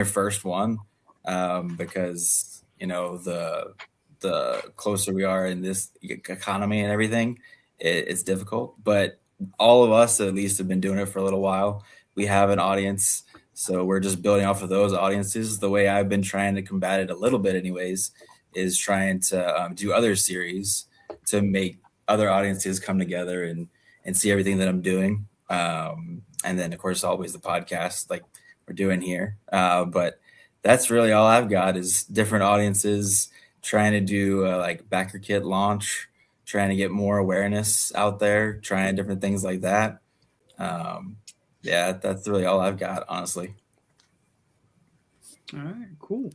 first one, because the closer we are in this economy and everything, it's difficult. But all of us at least have been doing it for a little while. We have an audience, so we're just building off of those audiences. The way I've been trying to combat it a little bit, anyways, is trying to do other series to make other audiences come together and see everything that I'm doing. And then, of course, always the podcast like we're doing here. But that's really all I've got is different audiences trying to do like backer kit launch, trying to get more awareness out there, trying different things like that. Um, yeah, that's really all I've got, honestly. All right, cool.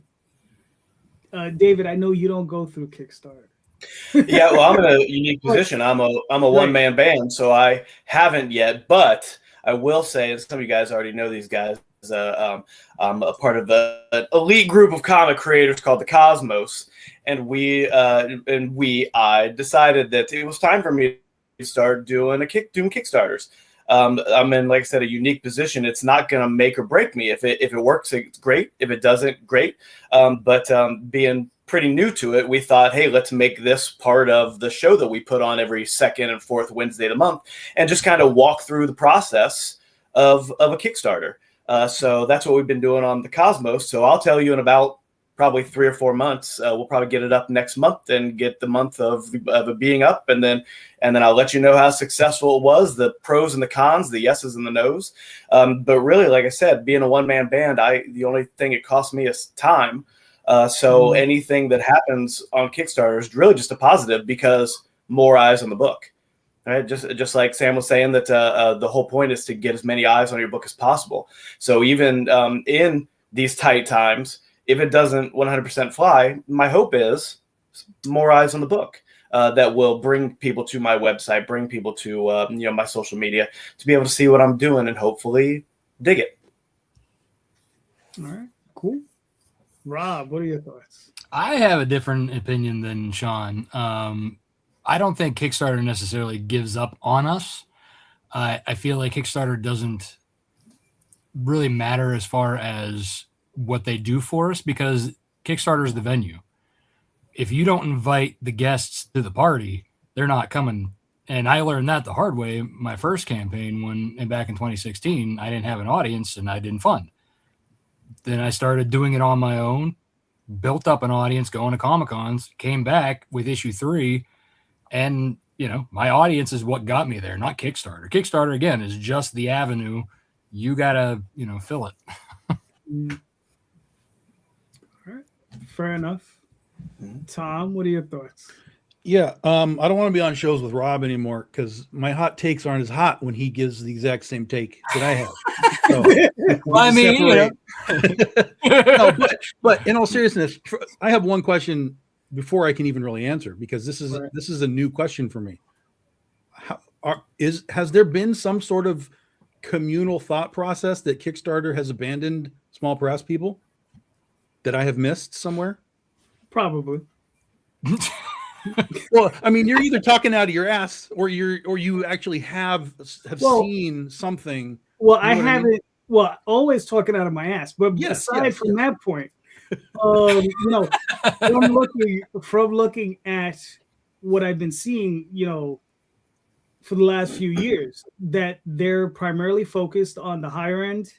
David, I know you don't go through Kickstarter. Yeah, well, I'm in a unique position. I'm a one-man band, so I haven't yet. But I will say, and some of you guys already know these guys. I'm a part of an elite group of comic creators called the Cosmos, and I decided that it was time for me to start doing Kickstarters. I'm in, like I said, a unique position. It's not going to make or break me. If it works, it's great. If it doesn't, great. But being pretty new to it, we thought, hey, let's make this part of the show that we put on every second and fourth Wednesday of the month, and just kind of walk through the process of a Kickstarter. So that's what we've been doing on the Cosmos. So I'll tell you in about probably 3 or 4 months, we'll probably get it up next month and get the month of it being up. And then I'll let you know how successful it was, the pros and the cons, the yeses and the nos. But really, like I said, being a one-man band, the only thing it costs me is time. So anything that happens on Kickstarter is really just a positive because more eyes on the book. Right, just like Sam was saying that the whole point is to get as many eyes on your book as possible. So even in these tight times, if it doesn't 100% fly, my hope is more eyes on the book that will bring people to my website, bring people to my social media to be able to see what I'm doing and hopefully dig it. All right, cool. Rob, what are your thoughts? I have a different opinion than Sean. I don't think Kickstarter necessarily gives up on us. I feel like Kickstarter doesn't really matter as far as what they do for us because Kickstarter is the venue. If you don't invite the guests to the party, they're not coming. And I learned that the hard way. My first campaign back in 2016, I didn't have an audience and I didn't fund. Then I started doing it on my own, built up an audience, going to Comic-Cons, came back with issue 3. And, my audience is what got me there, not Kickstarter. Kickstarter, again, is just the avenue. You got to, fill it. All right. Fair enough. Tom, what are your thoughts? Yeah, I don't want to be on shows with Rob anymore because my hot takes aren't as hot when he gives the exact same take that I have. So, I mean, no, but in all seriousness, I have one question before I can even really answer because this is a new question for me. Has there been some sort of communal thought process that Kickstarter has abandoned small press people that I have missed somewhere? Probably. Well, I mean, you're either talking out of your ass or you actually have seen something. Well, I haven't. I mean? Well, always talking out of my ass. But aside from that point, from looking at what I've been seeing, for the last few years, that they're primarily focused on the higher end,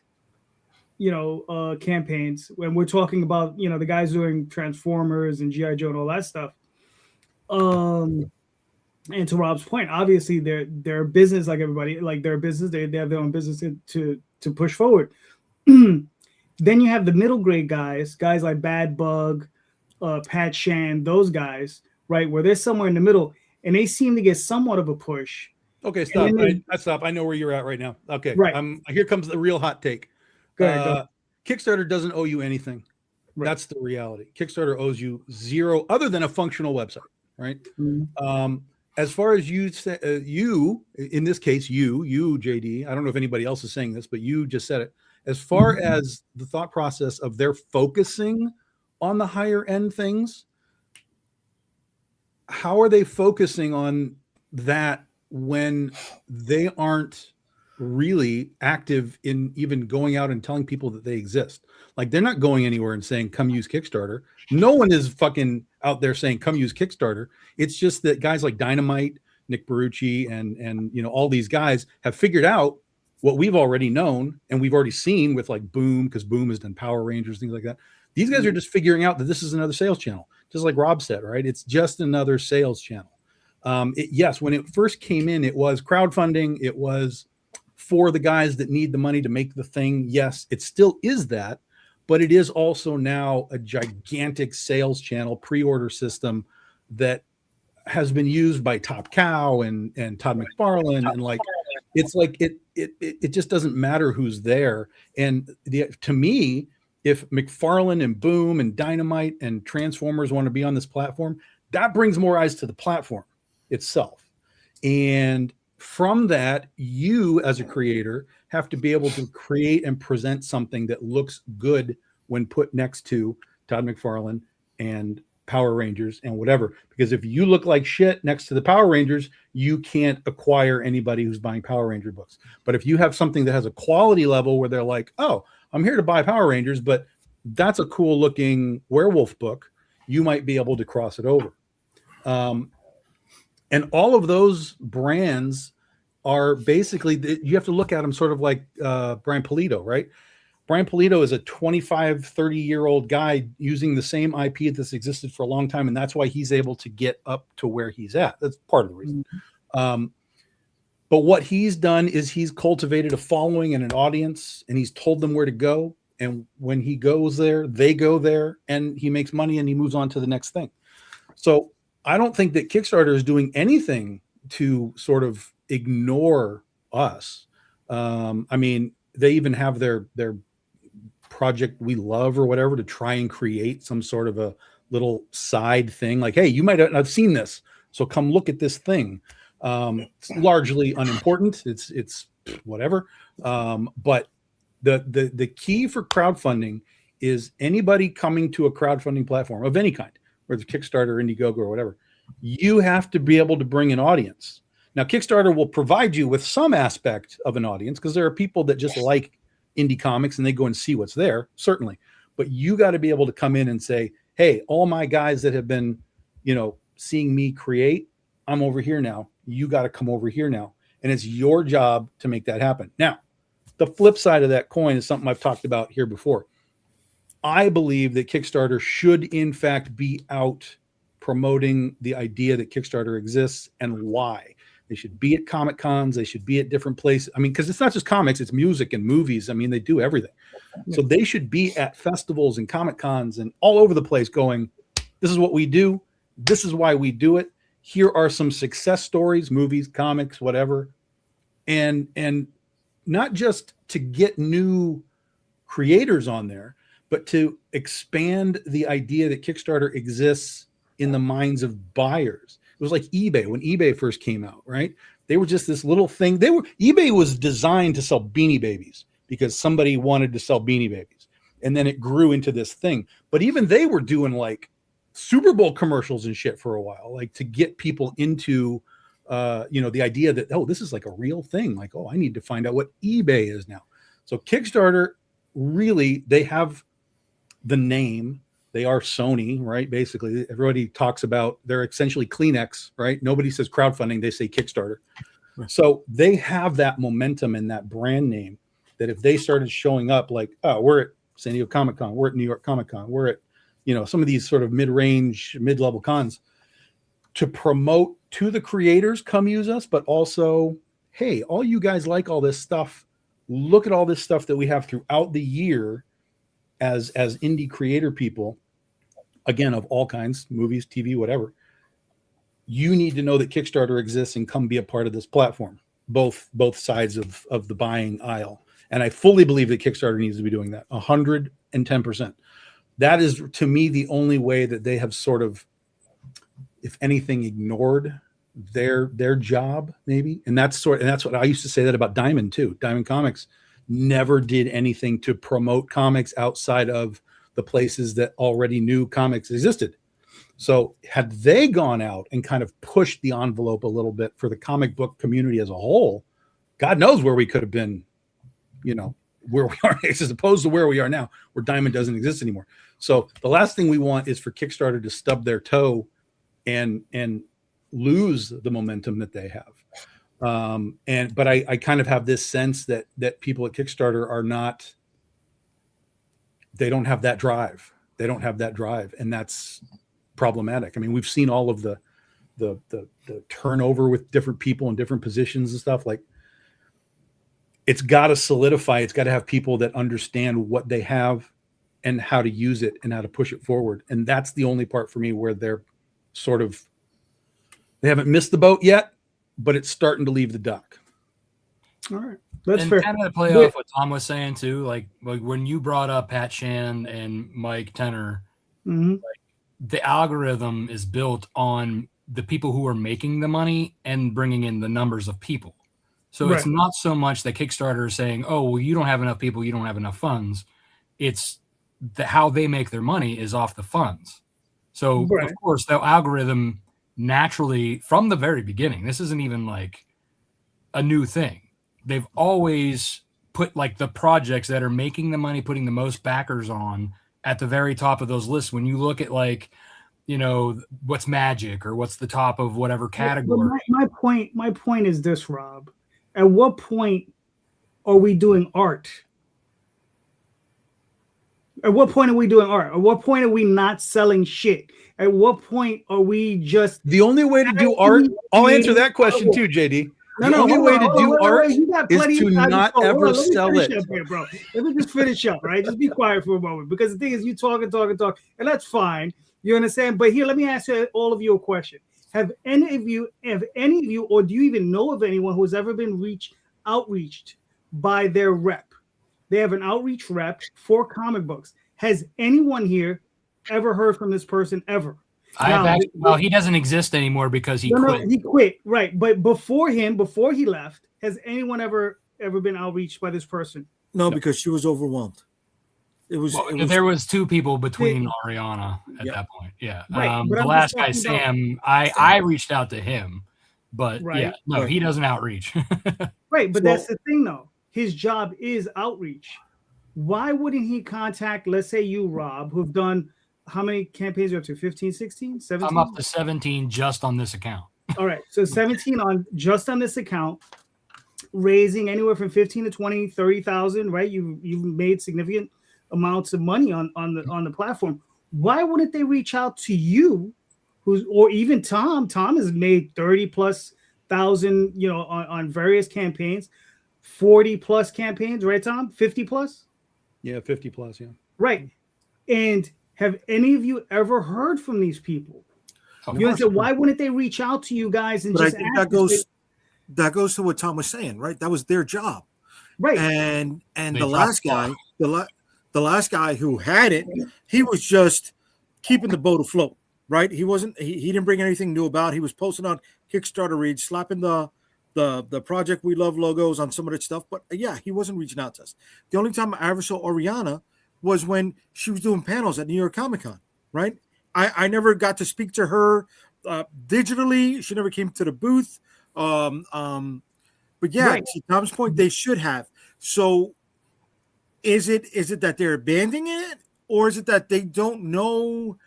campaigns. When we're talking about, the guys doing Transformers and G.I. Joe and all that stuff. And to Rob's point, obviously they're a business like everybody, like they're a business. They have their own business to push forward. Then you have the middle grade guys like Bad Bug, Pat Shan, those guys, right, where they're somewhere in the middle, and they seem to get somewhat of a push. Okay, stop. Stop. I know where you're at right now. Okay, right. Here comes the real hot take. Go ahead. Kickstarter doesn't owe you anything. Right. That's the reality. Kickstarter owes you zero, other than a functional website, right? Mm-hmm. As far as you say, you in this case, you JD. I don't know if anybody else is saying this, but you just said it. As far as the thought process of their focusing on the higher end things, how are they focusing on that when they aren't really active in even going out and telling people that they exist. Like they're not going anywhere and saying, come use Kickstarter. No one is fucking out there saying, come use Kickstarter. It's just that guys like Dynamite, Nick Barucci, and you know, all these guys have figured out what we've already known and we've already seen with like Boom, because Boom has done Power Rangers, things like that. These guys are just figuring out that this is another sales channel, just like Rob said, right? It's just another sales channel. Yes, when it first came in, it was crowdfunding. It was for the guys that need the money to make the thing. Yes, it still is that, but it is also now a gigantic sales channel pre-order system that has been used by Top Cow and Todd McFarlane, and like it's like it just doesn't matter who's there. And to me, if McFarlane and Boom and Dynamite and Transformers want to be on this platform, that brings more eyes to the platform itself. And from that, you as a creator have to be able to create and present something that looks good when put next to Todd McFarlane and Power Rangers and whatever. Because if you look like shit next to the Power Rangers, you can't acquire anybody who's buying Power Ranger books. But if you have something that has a quality level where they're like, oh, I'm here to buy Power Rangers, but that's a cool looking werewolf book, you might be able to cross it over. And all of those brands are basically, you have to look at them sort of like Brian Pulido, right? Brian Pulido is a 25, 30-year-old guy using the same IP that's existed for a long time, and that's why he's able to get up to where he's at. That's part of the reason. But what he's done is he's cultivated a following and an audience, and he's told them where to go. And when he goes there, they go there, and he makes money and he moves on to the next thing. So I don't think that Kickstarter is doing anything to sort of ignore us. I mean, they even have their Project We Love or whatever to try and create some sort of a little side thing. Like, hey, you might not have seen this, so come look at this thing. It's largely unimportant. It's whatever. But the key for crowdfunding is anybody coming to a crowdfunding platform of any kind, whether it's Kickstarter, Indiegogo, or whatever, you have to be able to bring an audience. Now, Kickstarter will provide you with some aspect of an audience because there are people that just like indie comics and they go and see what's there, certainly. But you got to be able to come in and say, hey, all my guys that have been, seeing me create, I'm over here now. You got to come over here now. And it's your job to make that happen. Now, the flip side of that coin is something I've talked about here before. I believe that Kickstarter should, in fact, be out promoting the idea that Kickstarter exists and why. They should be at Comic Cons. They should be at different places. I mean, because it's not just comics, it's music and movies. I mean, they do everything. So they should be at festivals and Comic Cons and all over the place going, this is what we do. This is why we do it. Here are some success stories, movies, comics, whatever. And not just to get new creators on there, but to expand the idea that Kickstarter exists in the minds of buyers. It was like eBay when eBay first came out, right? They were just this little thing. eBay was designed to sell Beanie Babies because somebody wanted to sell Beanie Babies. And then it grew into this thing. But even they were doing like Super Bowl commercials and shit for a while, like to get people into, the idea that, oh, this is like a real thing. Like, oh, I need to find out what eBay is now. So Kickstarter, really, they have the name. They are Sony, right? Basically, everybody talks about they're essentially Kleenex, right? Nobody says crowdfunding, they say Kickstarter. Right. So they have that momentum and that brand name that if they started showing up like, oh, we're at San Diego Comic-Con, we're at New York Comic-Con, we're at, some of these sort of mid-range, mid-level cons, to promote to the creators, come use us, but also, hey, all you guys like all this stuff, look at all this stuff that we have throughout the year as indie creator people, again, of all kinds, movies, TV, whatever. You need to know that Kickstarter exists and come be a part of this platform, both sides of the buying aisle. And I fully believe that Kickstarter needs to be doing that 110%. That is, to me, the only way that they have sort of, if anything, ignored their job, maybe. And that's what I used to say that about Diamond too. Diamond Comics never did anything to promote comics outside of the places that already knew comics existed. So had they gone out and kind of pushed the envelope a little bit for the comic book community as a whole, God knows where we could have been, you know, where we are as opposed to where we are now, where Diamond doesn't exist anymore. So the last thing we want is for Kickstarter to stub their toe and lose the momentum that they have. But I kind of have this sense that people at Kickstarter are not, they don't have that drive. They don't have that drive, and that's problematic. I mean, we've seen all of the turnover with different people in different positions and stuff. Like, it's got to solidify. It's got to have people that understand what they have and how to use it and how to push it forward. And that's the only part for me where they're sort of, they haven't missed the boat yet, but it's starting to leave the dock. All right. That's and fair. kind of to play off what Tom was saying too, like when you brought up Pat Shan and Mike Tenner, like, the algorithm is built on the people who are making the money and bringing in the numbers of people. So it's not so much that Kickstarter is saying, oh, well, you don't have enough people, you don't have enough funds. It's how they make their money is off the funds. So of course, the algorithm naturally, from the very beginning, this isn't even like a new thing. They've always put like the projects that are making the money, putting the most backers on at the very top of those lists. When you look at, like, you know, what's Magic or what's the top of whatever category. My point is this, Rob. At what point are we doing art? At what point are we doing art? At what point are we not selling shit? At what point are we just... The only way to do art, I'll answer that question too, JD. The only way to do art is to not ever sell it. Here, bro. Let me just finish up, right? Just be quiet for a moment, because the thing is, you talk, and that's fine. You understand? But here, let me ask all of you a question. Have any of you, or do you even know of anyone who has ever been outreached by their rep? They have an outreach rep for comic books. Has anyone here ever heard from this person ever? Well, he doesn't exist anymore because he quit. No, he quit, right? But before he left, has anyone ever been outreached by this person? No, because she was overwhelmed. There was two people between Ariana at that point. Yeah. Right, the last guy, Sam, I reached out to him, but he doesn't outreach. Right, but that's the thing, though. His job is outreach. Why wouldn't he contact, let's say you, Rob, who've done, how many campaigns are you up to? 15, 16, 17? I'm up to 17 just on this account. All right, so 17 just on this account, raising anywhere from 15 to 20, 30,000, right? You've made significant amounts of money on the platform. Why wouldn't they reach out to you, or even Tom? Tom has made 30,000+, you know, on various campaigns, 40+ campaigns, right, Tom? 50+? Yeah, 50+, yeah. Right. And have any of you ever heard from these people? You understand? Why wouldn't they reach out to you guys and just ask? That goes to what Tom was saying, right? That was their job, right? And the last guy who had it, he was just keeping the boat afloat, right? He wasn't. He didn't bring anything new about. He was posting on Kickstarter reads, slapping the Project We Love logos on some of that stuff. But yeah, he wasn't reaching out to us. The only time I ever saw Oriana was when she was doing panels at New York Comic Con, right? I never got to speak to her digitally. She never came to the booth. But yeah, right. To Tom's point, they should have. So is it that they're abandoning it, or is it that they don't know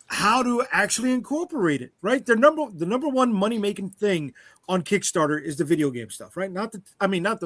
how to actually incorporate it, right? The number one money-making thing on Kickstarter is the video game stuff, right? Not the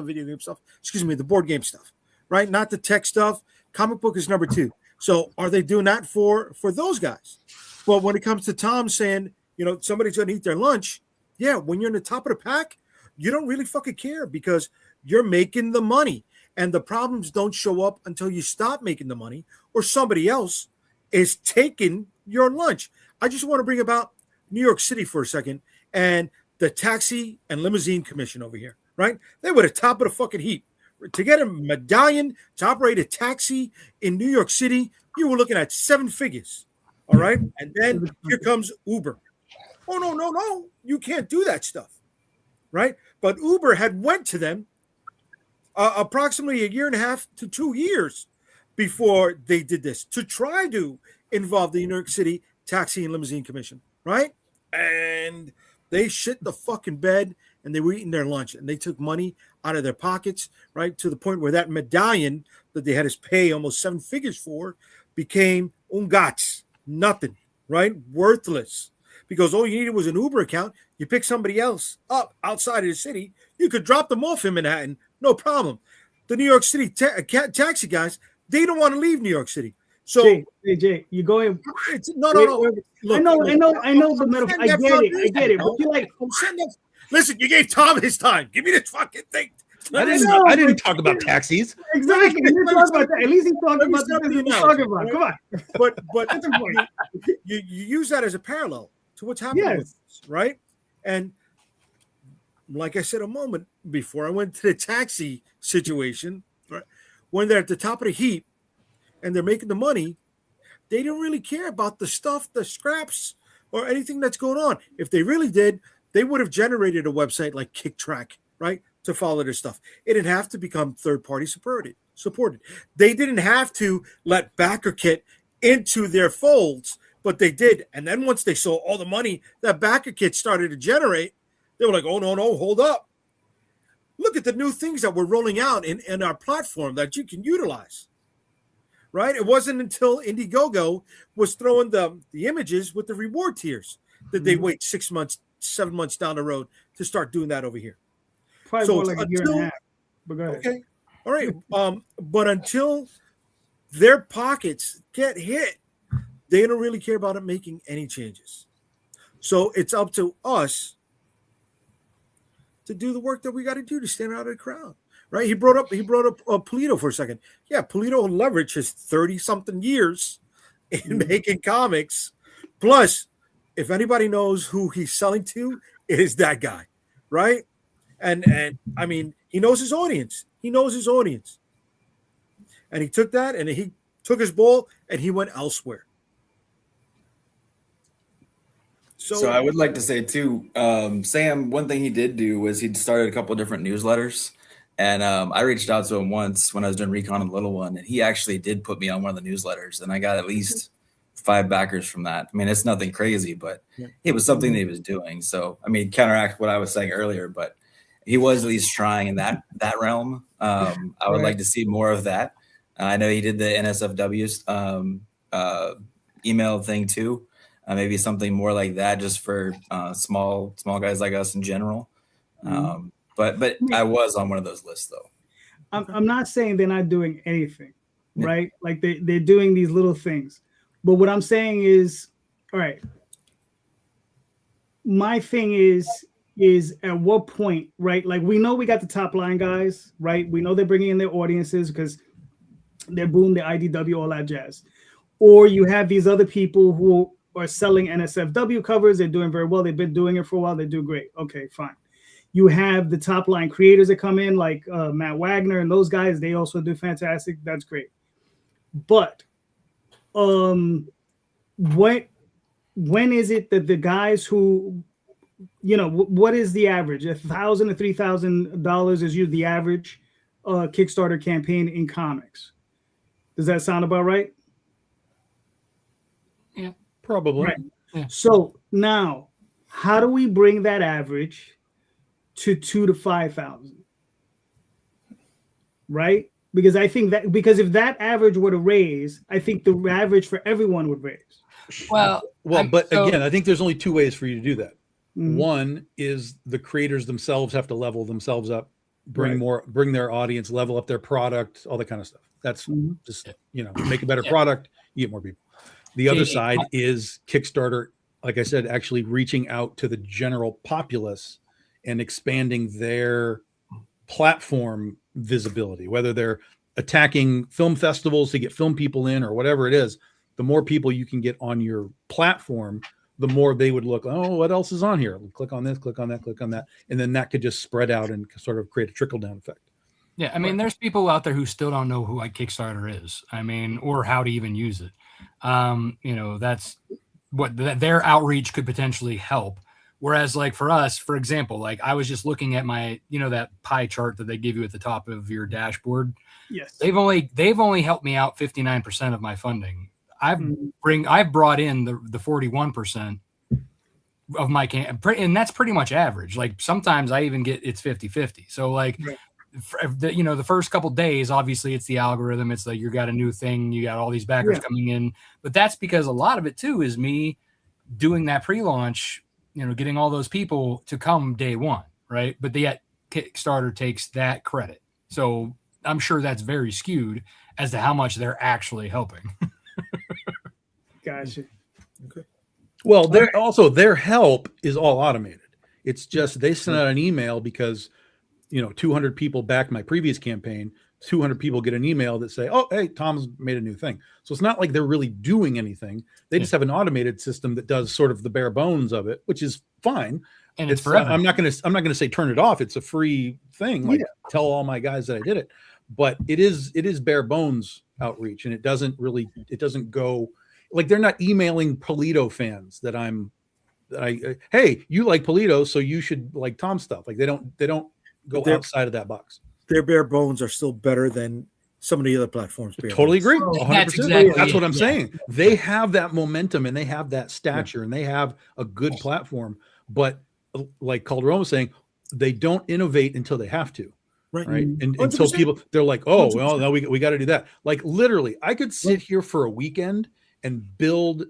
video game stuff, the board game stuff, right? Not the tech stuff. Comic book is number 2. So are they doing that for those guys? But when it comes to Tom saying, you know, somebody's going to eat their lunch, yeah, when you're in the top of the pack, you don't really fucking care because you're making the money. And the problems don't show up until you stop making the money or somebody else is taking your lunch. I just want to bring about New York City for a second and the Taxi and Limousine Commission over here, right? They were the top of the fucking heap. To get a medallion to operate a taxi in New York City, you were looking at 7 figures, all right? And then here comes Uber. Oh, no, you can't do that stuff, right? But Uber had went to them approximately 1.5 to 2 years before they did this to try to involve the New York City Taxi and Limousine Commission, right? And they shit the fucking bed and they were eating their lunch, and they took money out of their pockets, right, to the point where that medallion that they had to pay almost 7 figures for became ungats, nothing, right, worthless, because all you needed was an Uber account. You pick somebody else up outside of the city, you could drop them off in Manhattan, no problem. The New York City taxi guys, they don't want to leave New York City. So, Jay, you're going. No. Look, I know the metaphor. I get it. But you like, listen, you gave Tom his time. Give me this fucking thing. I didn't talk about taxis. Exactly. At least he's talking about the business we're talking about. Come on. But that's important. You use that as a parallel to what's happening with us, right? And like I said a moment before, I went to the taxi situation, right? When they're at the top of the heap and they're making the money, they don't really care about the stuff, the scraps, or anything that's going on. If they really did, they would have generated a website like KickTrack, right, to follow their stuff. It didn't have to become third-party supported. They didn't have to let BackerKit into their folds, but they did. And then once they saw all the money that BackerKit started to generate, they were like, oh, no, hold up. Look at the new things that we're rolling out in our platform that you can utilize. Right? It wasn't until Indiegogo was throwing the images with the reward tiers that they wait 6 months, 7 months down the road to start doing that over here. Probably more like a year and a half. But go ahead. Okay. All right. But until their pockets get hit, they don't really care about it making any changes. So it's up to us to do the work that we got to do to stand out of the crowd. Right? He brought up Polito for a second. Yeah, Polito leveraged his 30-something years in making comics. Plus, if anybody knows who he's selling to, it is that guy, right? And I mean, he knows his audience. And he took that and he took his ball and he went elsewhere. So I would like to say too, Sam, one thing he did do was he started a couple of different newsletters. And I reached out to him once when I was doing Recon on the Little One, and he actually did put me on one of the newsletters, and I got at least 5 backers from that. I mean, it's nothing crazy, but it was something that he was doing. So, I mean, counteract what I was saying earlier, but he was at least trying in that realm. I would like to see more of that. I know he did the NSFW's email thing too. Maybe something more like that, just for small guys like us in general. But I was on one of those lists, though. I'm not saying they're not doing anything, right? Like they're doing these little things. But what I'm saying is, all right, my thing is at what point, right? Like we know we got the top line guys, right? We know they're bringing in their audiences because they're boom, the IDW, all that jazz. Or you have these other people who are selling NSFW covers. They're doing very well. They've been doing it for a while. They do great. Okay, fine. You have the top line creators that come in like Matt Wagner and those guys. They also do fantastic. That's great. But when is it that the guys who, you know, what is the average? $1,000 to $3,000 is usually the average Kickstarter campaign in comics. Does that sound about right? Yeah, probably. Right. Yeah. So now, how do we bring that average to 2,000 to 5,000? Right? Because I think that if that average were to raise, I think the average for everyone would raise. Well, again, I think there's only 2 ways for you to do that. Mhm. One is the creators themselves have to level themselves up, bring their audience, level up their product, all that kind of stuff. That's just, make a better product, you get more people. The other side is Kickstarter, like I said, actually reaching out to the general populace and expanding their platform visibility, whether they're attacking film festivals to get film people in or whatever it is. The more people you can get on your platform, the more they would look, oh, what else is on here? Click on this, click on that, click on that. And then that could just spread out and sort of create a trickle down effect. Yeah, I mean, there's people out there who still don't know who Kickstarter is. I mean, or how to even use it. That's what their outreach could potentially help. Whereas, like for us, for example, like I was just looking at my, that pie chart that they give you at the top of your dashboard. Yes, they've only helped me out 59% of my funding. I've brought in the 41%, of my and that's pretty much average. Like sometimes I even get it's 50-50. So like the first couple days, obviously it's the algorithm. It's like you got a new thing, you got all these backers coming in, but that's because a lot of it too is me doing that pre-launch, getting all those people to come day one, right? But yet Kickstarter takes that credit. So I'm sure that's very skewed as to how much they're actually helping. Gotcha. Okay. Well, their help is all automated. It's just they send out an email because 200 people backed my previous campaign. 200 people get an email that say, "Oh, hey, Tom's made a new thing." So it's not like they're really doing anything. They just have an automated system that does sort of the bare bones of it, which is fine. And it's forever. I'm not going to say turn it off. It's a free thing. Like tell all my guys that I did it, but it is bare bones outreach, and it doesn't go like they're not emailing Polito fans hey, you like Polito, so you should like Tom stuff. Like they don't go outside of that box. Their bare bones are still better than some of the other platforms. Totally agree. 100%. That's what I'm saying. They have that momentum and they have that stature and they have a good platform. But like Calderon was saying, they don't innovate until they have to. Right. And until people, they're like, oh, 100%. Well, no, we got to do that. Like literally, I could sit here for a weekend and build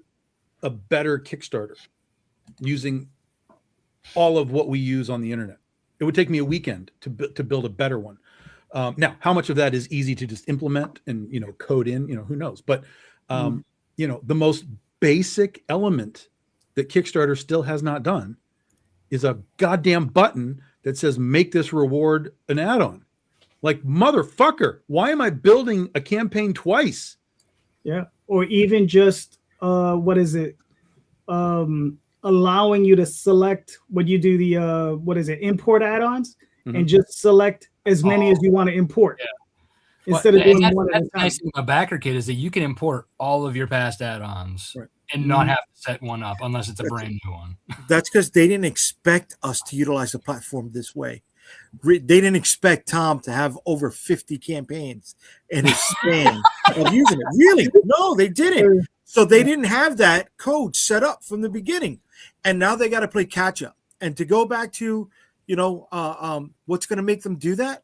a better Kickstarter using all of what we use on the internet. It would take me a weekend to build a better one. Now, how much of that is easy to just implement and code in? Who knows? But the most basic element that Kickstarter still has not done is a goddamn button that says "Make this reward an add-on." Like motherfucker, why am I building a campaign twice? Yeah, or even just what is it? Allowing you to select when you do the import add-ons and just select as many as you want to import instead of doing one at a time. The nice thing about BackerKit is that you can import all of your past add-ons and not have to set one up unless it's a brand new one. That's because they didn't expect us to utilize the platform this way. They didn't expect Tom to have over 50 campaigns in his span of using it. Really? No, they didn't. So they didn't have that code set up from the beginning. And now they got to play catch up. And to go back to, what's going to make them do that?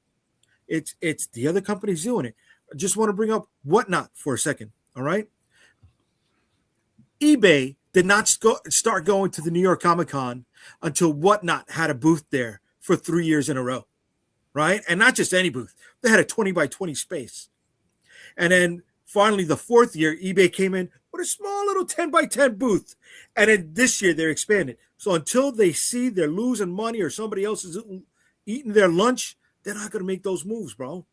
It's the other companies doing it. I just want to bring up Whatnot for a second. All right. eBay did not start going to the New York Comic Con until Whatnot had a booth there for 3 years in a row. Right. And not just any booth. They had a 20 by 20 space. And then finally, the fourth year, eBay came in with a small little 10 by 10 booth. And then this year, they're expanding. So until they see they're losing money or somebody else is eating their lunch, they're not going to make those moves, bro.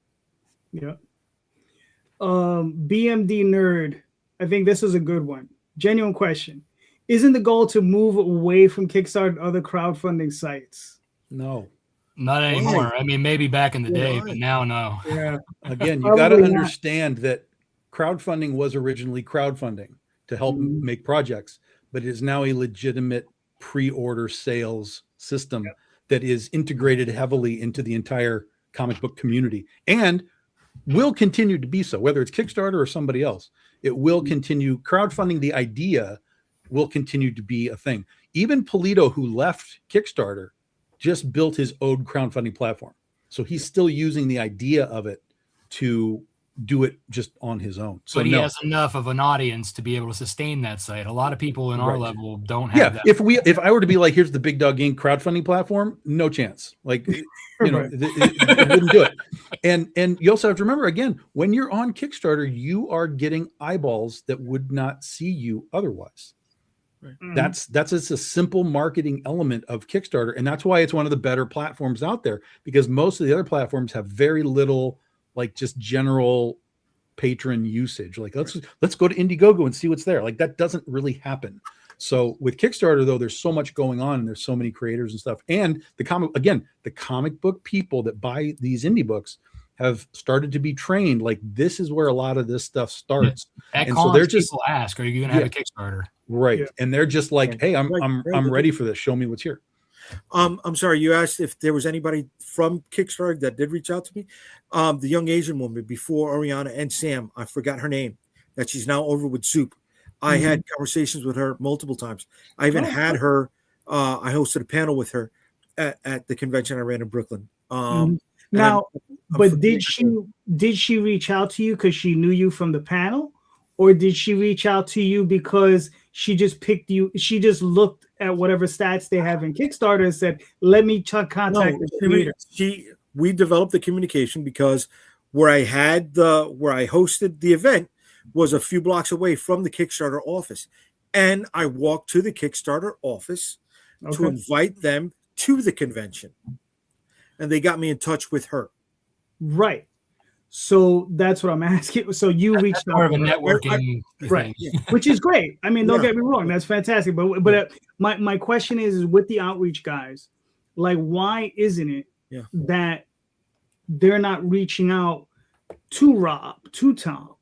Yeah. BMD Nerd, I think this is a good one. Genuine question. Isn't the goal to move away from Kickstarter and other crowdfunding sites? No. Not anymore. I mean, maybe back in the day, but now, no. Yeah. Again, you got to understand that crowdfunding was originally crowdfunding to help make projects, but it is now a legitimate pre-order sales system that is integrated heavily into the entire comic book community and will continue to be so, whether it's Kickstarter or somebody else. It will continue. Crowdfunding, the idea, will continue to be a thing. Even Polito, who left Kickstarter, just built his own crowdfunding platform. So he's still using the idea of it to do it just on his own. So but he has enough of an audience to be able to sustain that site. A lot of people in our level don't have that. If I were to be like, here's the Big Dog Inc. crowdfunding platform, no chance. Like, it wouldn't do it. And you also have to remember, again, when you're on Kickstarter, you are getting eyeballs that would not see you otherwise. Right. That's just a simple marketing element of Kickstarter. And that's why it's one of the better platforms out there, because most of the other platforms have very little like just general patron usage. Like let's go to Indiegogo and see what's there. Like that doesn't really happen. So with Kickstarter though, there's so much going on and there's so many creators and stuff. And the comic book people that buy these indie books have started to be trained. Like this is where a lot of this stuff starts. And so they're just people ask, are you going to have a Kickstarter? Right. Yeah. And they're just like, hey, I'm ready for this. Show me what's here. I'm sorry. You asked if there was anybody from Kickstarter that did reach out to me. The young Asian woman before Oriana and Sam, I forgot her name, that she's now over with Soup. I had conversations with her multiple times. I even had her I hosted a panel with her at the convention I ran in Brooklyn. Now, I'm but did she reach out to you because she knew you from the panel, or did she reach out to you because she just picked you? She just looked at whatever stats they have in Kickstarter and said, "Let me contact the creator." We developed the communication because where I hosted the event was a few blocks away from the Kickstarter office, and I walked to the Kickstarter office to invite them to the convention, and they got me in touch with her. Right. So that's what I'm asking. So you reached out more of a to her. networking Right, thing. which is great. I mean, don't get me wrong, that's fantastic. But my question is with the outreach guys, like, why isn't it that they're not reaching out to Rob, to Tom?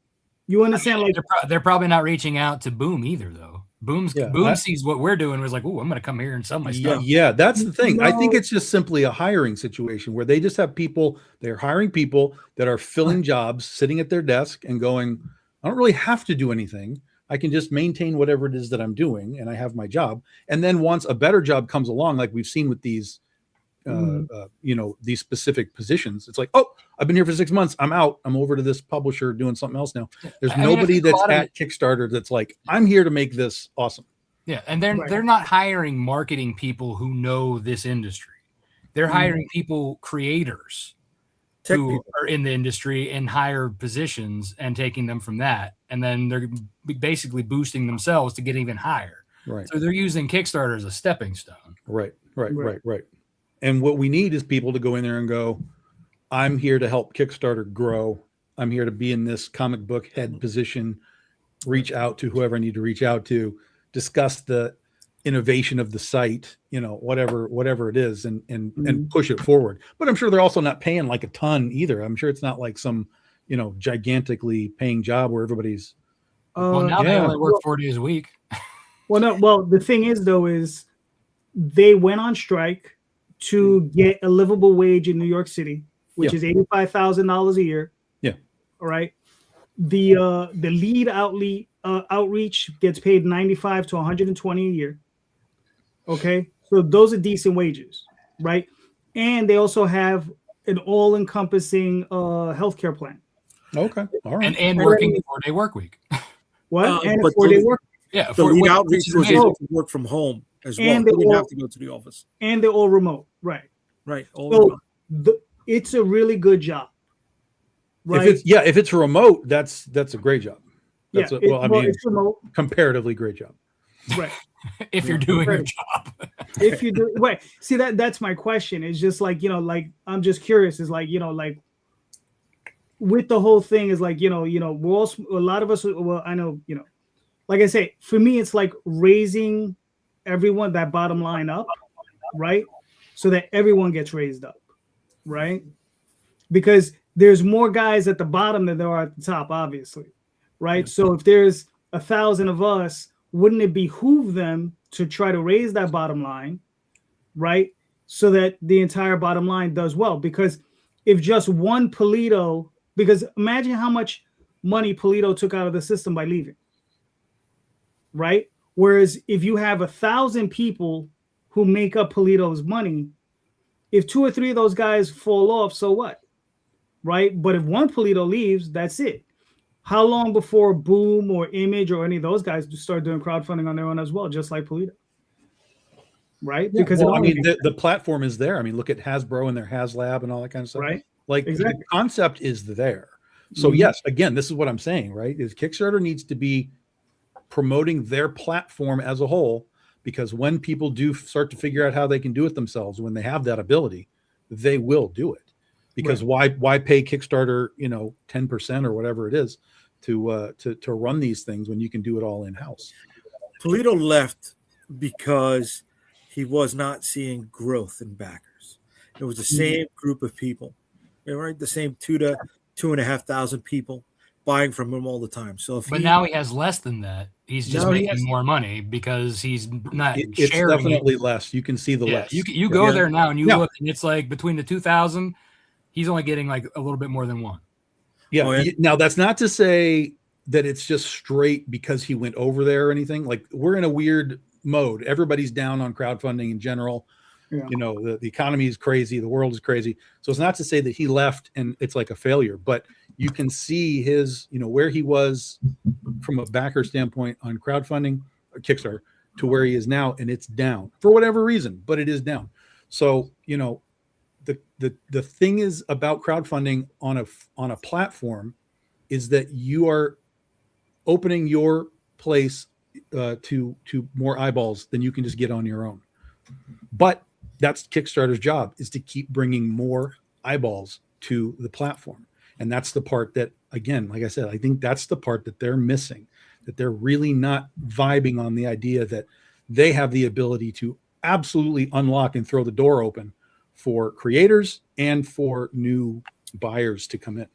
You understand? Like They're probably not reaching out to Boom either, though. Boom sees what we're doing. Was like, oh, I'm going to come here and sell my stuff. Yeah, that's the thing. I think it's just simply a hiring situation where they just have people. They're hiring people that are filling jobs, sitting at their desk and going, I don't really have to do anything. I can just maintain whatever it is that I'm doing, and I have my job. And then once a better job comes along, like we've seen with these, these specific positions, it's like, oh, I've been here for 6 months. I'm out. I'm over to this publisher doing something else now. There's nobody that's at Kickstarter that's like, I'm here to make this awesome. Yeah, and they're not hiring marketing people who know this industry. They're hiring creators who are in the industry in higher positions and taking them from that, and then they're basically boosting themselves to get even higher. Right. So they're using Kickstarter as a stepping stone. Right. And what we need is people to go in there and go, I'm here to help Kickstarter grow. I'm here to be in this comic book head position, reach out to whoever I need to reach out to, discuss the innovation of the site, whatever it is, and push it forward. But I'm sure they're also not paying like a ton either. I'm sure it's not like some, gigantically paying job where everybody's. Well, now they only work 4 days a week. Well, the thing is, though, is they went on strike to get a livable wage in New York City, which is $85,000 a year. Yeah. All right. The lead outreach gets paid $95 to $120 a year. Okay, so those are decent wages, right? And they also have an all-encompassing healthcare plan. Okay, all right. And working a 4-day work week. What? And a 4-day work. Yeah, the lead outreach was able to work from home as well. They didn't have to go to the office. And they're all remote, right? Right. So it's a really good job. Right? If it's remote, that's a great job. That's it's remote. Comparatively great job. Right. If you're doing your job. If you do right. See, that's my question. It's just like, I'm just curious. Is like, with the whole thing is like, we're all, a lot of us, well, I know, like I say, for me, it's like raising everyone, that bottom line up, right? So that everyone gets raised up, right? Because there's more guys at the bottom than there are at the top, obviously, right? So if there's 1,000 of us, wouldn't it behoove them to try to raise that bottom line, right? So that the entire bottom line does well. Because if just one Polito, because imagine how much money Polito took out of the system by leaving, right? Whereas if you have 1,000 people who make up Polito's money, if 2 or 3 of those guys fall off, so what, right? But if one Polito leaves, that's it. How long before Boom or Image or any of those guys start doing crowdfunding on their own as well, just like Polito? Right? Yeah, because the platform is there. I mean, look at Hasbro and their HasLab and all that kind of stuff. Right. Like the concept is there. So yes, again, this is what I'm saying, right? Is Kickstarter needs to be promoting their platform as a whole, because when people do start to figure out how they can do it themselves, when they have that ability, they will do it. Because why pay Kickstarter, 10% or whatever it is to run these things when you can do it all in house? Polito left because he was not seeing growth in backers. It was the same group of people, right? The same 2,000 to 2,500 people buying from him all the time. So, now he has less than that. He's just making more money because he's not sharing. It's definitely less. You can see the less. You go there now and you look, and it's like between the 2,000. He's only getting like a little bit more than one. Yeah. Now that's not to say that it's just straight because he went over there or anything. Like we're in a weird, mode. Everybody's down on crowdfunding in general. Yeah. You know, the economy is crazy, the world is crazy. So it's not to say that he left and it's like a failure, but you can see his, you know, where he was from a backer standpoint on crowdfunding or Kickstarter to where he is now, and it's down for whatever reason, but it is down. So, you know, the thing is about crowdfunding on a platform is that you are opening your place to more eyeballs than you can just get on your own. But that's Kickstarter's job, is to keep bringing more eyeballs to the platform. And that's the part that, again, like I said, I think that's the part that they're missing, that they're really not vibing on the idea that they have the ability to absolutely unlock and throw the door open for creators and for new buyers to come in.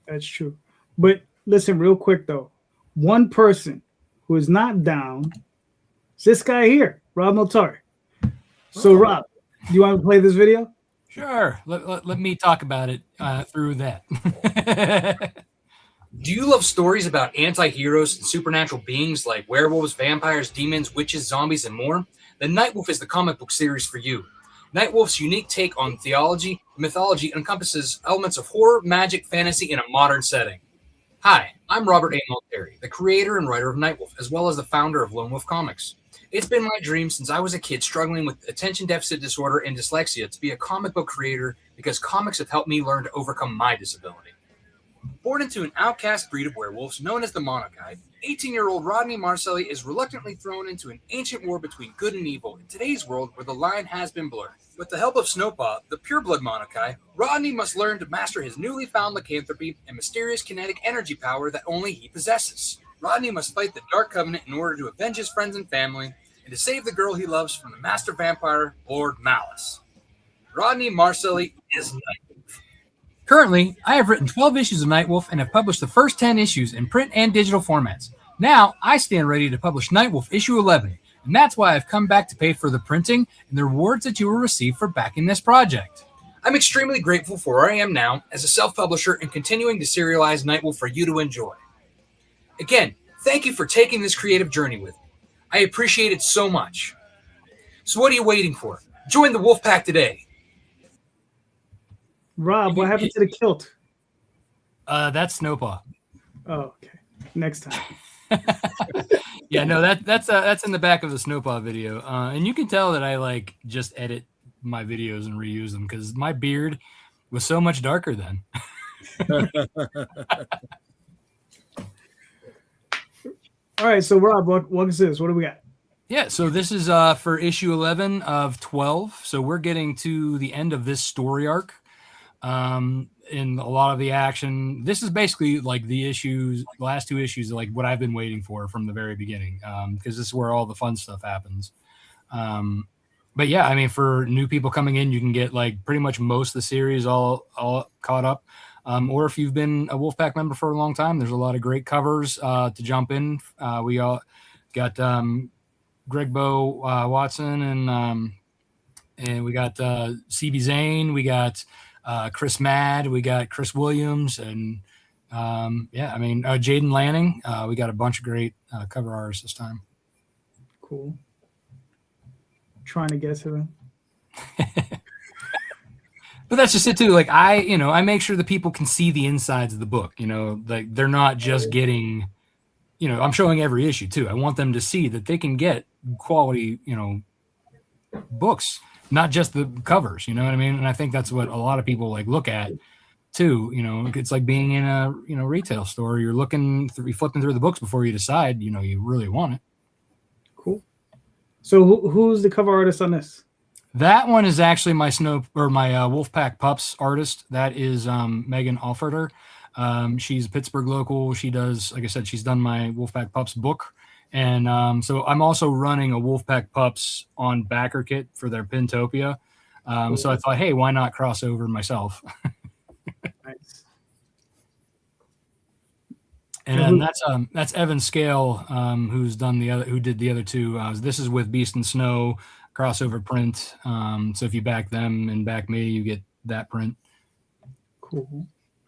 That's true. But listen, real quick though, one person who is not down is this guy here, Rob Notari. So Rob, do you want to play this video? Sure. Let me talk about it through that. Do you love stories about anti-heroes and supernatural beings like werewolves, vampires, demons, witches, zombies, and more? Then Nightwolf is the comic book series for you. Nightwolf's unique take on theology and mythology encompasses elements of horror, magic, fantasy in a modern setting. Hi, I'm Robert A. Notari, the creator and writer of Nightwolf, as well as the founder of Lone Wolf Comics. It's been my dream since I was a kid struggling with attention deficit disorder and dyslexia to be a comic book creator because comics have helped me learn to overcome my disability. Born into an outcast breed of werewolves known as the Monokai, 18-year-old Rodney Marcelli is reluctantly thrown into an ancient war between good and evil in today's world where the line has been blurred. With the help of Snowpaw, the pureblood Monokai, Rodney must learn to master his newly found lycanthropy and mysterious kinetic energy power that only he possesses. Rodney must fight the Dark Covenant in order to avenge his friends and family and to save the girl he loves from the master vampire, Lord Malice. Rodney Marcelli is Nightwolf. Currently, I have written 12 issues of Nightwolf and have published the first 10 issues in print and digital formats. Now, I stand ready to publish Nightwolf issue 11, and that's why I've come back to pay for the printing and the rewards that you will receive for backing this project. I'm extremely grateful for where I am now as a self-publisher and continuing to serialize Nightwolf for you to enjoy. Again, thank you for taking this creative journey with me. I appreciate it so much. So what are you waiting for? Join the Wolfpack today. Rob, what happened to the kilt? That's Snowpaw. Oh, okay. Next time. Yeah, no, that's in the back of the Snowpaw video, and you can tell that I like just edit my videos and reuse them because my beard was so much darker then. All right, so Rob, what is this? What do we got? Yeah, so this is for issue 11 of 12. So we're getting to the end of this story arc. In a lot of the action, this is basically like the last two issues, like what I've been waiting for from the very beginning, because this is where all the fun stuff happens. But yeah, I mean, for new people coming in, you can get like pretty much most of the series all caught up. Or if you've been a Wolfpack member for a long time, there's a lot of great covers to jump in. We all got Greg Bo Watson and we got CB Zane, we got Chris Madd, we got Chris Williams, and yeah, I mean Jaden Lanning. We got a bunch of great cover artists this time. Cool. Trying to guess it. But that's just it too. Like I make sure that people can see the insides of the book. You know, like they're not just getting. You know, I'm showing every issue too. I want them to see that they can get quality, books, not just the covers. You know what I mean? And I think that's what a lot of people like look at too. You know, it's like being in a retail store. You're flipping through the books before you decide. You really want it. Cool. So who's the cover artist on this? That one is actually my Wolfpack Pups artist. That is Megan Alferter. She's a Pittsburgh local. She does, like I said, she's done my Wolfpack Pups book. And so I'm also running a Wolfpack Pups on backer kit for their Pintopia. Cool. So I thought, hey, why not cross over myself? Nice. And that's Evan Scale, who did the other two. This is with Beast and Snow crossover print. So if you back them and back me, you get that print. Cool.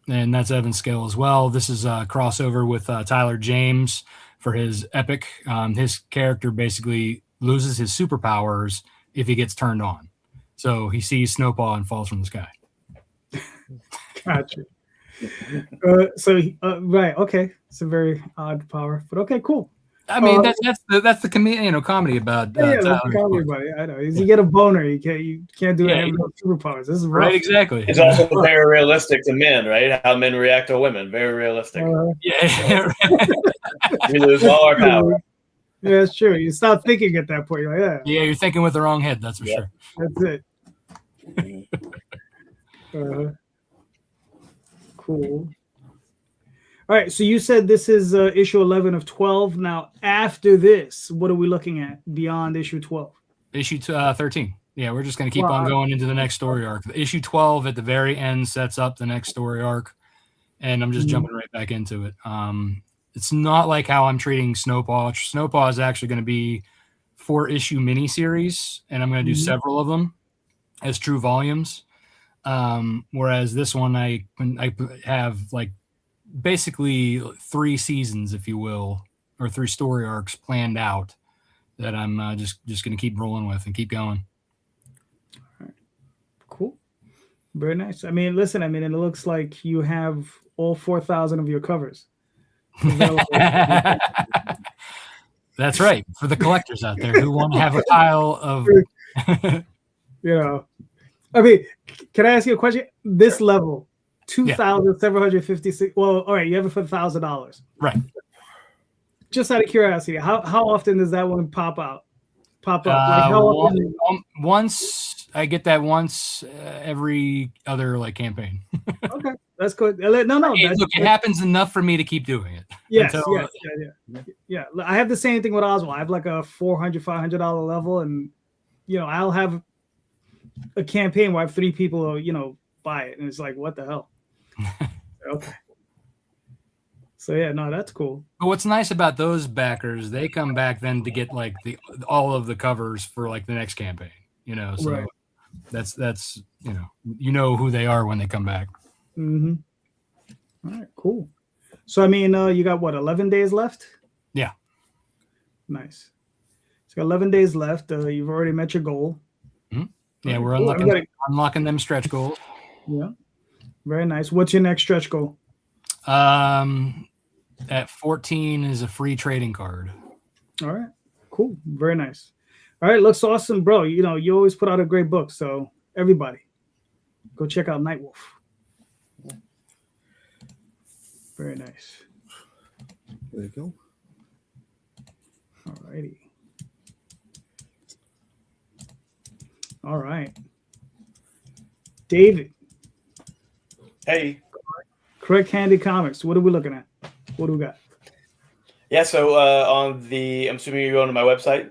And that's Evan Scale as well. This is a crossover with Tyler James for his epic. His character basically loses his superpowers if he gets turned on. So he sees Snowpaw and falls from the sky. Gotcha. Right, okay. It's a very odd power, but okay, cool. I mean, that's the comedy about Yeah, that's Tyler. comedy, buddy. I know. You get a boner, you can't do it. No superpowers. This is rough. Right, exactly. It's also very realistic to men, right? How men react to women. Very realistic. Yeah. We lose all our power. Yeah, it's true. You stop thinking at that point. You're like, Yeah, you're thinking with the wrong head. That's for sure. that's it. Cool. All right. So you said this is issue 11 of 12. Now, after this, what are we looking at beyond issue 12? Issue 13. Yeah, we're just going to keep on going into the next story arc. Issue 12 at the very end sets up the next story arc, and I'm just jumping right back into it. It's not like how I'm treating Snowpaw. Snowpaw is actually going to be 4-issue miniseries, and I'm going to do several of them as true volumes. Whereas this one, I have like basically 3 seasons, if you will, or 3 story arcs planned out that I'm just going to keep rolling with and keep going. All right. Cool. Very nice. I mean, listen, it looks like you have all 4,000 of your covers. That's right. For the collectors out there who want to have a pile of, I mean, can I ask you a question? This level, 2,756. Well, all right, you have it for $1,000, right? Just out of curiosity, how often does that one pop up? Like how often? Once I get that once every other like campaign. Okay, that's good. No. It happens enough for me to keep doing it. Yes, yeah. I have the same thing with Oswald. I have like a $400-$500 level, and I'll have a campaign where I have 3 people, buy it, and it's like, what the hell? Okay. So yeah, no, that's cool. But what's nice about those backers, they come back then to get like all of the covers for like the next campaign. So right. that's who they are when they come back. Mm-hmm. All right, cool. So I mean, you got what, 11 days left? Yeah. Nice. So 11 days left. You've already met your goal. Mm-hmm. Yeah, we're unlocking them stretch goals. Yeah. Very nice. What's your next stretch goal? At 14 is a free trading card. All right. Cool. Very nice. All right. Looks awesome, bro. You always put out a great book. So everybody, go check out Nightwolf. Very nice. There you go. All righty. All right. David. Hey. Craig Handy Comics. What are we looking at? What do we got? Yeah, so I'm assuming you're going to my website.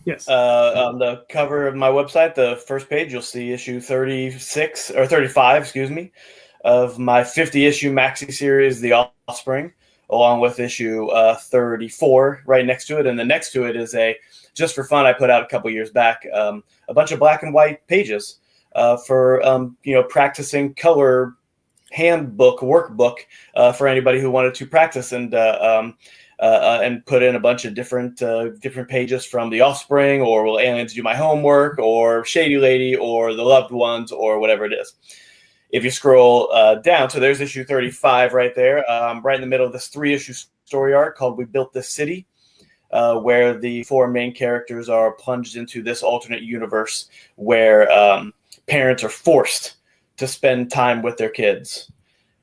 Yes. On the cover of my website, the first page, you'll see issue 36 or 35, excuse me, of my 50-issue maxi series, The Offspring, along with issue 34 right next to it. And then next to it is just for fun, I put out a couple years back, a bunch of black and white pages for practicing color handbook workbook for anybody who wanted to practice and put in a bunch of different pages from The Offspring, or Will Aliens Do My Homework, or Shady Lady, or The Loved Ones, or whatever it is. If you scroll down, so there's issue 35 right there, right in the middle of this 3-issue story arc called We Built This City, where the 4 main characters are plunged into this alternate universe where parents are forced to spend time with their kids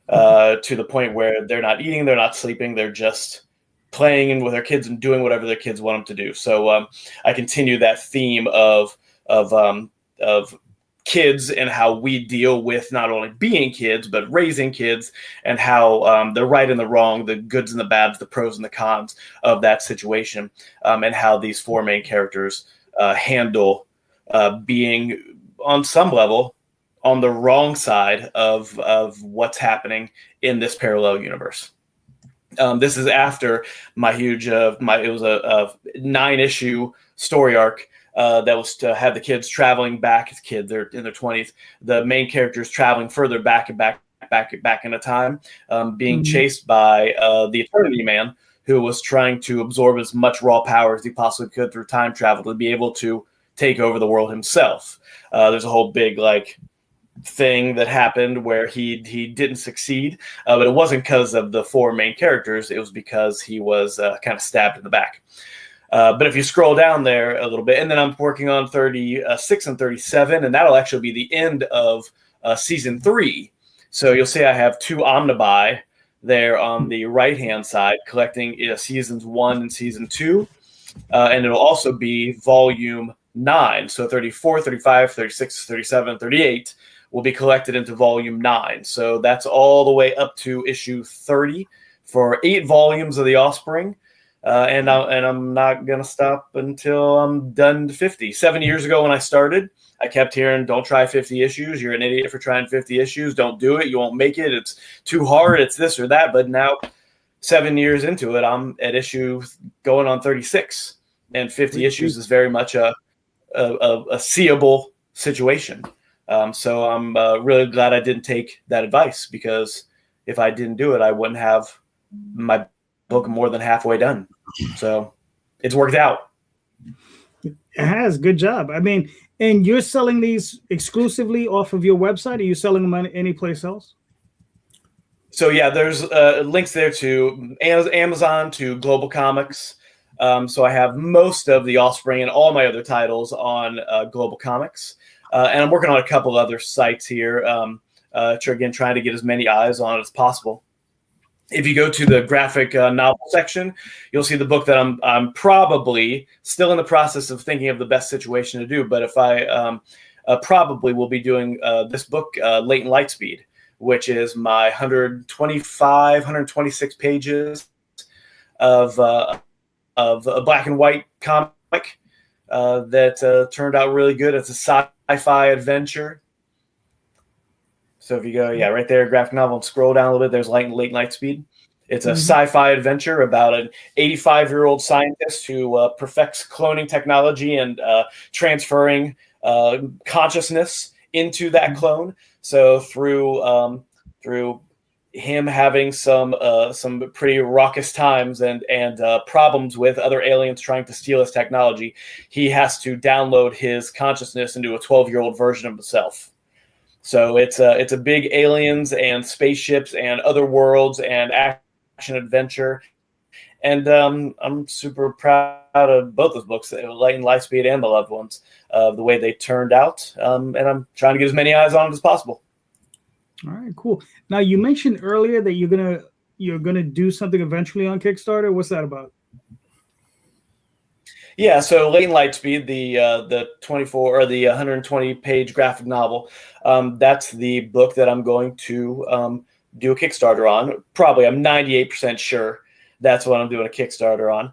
to the point where they're not eating, they're not sleeping, they're just playing with their kids and doing whatever their kids want them to do. So I continue that theme of kids and how we deal with not only being kids, but raising kids, and how the right and the wrong, the goods and the bads, the pros and the cons of that situation, and how these 4 main characters handle being on some level on the wrong side of what's happening in this parallel universe. This is after my huge, it was a 9-issue story arc that was to have the kids traveling back as kids. They're in their 20s. The main characters traveling further back in a time, being chased by the Eternity Man, who was trying to absorb as much raw power as he possibly could through time travel to be able to take over the world himself. There's a whole big thing that happened where he didn't succeed, but it wasn't because of the 4 main characters. It was because he was kind of stabbed in the back. But if you scroll down there a little bit, and then I'm working on 36 and 37, and that'll actually be the end of season 3. So you'll see I have 2 omnibuy there on the right-hand side, collecting seasons 1 and season 2. And it'll also be volume 9. So 34, 35, 36, 37, 38 will be collected into volume 9. So that's all the way up to issue 30 for 8 volumes of The Offspring. And I'm not going to stop until I'm done to 50. 7 years ago when I started, I kept hearing, don't try 50 issues. You're an idiot for trying 50 issues. Don't do it. You won't make it. It's too hard. It's this or that. But now, 7 years into it, I'm at issue going on 36. And 50 issues is very much a seeable situation. So I'm really glad I didn't take that advice, because if I didn't do it, I wouldn't have my book more than halfway done. So it's worked out. It has. Good job. I mean, and you're selling these exclusively off of your website? Are you selling them any place else? So yeah, there's links there to Amazon, to Global Comics. So I have most of The Offspring and all my other titles on Global Comics. And I'm working on a couple other sites here, again, trying to get as many eyes on it as possible. If you go to the graphic novel section, you'll see the book that I'm probably still in the process of thinking of the best situation to do. But if I probably will be doing this book, Latent Lightspeed, which is my 126 pages of a black and white comic that turned out really good. It's a sci-fi adventure. So if you go, right there, graphic novel, and scroll down a little bit, there's Latent Lightspeed. It's a sci-fi adventure about an 85-year-old scientist who perfects cloning technology and transferring consciousness into that clone. So through him having some pretty raucous times and problems with other aliens trying to steal his technology, he has to download his consciousness into a 12-year-old version of himself. So it's a big aliens and spaceships and other worlds and action adventure. And I'm super proud of both those books, Latent Lightspeed and The Loved Ones, the way they turned out. And I'm trying to get as many eyes on it as possible. All right, cool. Now, you mentioned earlier that you're gonna do something eventually on Kickstarter. What's that about? Yeah, so Latent Lightspeed, the 24 or the 120-page graphic novel, that's the book that I'm going to do a Kickstarter on. Probably, I'm 98% sure that's what I'm doing a Kickstarter on,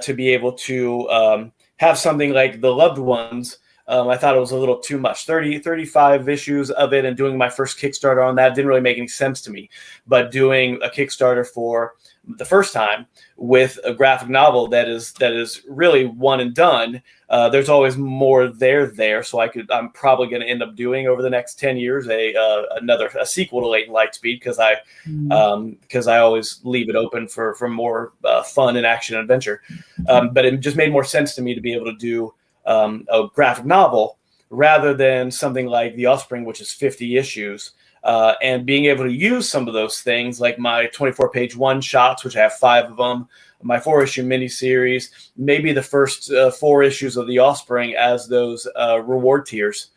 to be able to have something like The Loved Ones. I thought it was a little too much. 35 issues of it, and doing my first Kickstarter on that didn't really make any sense to me. But doing a Kickstarter for the first time with a graphic novel that is really one and done, there's always more there. So I'm probably going to end up doing over the next 10 years a sequel to Latent Lightspeed, because I always leave it open for more fun and action and adventure. But it just made more sense to me to be able to do a graphic novel rather than something like The Offspring, which is 50 issues, and being able to use some of those things, like my 24-page one-shots, which I have 5 of them, my 4-issue miniseries, maybe the first 4 issues of The Offspring as those reward tiers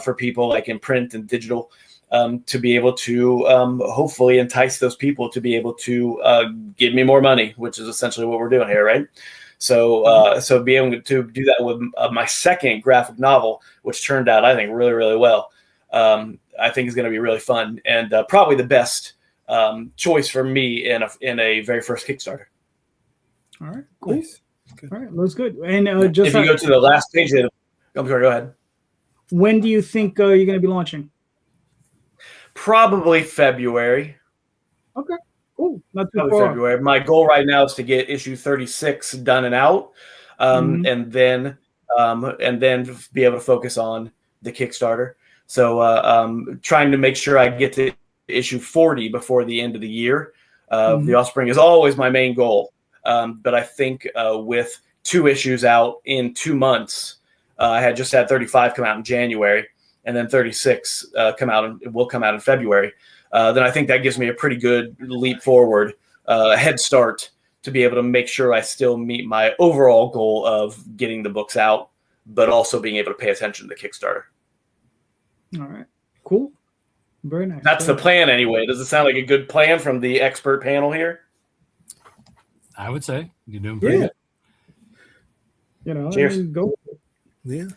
for people, like in print and digital, to be able to hopefully entice those people to be able to give me more money, which is essentially what we're doing here, right? So being able to do that with my second graphic novel, which turned out, I think, really, really well, I think is going to be really fun and probably the best choice for me in a very first Kickstarter. All right, cool. Nice. Good. All right, that's good. And just if you go to the last page, I'm sorry, go ahead. When do you think you're going to be launching? Probably February. Okay. Cool. Not too Probably far. February. My goal right now is to get issue 36 done and out, and then be able to focus on the Kickstarter. So trying to make sure I get to issue 40 before the end of the year. The Offspring is always my main goal. But I think with 2 issues out in 2 months, I had just had 35 come out in January, and then 36 will come out in February. Then I think that gives me a pretty good leap forward, head start to be able to make sure I still meet my overall goal of getting the books out, but also being able to pay attention to the Kickstarter. All right, cool. Very nice. That's the plan anyway. Does it sound like a good plan from the expert panel here? I would say you're doing pretty good. Cheers. I mean, go. Yeah.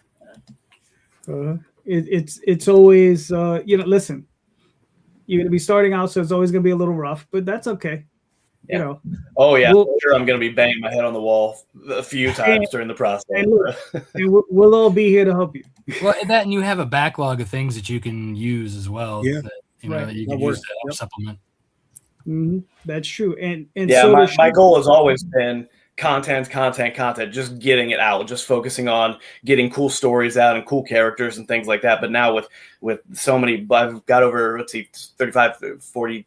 It's always listen, you're gonna be starting out, so it's always gonna be a little rough, but that's okay. Yeah. Oh yeah, We'll, sure. I'm gonna be banging my head on the wall a few times during the process. And we'll all be here to help you. Well, and you have a backlog of things that you can use as well. Yeah. That, Right. that you can use to help supplement. Mm-hmm. That's true. And yeah, so my goal has always been content, just getting it out, just focusing on getting cool stories out and cool characters and things like that. But now with so many, I've got over, 35, 40,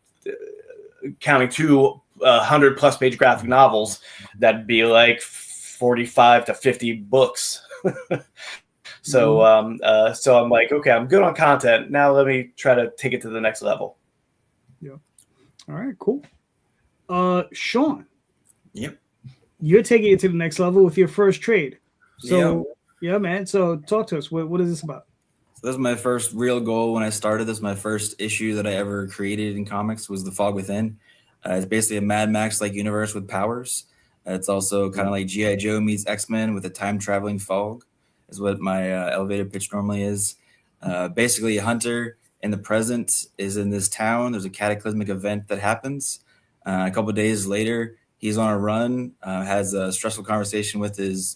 counting 200 plus page graphic novels, that'd be like 45 to 50 books. So I'm like, okay, I'm good on content. Now let me try to take it to the next level. Yeah. All right, cool. Sean. Yep. You're taking it to the next level with your first trade. So yeah, man. So talk to us. What is this about? So this is my first real goal when I started. This is my first issue that I ever created in comics, was The Fog Within. It's basically a Mad Max-like universe with powers. It's also kind of like G.I. Joe meets X-Men with a time-traveling fog, is what my elevator pitch normally is. Basically, a hunter in the present is in this town. There's a cataclysmic event that happens. A couple of days later, he's on a run, has a stressful conversation with his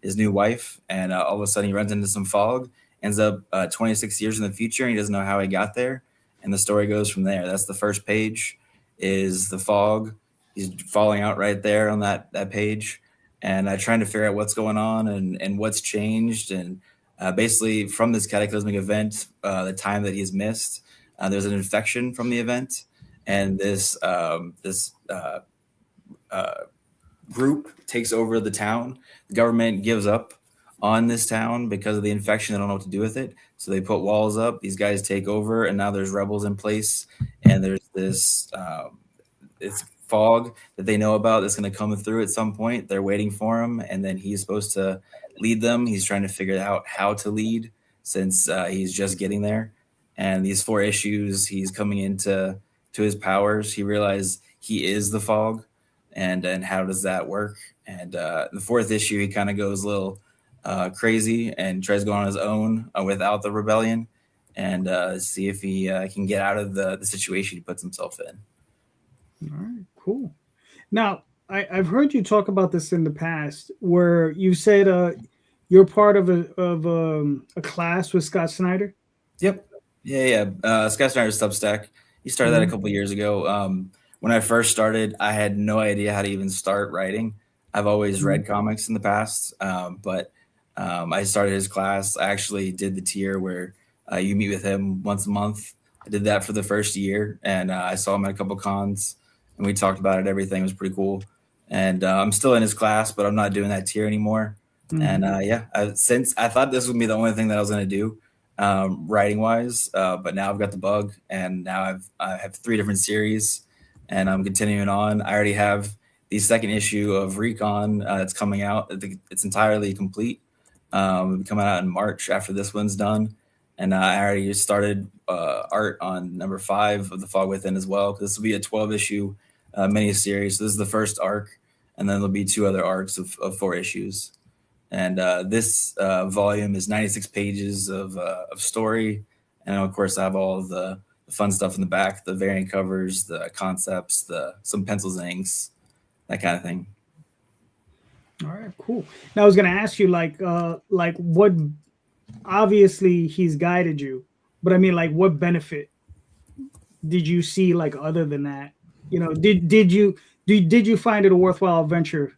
new wife, and all of a sudden he runs into some fog, ends up 26 years in the future, and he doesn't know how he got there. And the story goes from there. That's the first page, is the fog. He's falling out right there on that page. And trying to figure out what's going on and what's changed. And basically from this cataclysmic event, the time that he's missed, there's an infection from the event. And this group takes over the town. The government gives up on this town because of the infection. They don't know what to do with it. So they put walls up. These guys take over, and now there's rebels in place. And there's this it's fog that they know about that's going to come through at some point. They're waiting for him, and then he's supposed to lead them. He's trying to figure out how to lead since he's just getting there. And these 4 issues, he's coming into his powers. He realized he is the fog, and how does that work? And the 4th issue, he kind of goes a little crazy and tries to go on his own without the rebellion, and see if he can get out of the situation he puts himself in. All right, cool. Now, I've heard you talk about this in the past, where you said you're part of a class with Scott Snyder. Yep. Yeah. Scott Snyder's Substack. He started that a couple of years ago. When I first started, I had no idea how to even start writing. I've always read comics in the past, but I started his class. I actually did the tier where you meet with him once a month. I did that for the first year, and I saw him at a couple cons, and we talked about it. Everything was pretty cool. And I'm still in his class, but I'm not doing that tier anymore. And since I thought this would be the only thing that I was going to do writing wise, but now I've got the bug, and now I have 3 different series, and I'm continuing on. I already have the 2nd issue of Recon that's coming out. It's entirely complete. It'll be coming out in March after this one's done. And I already started art on number 5 of The Fog Within as well, because this will be a 12-issue mini-series. So this is the first arc, and then there'll be 2 other arcs of 4 issues. And this volume is 96 pages of story. And of course, I have all of the fun stuff in the back, the variant covers, the concepts, some pencils and inks, that kind of thing. All right, cool. Now I was going to ask you, like what, obviously he's guided you, but I mean, like, what benefit did you see, like, other than that? You know, did you find it a worthwhile venture,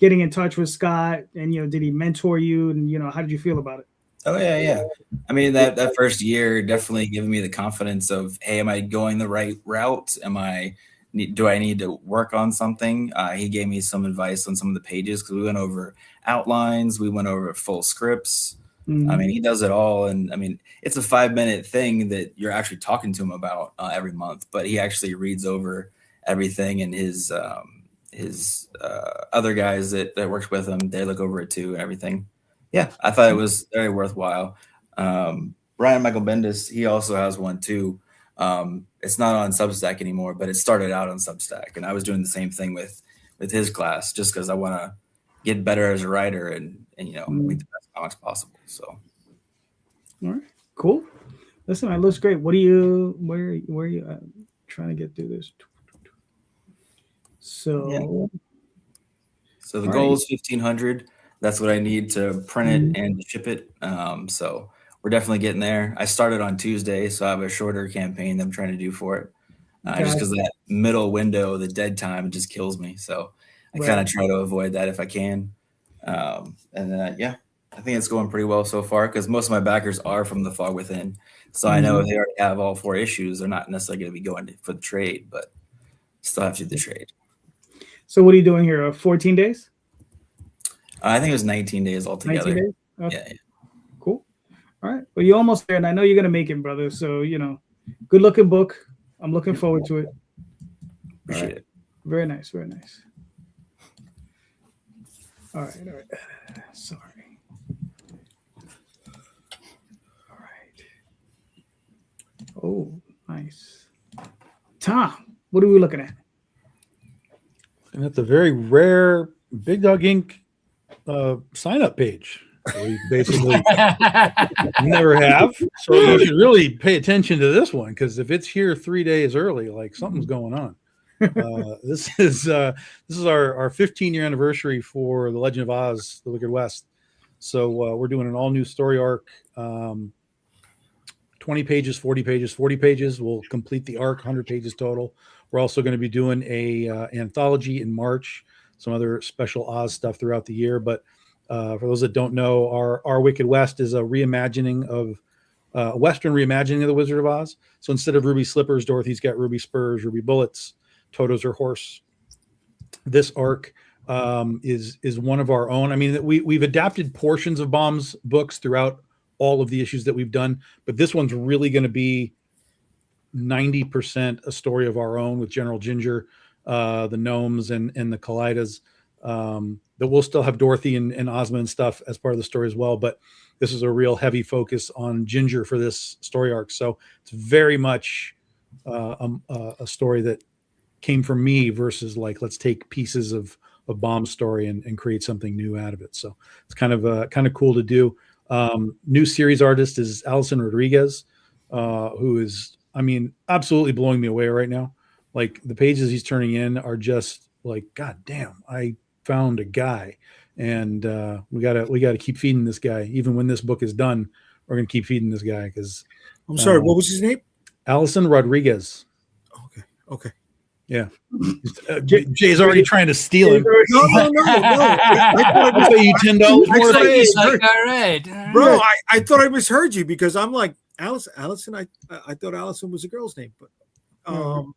getting in touch with Scott, and, did he mentor you, and, how did you feel about it? Oh yeah. I mean, that first year definitely giving me the confidence of, hey, am I going the right route? Am I do I need to work on something? He gave me some advice on some of the pages because we went over outlines, we went over full scripts. I mean, he does it all, and I mean, it's a 5-minute thing that you're actually talking to him about every month. But he actually reads over everything, and his other guys that works with him, they look over it too and everything. Yeah, I thought it was very worthwhile. Brian Michael Bendis, he also has one too. It's not on Substack anymore, but it started out on Substack, and I was doing the same thing with his class just because I want to get better as a writer and make the best comics possible. So, all right, cool. Listen, it looks great. Where are you trying to get through this? So the goal is 1,500. That's what I need to print it and ship it. So we're definitely getting there. I started on Tuesday, so I have a shorter campaign that I'm trying to do for it. Just because that middle window, the dead time, just kills me. So I kind of try to avoid that if I can. I think it's going pretty well so far because most of my backers are from the Fog Within. So I know they already have all 4 issues. They're not necessarily going to be going for the trade, but still have to do the trade. So what are you doing here? 14 days? I think it was 19 days altogether. 19 days? Okay. Yeah. Cool. All right. Well, you're almost there, and I know you're going to make it, brother. So, good looking book. I'm looking forward to it. Appreciate it. Very nice. Very nice. All right. Sorry. All right. Oh, nice. Tom, what are we looking at? And that's a very rare Big Dog Inc. Sign-up page. We basically never have. So you should really pay attention to this one because if it's here 3 days early, like something's going on. This is our 15-year anniversary for The Legend of Oz: The Wicked West. So we're doing an all-new story arc. 20 pages, 40 pages, 40 pages. We'll complete the arc, 100 pages total. We're also going to be doing a anthology in March, some other special Oz stuff throughout the year. But for those that don't know, our Wicked West is a reimagining of Western reimagining of the Wizard of Oz. So instead of ruby slippers, Dorothy's got ruby spurs, ruby bullets, Toto's her horse. This arc is one of our own. I mean, we've adapted portions of Baum's books throughout all of the issues that we've done, but this one's really going to be 90% a story of our own with General Ginger, the gnomes and the Kaleidas. That we'll still have Dorothy and Ozma and stuff as part of the story as well, but this is a real heavy focus on Ginger for this story arc. So it's very much a story that came from me versus like, let's take pieces of Baum's story and create something new out of it. So it's kind of cool to do. New series artist is Allison Rodriguez, who is, I mean, absolutely blowing me away right now. Like the pages he's turning in are just like, God damn, I found a guy, and we gotta keep feeding this guy. Even when this book is done, we're gonna keep feeding this guy because. I'm sorry, what was his name? Allison Rodriguez. Okay. Yeah. Jay's already trying to steal him. No. I I'll pay you $10 more. Like, all right. Bro, I thought I misheard you because I'm like Allison. I thought Allison was a girl's name, but I'm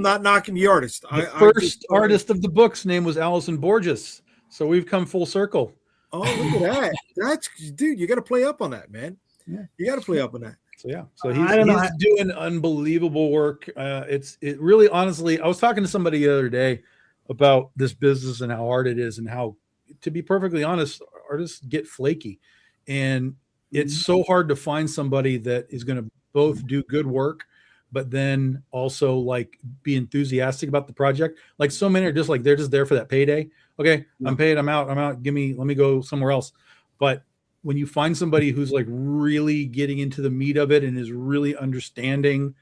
not knocking the artist. The first artist of the book's name was Allison Borges, so we've come full circle. Oh, look at that! That's dude. You got to play up on that, man. Yeah, you got to play up on that. So yeah, so he's doing unbelievable work. It really, honestly, I was talking to somebody the other day about this business and how hard it is, and how, to be perfectly honest, artists get flaky, and it's so hard to find somebody that is going to both do good work, but then also like be enthusiastic about the project. Like so many are just like, they're just there for that payday. Okay, I'm paid, I'm out. Let me go somewhere else. But when you find somebody who's like really getting into the meat of it and is really understanding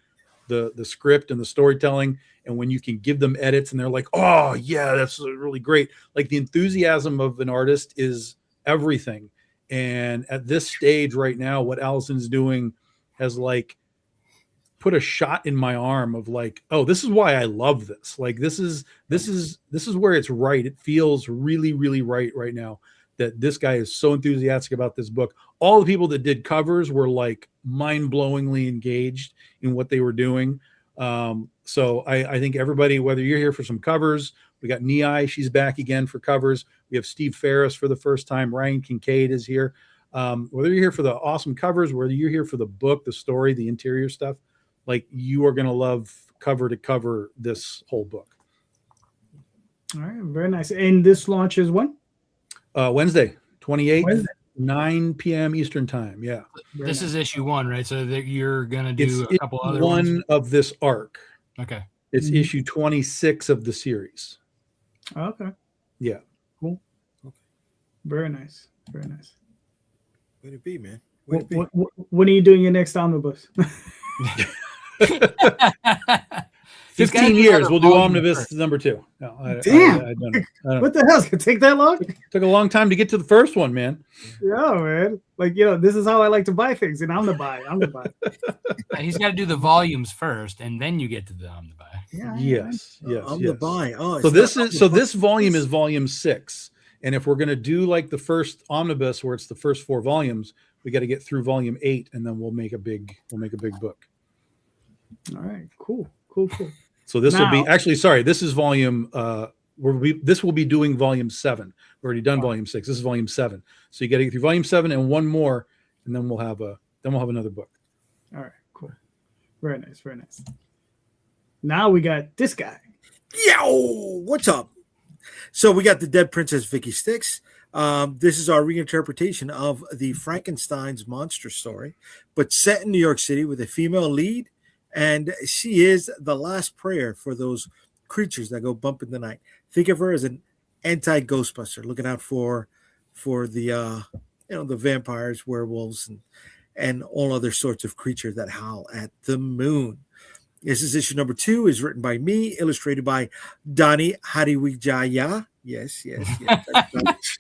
the script and the storytelling, and when you can give them edits and they're like, oh yeah, that's really great. Like the enthusiasm of an artist is everything. And at this stage right now, what Allison's doing has like put a shot in my arm of like, oh, this is why I love this. Like this is where it's right. It feels really, really right now that this guy is so enthusiastic about this book. All the people that did covers were like mind-blowingly engaged in what they were doing. So I think everybody, whether you're here for some covers, we got Nei, she's back again for covers. We have Steve Ferris for the first time. Ryan Kincaid is here. Whether you're here for the awesome covers, whether you're here for the book, the story, the interior stuff, like you are going to love cover to cover this whole book. All right, very nice. And this launches when? Wednesday, 28th, Wednesday. 9 p.m. Eastern time. Yeah. This is issue 1, right? So that you're gonna do a couple other one ones? of this arc. Okay. It's issue 26 of the series. Okay. Yeah. Cool. Very nice. Very nice. Way to be, man. Way to be. When are you doing your next omnibus? 15 years, we'll do Omnibus number 2. No, Damn. I don't know. What the hell's gonna take that long? Took a long time to get to the first one, man. Yeah, man. Like, you know, this is how I like to buy things, and I'm the buy. He's got to do the volumes first, and then you get to the omnibuy. Yeah. Yes. I'm the buy. Oh, So it's this volume is volume 6, and if we're going to do like the first omnibus where it's the first 4 volumes, we got to get through volume 8, and then we'll make a big book. All right. Cool. So this will be Now- this is volume. This will be doing volume 7. We've already done volume 6. This is volume 7. So you got to get through volume 7 and one more, and then we'll have another book. All right. Cool. Very nice. Very nice. Now we got this guy. Yo, what's up? So we got the Dead Princess Vicky Styx. This is our reinterpretation of the Frankenstein's monster story, but set in New York City with a female lead, and she is the last prayer for those creatures that go bump in the night. Think of her as an anti-Ghostbuster, looking out for the the vampires, werewolves, and all other sorts of creatures that howl at the moon. This is issue number 2. Is written by me, illustrated by Donnie Hariwijaya. Yes.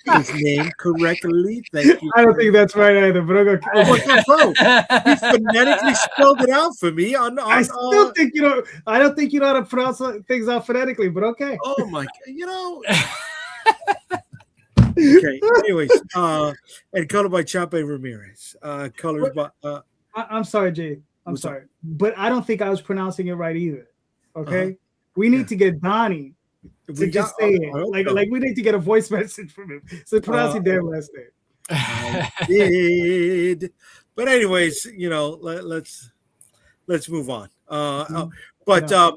That's his name correctly. Thank you. I don't think that's right either, but I'm gonna. What's that from? He phonetically spelled it out for me. I still think you know. I don't think you know how to pronounce things out phonetically, but okay. Oh my! Okay. Anyways, and colored by Chape Ramirez. Colors by. I'm sorry, Jay. I'm sorry, but I don't think I was pronouncing it right either. Okay, Uh-huh. We need to get Donnie to just say it. Like we need to get a voice message from him. So pronounce your damn last name. I did. But anyways, let's move on.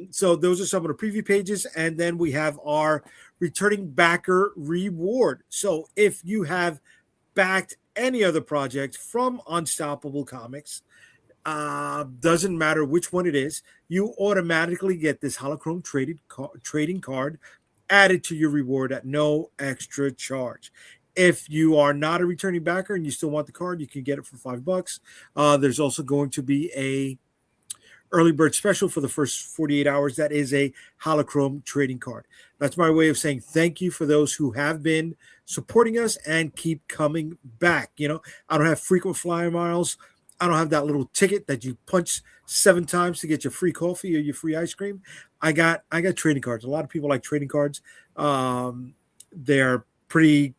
So those are some of the preview pages, and then we have our returning backer reward. So if you have backed any other project from Unstoppable Comics, doesn't matter which one it is, you automatically get this holochrome trading card added to your reward at no extra charge. If you are not a returning backer and you still want the card, you can get it for $5. There's also going to be a early bird special for the first 48 hours. That is a holochrome trading card. That's my way of saying thank you for those who have been supporting us and keep coming back. I don't have frequent flyer miles. I don't have that little ticket that you punch 7 times to get your free coffee or your free ice cream. I got trading cards. A lot of people like trading cards. They're pretty,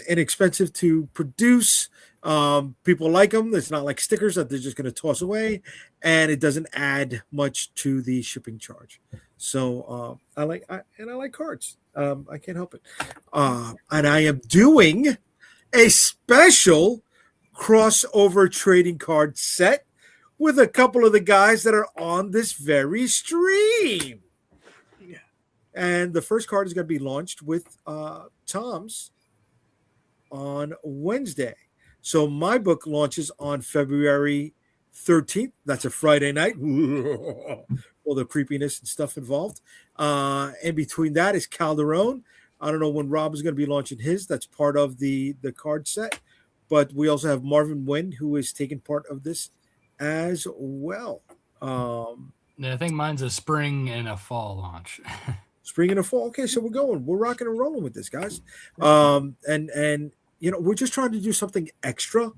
inexpensive to produce. People like them. It's not like stickers that they're just going to toss away, and it doesn't add much to the shipping charge. So I like cards. I can't help it. And I am doing a special crossover trading card set with a couple of the guys that are on this very stream. Yeah. And the first card is going to be launched with Tom's on Wednesday. So my book launches on February 13th. That's a Friday night. All the creepiness and stuff involved. In between that is Calderon. I don't know when Rob is going to be launching his. That's part of the card set. But we also have Marvin Nguyen, who is taking part of this as well. I think mine's a spring and a fall launch. Spring and a fall. Okay, so we're rocking and rolling with this, guys. And we're just trying to do something extra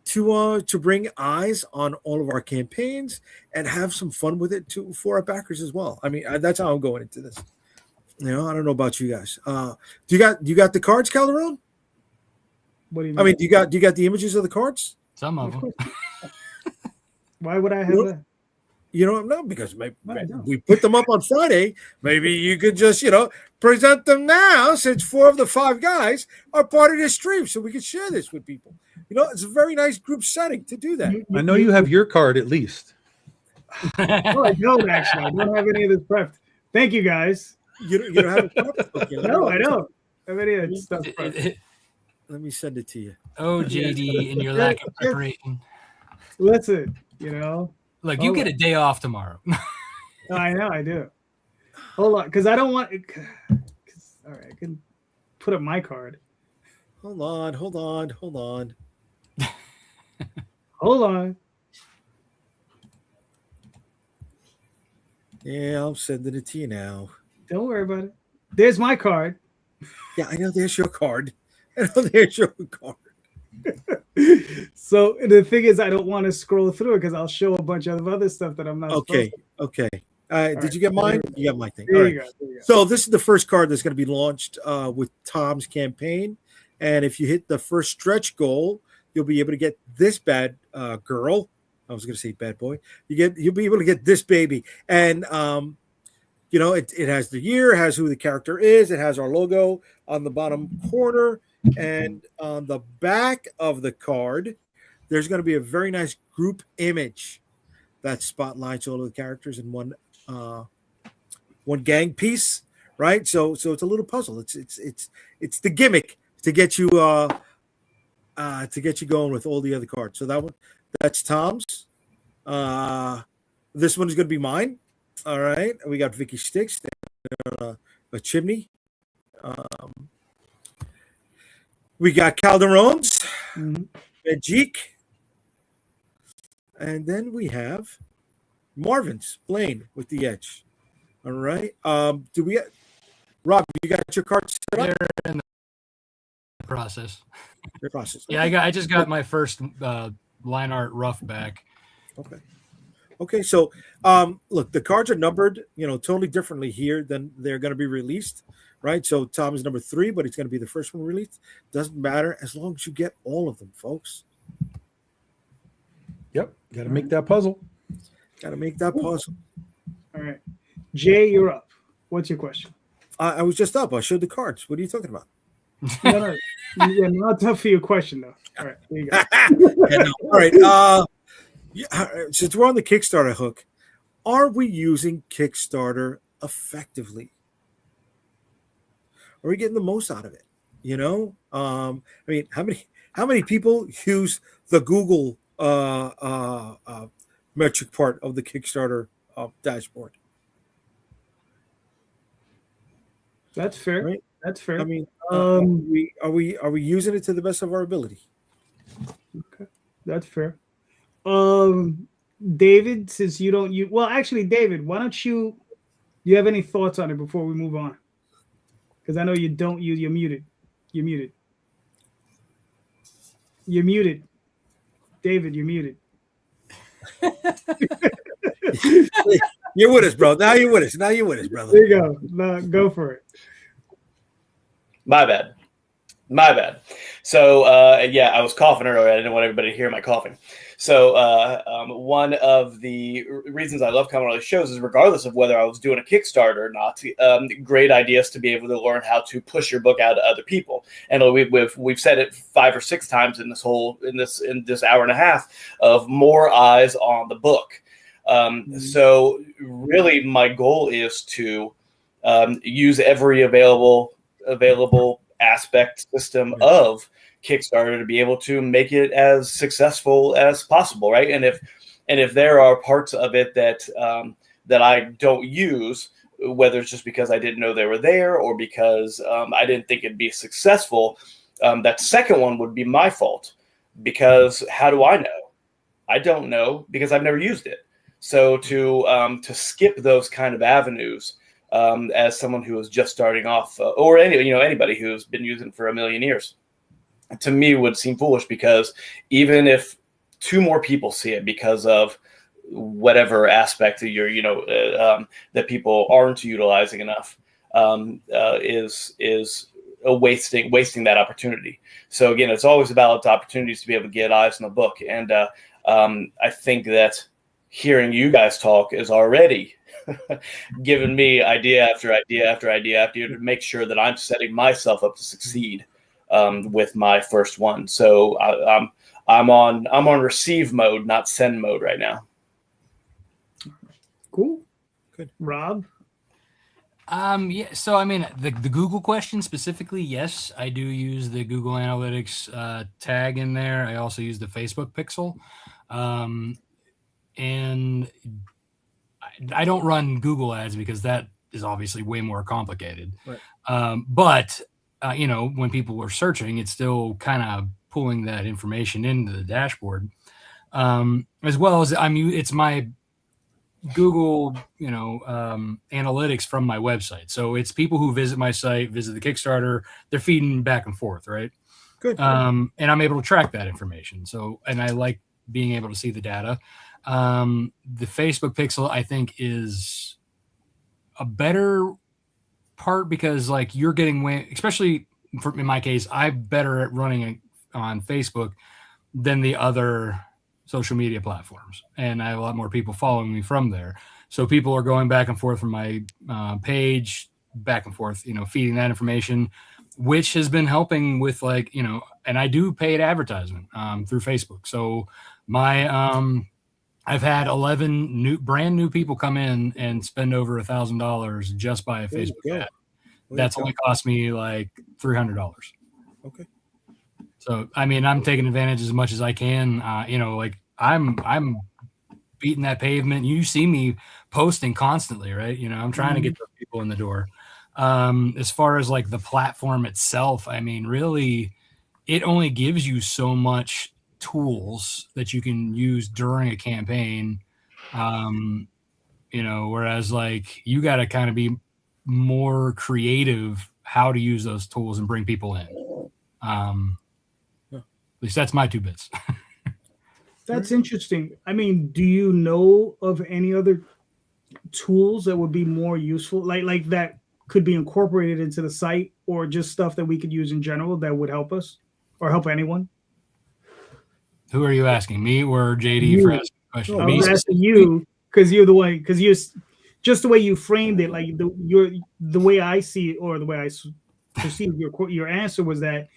to bring eyes on all of our campaigns and have some fun with it for our backers as well. I mean, that's how I'm going into this. You know, I don't know about you guys. Do you got the cards, Calderon? What do you mean? I mean, do you got the images of the cards? Some of Of them. course. Why would I have Well, that? You know, no, because I don't. we put them up on Friday. Maybe you could just, present them now, since 4 of the 5 guys are part of this stream, so we can share this with people. It's a very nice group setting to do that. I know you have your card at least. No, I don't actually. I don't have any of this prepped. Thank you, guys. You don't have it prepped? Okay, No, I don't have any of this stuff prepped. Let me send it to you. Oh, JD, and your lack of preparation. Listen, Look, you get a day off tomorrow. I know I do. Hold on, because I don't want. All right, I can put up my card. Hold on. Hold on. Yeah, I'm sending it to you now. Don't worry about it. There's my card. Yeah, I know there's your card. There's your card. So the thing is, I don't want to scroll through it because I'll show a bunch of other stuff that I'm not. Okay. Did right, you get mine? You got my thing. There All you right. go. So this is the first card that's going to be launched with Tom's campaign, and if you hit the first stretch goal, you'll be able to get this bad girl. I was going to say bad boy. You'll be able to get this baby, and it has the year, it has who the character is, it has our logo on the bottom corner, and on the back of the card, there's going to be a very nice group image that spotlights all of the characters in one gang piece, right? So it's a little puzzle. It's the gimmick to get you going with all the other cards. So that's Tom's. This one is going to be mine. All right, we got Vicky Sticks, a chimney. We got Calderon's, Magique, and then we have Marvin's Blaine with the edge. All right. Rob? You got your cards set up? They're in the process. Your process. Yeah, I just got my first line art rough back. Okay. So, look, the cards are numbered, totally differently here than they're going to be released, right? So Tom is number 3, but it's going to be the first one released. Doesn't matter as long as you get all of them, folks. Yep. Got to make that puzzle. Got to make that puzzle. All right, Jay, you're up. What's your question? I was just up. I showed the cards. What are you talking about? No. Yeah, not tough for your question though. All right, there you go. All right. Since we're on the Kickstarter hook, are we using Kickstarter effectively? Are we getting the most out of it? I mean, how many people use the Google metric part of the Kickstarter dashboard? That's fair. Right? That's fair. I mean, are we using it to the best of our ability? Okay, that's fair. David, since you don't use, well, actually, David, why don't you have any thoughts on it before we move on? Because I know you don't use. You're muted. David, you're muted. You're with us, bro. Now you're with us, brother. There you go. No, go for it. My bad. So, I was coughing earlier. I didn't want everybody to hear my coughing. So, one of the reasons I love coming on the shows is regardless of whether I was doing a Kickstarter or not, great ideas to be able to learn how to push your book out to other people. And we've said it 5 or 6 times in this hour and a half of more eyes on the book. So really my goal is to use every available aspect system of Kickstarter to be able to make it as successful as possible, right? And if there are parts of it that I don't use, whether it's just because I didn't know they were there or because I didn't think it'd be successful, that second one would be my fault. Because how do I know? I don't know because I've never used it. So to skip those kind of avenues, as someone who is just starting off, or anybody who's been using it for a million years, to me would seem foolish, because even if 2 more people see it because of whatever aspect of your, that people aren't utilizing enough, is wasting that opportunity. So again, it's always about the opportunities to be able to get eyes on the book. And I think that hearing you guys talk is already giving me idea after idea after idea after to make sure that I'm setting myself up to succeed with my first one. So I'm on receive mode, not send mode right now. Cool. Good. Rob? Yeah. So, I mean, the Google question specifically, yes, I do use the Google Analytics tag in there. I also use the Facebook Pixel. And I don't run Google ads because that is obviously way more complicated. Right. But when people were searching, it's still kind of pulling that information into the dashboard, as well as it's my Google, analytics from my website. So it's people who visit my site, visit the Kickstarter, they're feeding back and forth, right? Good. And I'm able to track that information. So, and I like being able to see the data. The Facebook Pixel, I think, is a better part because, like, you're getting especially in my case, I'm better at running on Facebook than the other social media platforms, and I have a lot more people following me from there. So people are going back and forth from my page, back and forth, feeding that information, which has been helping with and I do paid advertisement through Facebook. So my I've had 11 brand new people come in and spend over $1,000 just by a Facebook ad. That's only cost me like $300. Okay. So, I mean, I'm taking advantage as much as I can. I'm beating that pavement. You see me posting constantly, right? I'm trying to get those people in the door. As far as like the platform itself, I mean, really, it only gives you so much tools that you can use during a campaign. Whereas like you got to kind of be more creative how to use those tools and bring people in. At least that's my 2 bits. That's interesting. I mean, do you know of any other tools that would be more useful, like that could be incorporated into the site, or just stuff that we could use in general that would help us or help anyone? Who are you asking, me or JD for asking the question? I'm asking you because you're the one. Because you're just the way you framed it, like the way I see it, or the way I perceive your answer was that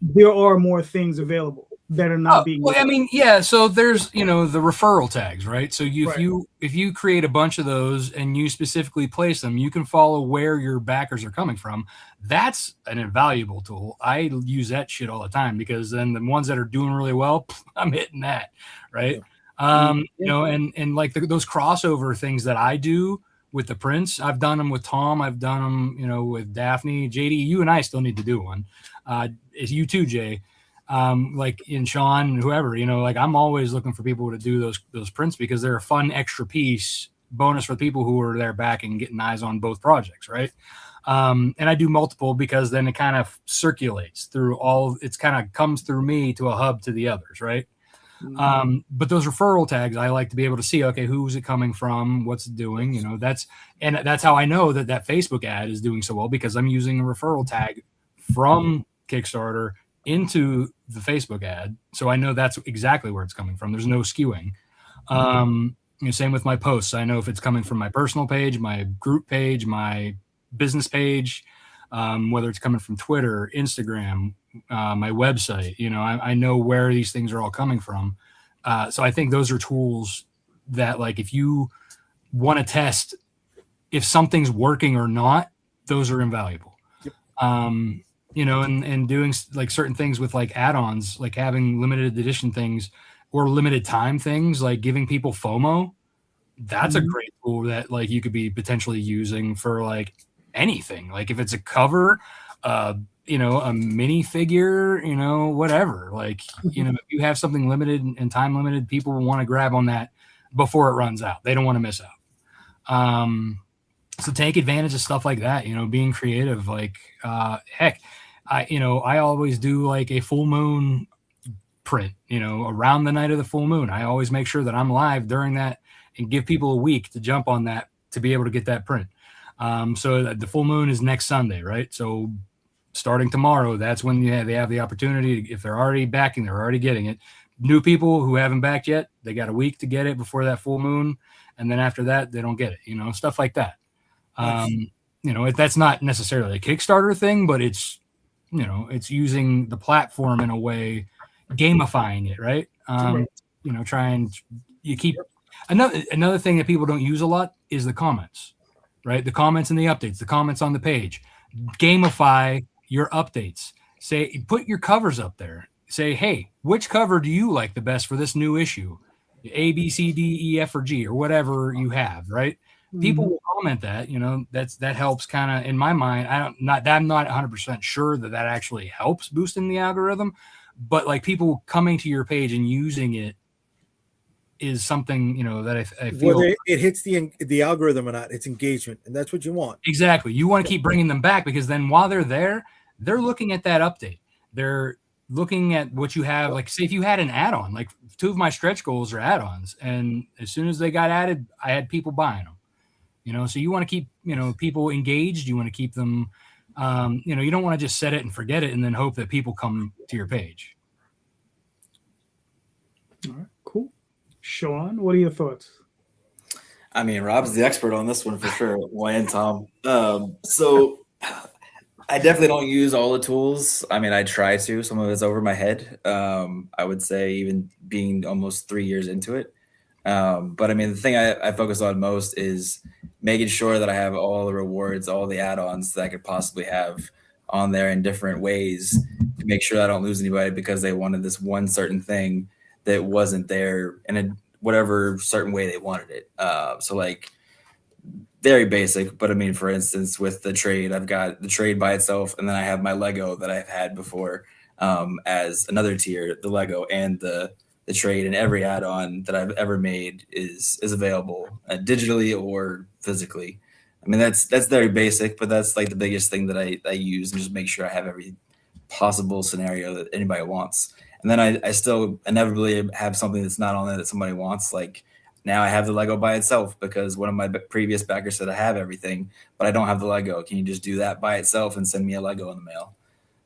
there are more things available that are not being. Well, I mean, yeah. So there's the referral tags, right? So if you create a bunch of those and you specifically place them, you can follow where your backers are coming from. That's an invaluable tool. I use that shit all the time because then the ones that are doing really well, I'm hitting that, right? And like those crossover things that I do with the prints, I've done them with Tom, I've done them, with Daphne, JD. You and I still need to do one. It's you too, Jay. Like in Sean, whoever, like I'm always looking for people to do those prints because they're a fun extra piece bonus for people who are there backing, getting eyes on both projects, right? And I do multiple because then it kind of circulates through it's kind of comes through me to a hub to the others, right? But those referral tags, I like to be able to see, okay, who's it coming from? What's it doing? That's how I know that Facebook ad is doing so well because I'm using a referral tag from Kickstarter into the Facebook ad. So I know that's exactly where it's coming from. There's no skewing. Same with my posts. I know if it's coming from my personal page, my group page, my business page, whether it's coming from Twitter, Instagram, my website, I know where these things are all coming from. So I think those are tools that, like, if you want to test if something's working or not, those are invaluable. Yep. And doing like certain things with like add-ons, like having limited edition things or limited time things, like giving people FOMO. That's a great tool that like you could be potentially using for like anything. Like if it's a cover, a mini figure, whatever, like, if you have something limited and time limited, people will want to grab on that before it runs out. They don't want to miss out. So take advantage of stuff like that, being creative, like, heck, I always do like a full moon print, around the night of the full moon. I always make sure that I'm live during that and give people a week to jump on that to be able to get that print. So the full moon is next Sunday, right? So starting tomorrow, that's when they have the opportunity. If they're already backing, they're already getting it. New people who haven't backed yet, they got a week to get it before that full moon. And then after that, they don't get it, stuff like that. That's not necessarily a Kickstarter thing, but it's using the platform in a way, gamifying it, right? You keep another thing that people don't use a lot is the comments, right? The comments and the updates, the comments on the page. Gamify your updates. Put your covers up there. Say, hey, which cover do you like the best for this new issue? A, B, C, D, E, F, or G, or whatever you have, right? Mm-hmm. People will comment that, that helps kind of, in my mind. I'm not 100% sure that actually helps boosting the algorithm, but like people coming to your page and using it is something, that I feel whether it hits the algorithm or not, it's engagement, and that's what you want. Exactly. You want to keep bringing them back, because then while they're there, they're looking at that update. They're looking at what you have. Like, say if you had an add-on, like 2 of my stretch goals are add-ons, and as soon as they got added, I had people buying them. So you want to keep, people engaged. You want to keep them, you don't want to just set it and forget it and then hope that people come to your page. All right, cool. Sean, what are your thoughts? I mean, Rob's the expert on this one for sure. And Tom. So I definitely don't use all the tools. I mean, I try to. Some of it's over my head. I would say, even being almost 3 years into it. But I mean, the thing I focus on most is making sure that I have all the rewards, all the add-ons that I could possibly have on there in different ways to make sure I don't lose anybody because they wanted this one certain thing that wasn't there in a whatever certain way they wanted it. So like very basic, but I mean, for instance, with the trade, I've got the trade by itself, and then I have my Lego that I've had before as another tier, the Lego and the trade, and every add-on that I've ever made is available digitally or physically. I mean, that's very basic, but that's like the biggest thing that I use, and just make sure I have every possible scenario that anybody wants. And then I still inevitably have something that's not on there that somebody wants. Like now I have the Lego by itself because one of my previous backers said I have everything, but I don't have the Lego. Can you just do that by itself and send me a Lego in the mail?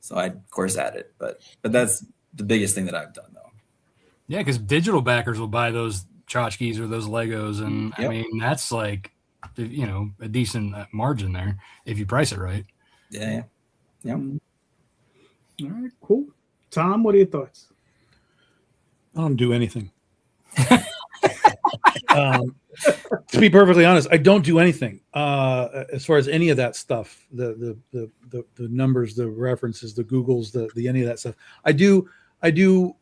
So I, of course, add it. But that's the biggest thing that I've done, though. Yeah, because digital backers will buy those tchotchkes or those Legos. And I mean, that's like, a decent margin there if you price it right. Yeah. All right, cool. Tom, what are your thoughts? I don't do anything. To be perfectly honest, I don't do anything as far as any of that stuff. The numbers, the references, the Googles, the any of that stuff. I do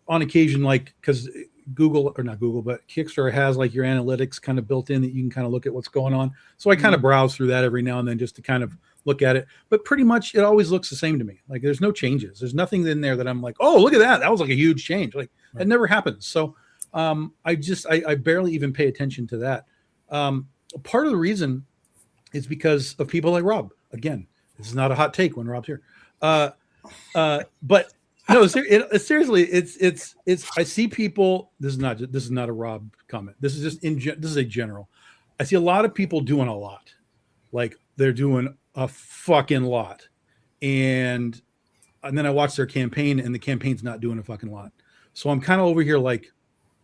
on occasion, like because but Kickstarter has like your analytics kind of built in that you can kind of look at what's going on. So I kind of browse through that every now and then just to kind of look at it, but pretty much it always looks the same to me. Like there's no changes. There's nothing in there that I'm like, oh, look at that. That was like a huge change. Like that never happens. So I barely even pay attention to that. Part of the reason is because of people like Rob. Again, this is not a hot take when Rob's here. But no, seriously, it's I see people. This is not a Rob comment. This is just this is a general. I see a lot of people doing a lot. Like they're doing a fucking lot. And then I watch their campaign and the campaign's not doing a fucking lot. So I'm kind of over here like,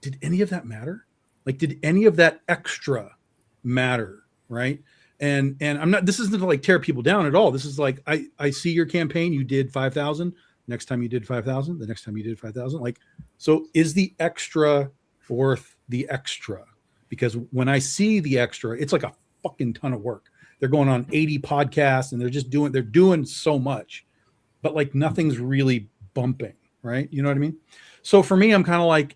did any of that matter? Like, did any of that extra matter? Right. And I'm not, this isn't to like tear people down at all. This is like, I see your campaign. You did 5,000. Next time you did 5,000. The next time you did 5,000. Like, so is the extra worth the extra? Because when I see the extra, it's like a fucking ton of work. They're going on 80 podcasts and they're doing so much, but like nothing's really bumping, right? You know what I mean? So for me, I'm kind of like,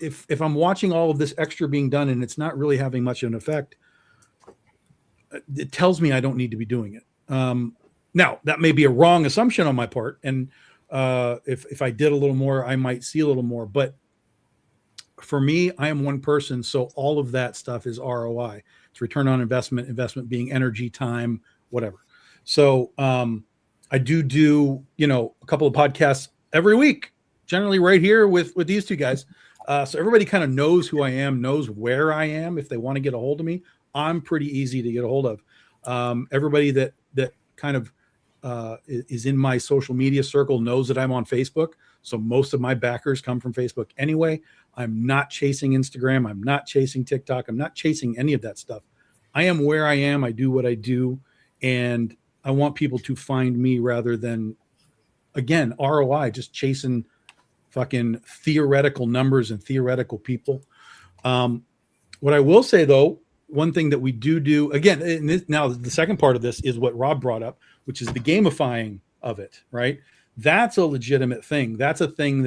if I'm watching all of this extra being done and it's not really having much of an effect, it tells me I don't need to be doing it. Now that may be a wrong assumption on my part. And if I did a little more, I might see a little more, but for me, I am one person. So all of that stuff is ROI. It's return on investment being energy, time, whatever. So I do, a couple of podcasts every week, generally right here with these two guys. So everybody kind of knows who I am, knows where I am. If they want to get a hold of me, I'm pretty easy to get a hold of. Everybody that kind of is in my social media circle knows that I'm on Facebook. So most of my backers come from Facebook anyway. I'm not chasing Instagram. I'm not chasing TikTok. I'm not chasing any of that stuff. I am where I am. I do what I do. And I want people to find me rather than, again, ROI, just chasing fucking theoretical numbers and theoretical people. What I will say, though, one thing that we do again, and now the second part of this is what Rob brought up, which is the gamifying of it, right? That's a legitimate thing. That's a thing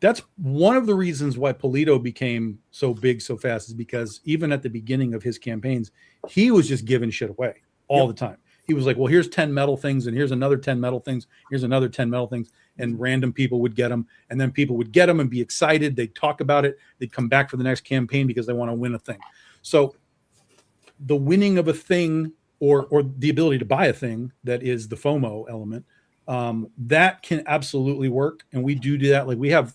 that's one of the reasons why Polito became so big so fast, is because even at the beginning of his campaigns, he was just giving shit away all the time. He was like, well, here's 10 metal things, and here's another 10 metal things. Here's another 10 metal things. And random people would get them. And then people would get them and be excited. They'd talk about it. They'd come back for the next campaign because they want to win a thing. So the winning of a thing or the ability to buy a thing, that is the FOMO element, that can absolutely work. And we do that. Like, we have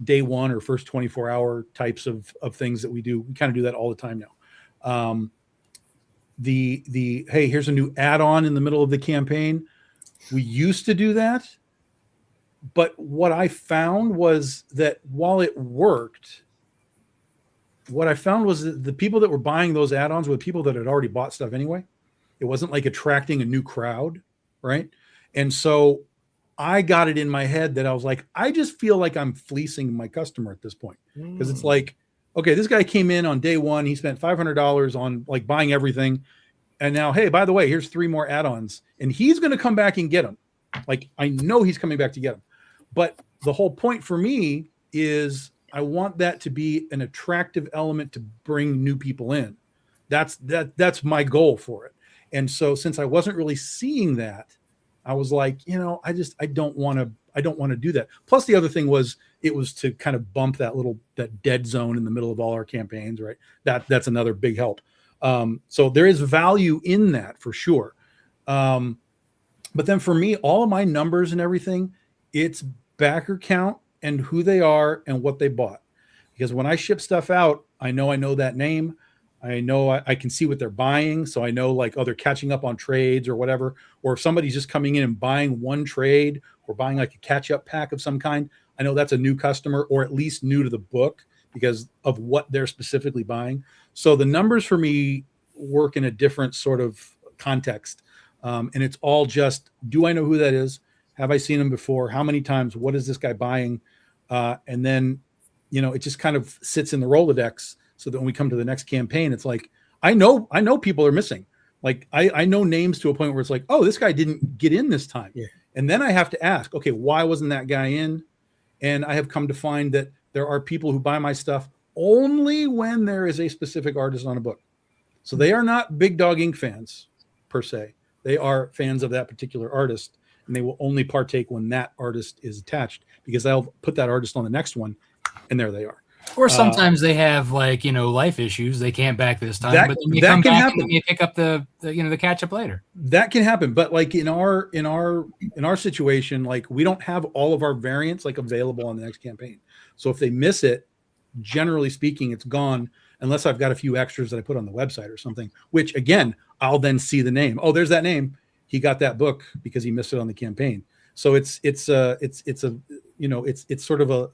day one or first 24-hour types of things that we do. We kind of do that all the time now. The hey, here's a new add-on in the middle of the campaign. We used to do that, but what I found was that while it worked, what I found was that the people that were buying those add-ons were people that had already bought stuff anyway. It wasn't like attracting a new crowd, right? And so I got it in my head that I was like, I just feel like I'm fleecing my customer at this point, because it's like, okay, this guy came in on day one. He spent $500 on like buying everything. And now, hey, by the way, here's 3 more add-ons, and he's going to come back and get them. Like, I know he's coming back to get them. But the whole point for me is I want that to be an attractive element to bring new people in. That's my goal for it. And so since I wasn't really seeing that, I was like, I don't want to do that. Plus the other thing was, it was to kind of bump that dead zone in the middle of all our campaigns, right? That's another big help. So there is value in that for sure. But then for me, all of my numbers and everything, it's backer count and who they are and what they bought. Because when I ship stuff out, I know that name. I know I can see what they're buying. So I know, like, they're catching up on trades or whatever. Or if somebody's just coming in and buying one trade or buying like a catch-up pack of some kind, I know that's a new customer, or at least new to the book because of what they're specifically buying. So the numbers for me work in a different sort of context. And it's all just, do I know who that is? Have I seen him before? How many times? What is this guy buying? And then, it just kind of sits in the Rolodex, so that when we come to the next campaign, it's like, I know people are missing. Like, I know names to a point where it's like, oh, this guy didn't get in this time. Yeah. And then I have to ask, okay, why wasn't that guy in? And I have come to find that there are people who buy my stuff only when there is a specific artist on a book. So they are not Big Dog Ink fans per se. They are fans of that particular artist, and they will only partake when that artist is attached, because I'll put that artist on the next one, and there they are. Or sometimes they have, like, life issues. They can't back this time, but then they come back and they pick up the catch up later. That can happen. But like in our situation, like, we don't have all of our variants like available on the next campaign. So if they miss it, generally speaking, it's gone, unless I've got a few extras that I put on the website or something, which again, I'll then see the name. Oh, there's that name. He got that book because he missed it on the campaign. So it's sort of a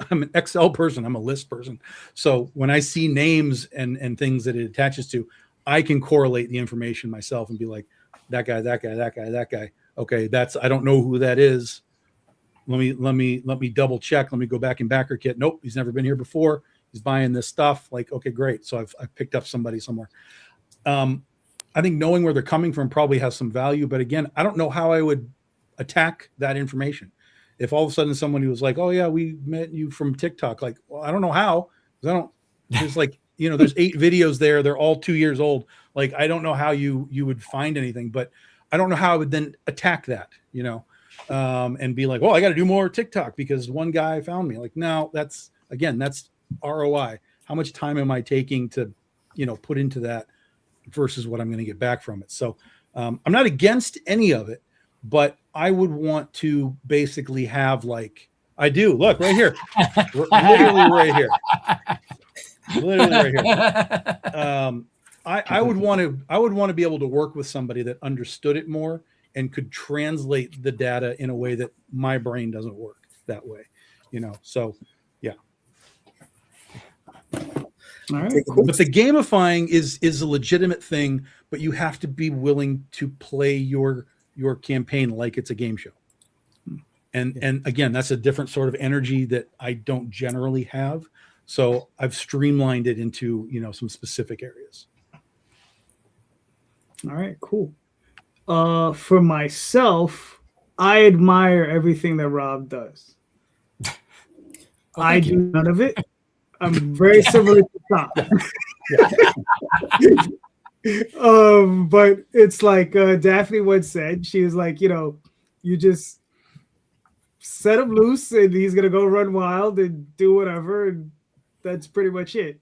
I'm an Excel person. I'm a list person. So when I see names and things that it attaches to, I can correlate the information myself and be like, that guy. Okay, I don't know who that is. Let me double check. Let me go back in backer kit. Nope, he's never been here before. He's buying this stuff. Like, okay, great. So I've picked up somebody somewhere. I think knowing where they're coming from probably has some value. But again, I don't know how I would attack that information. If all of a sudden somebody was like, oh yeah, we met you from TikTok. Like, well, I don't know how, because there's like, there's 8 videos there. They're all 2 years old. Like, I don't know how you would find anything, but I don't know how I would then attack that, and be like, well, I got to do more TikTok because one guy found me. Like, no, that's ROI. How much time am I taking to, put into that versus what I'm going to get back from it? So I'm not against any of it, but I would want to basically have, like, I do. Look right here. Literally right here. I would want to be able to work with somebody that understood it more and could translate the data in a way that my brain doesn't work that way, so yeah. All right, cool. But the gamifying is a legitimate thing, but you have to be willing to play your campaign like it's a game show. And again, that's a different sort of energy that I don't generally have. So I've streamlined it into, some specific areas. All right, cool. For myself, I admire everything that Rob does. I do none of it. I'm very similar to Tom. But it's like Daphne once said, she was like, you just set him loose and he's gonna go run wild and do whatever, and that's pretty much it.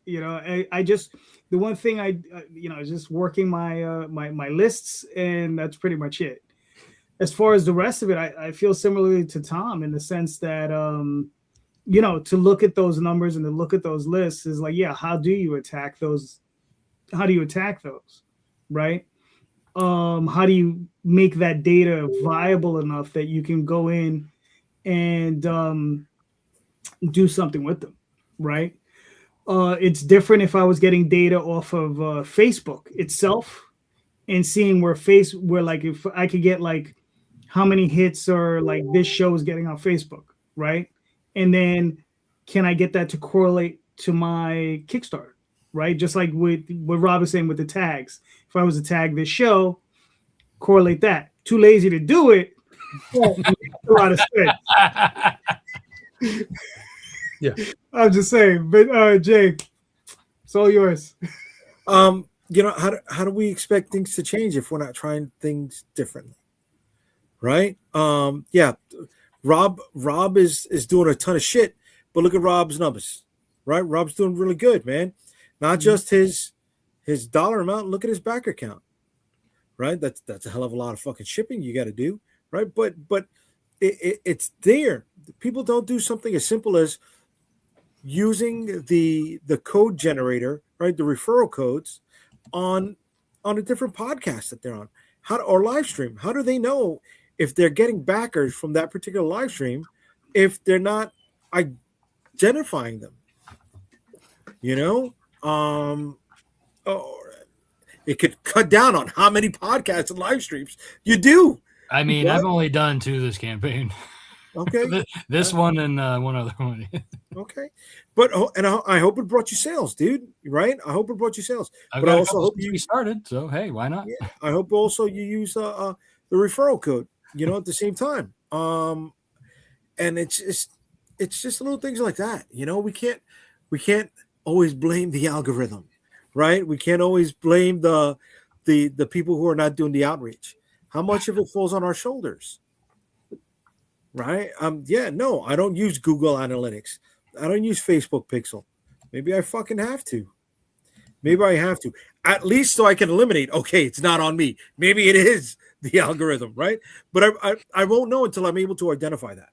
I just, the one thing I is just working my my lists, and that's pretty much it. As far as the rest of it, I feel similarly to Tom in the sense that to look at those numbers and to look at those lists is like, yeah, how do you attack those, right? How do you make that data viable enough that you can go in and do something with them, right? It's different if I was getting data off of Facebook itself and seeing where like if I could get like how many hits or like this show is getting on Facebook, right? And then can I get that to correlate to my Kickstarter, right? Just like with what Rob is saying with the tags. If I was to tag this show, correlate that. Too lazy to do it. It makes a lot of sense. Yeah. I'm just saying. But Jay, it's all yours. How do we expect things to change if we're not trying things differently? Right? Rob is doing a ton of shit, but look at Rob's numbers, right? Rob's doing really good, man. Not just his dollar amount. Look at his backer count, right? That's a hell of a lot of fucking shipping you got to do, right? But it's there. People don't do something as simple as using the code generator, right? The referral codes on a different podcast that they're on, or live stream. How do they know if they're getting backers from that particular live stream if they're not identifying them? It could cut down on how many podcasts and live streams you do. I mean, I've only done 2 this campaign. Okay. This one and one other one. Okay. But I hope it brought you sales, dude. Right? I hope it brought you sales. But I also hope you started. So hey, why not? Yeah, I hope also you use the referral code, at the same time. And it's just little things like that. We can't always blame the algorithm, right? We can't always blame the people who are not doing the outreach. How much of it falls on our shoulders? Right? No, I don't use Google Analytics. I don't use Facebook Pixel. Maybe I fucking have to. Maybe I have to. At least so I can eliminate, okay, it's not on me. Maybe it is the algorithm, right? But I won't know until I'm able to identify that.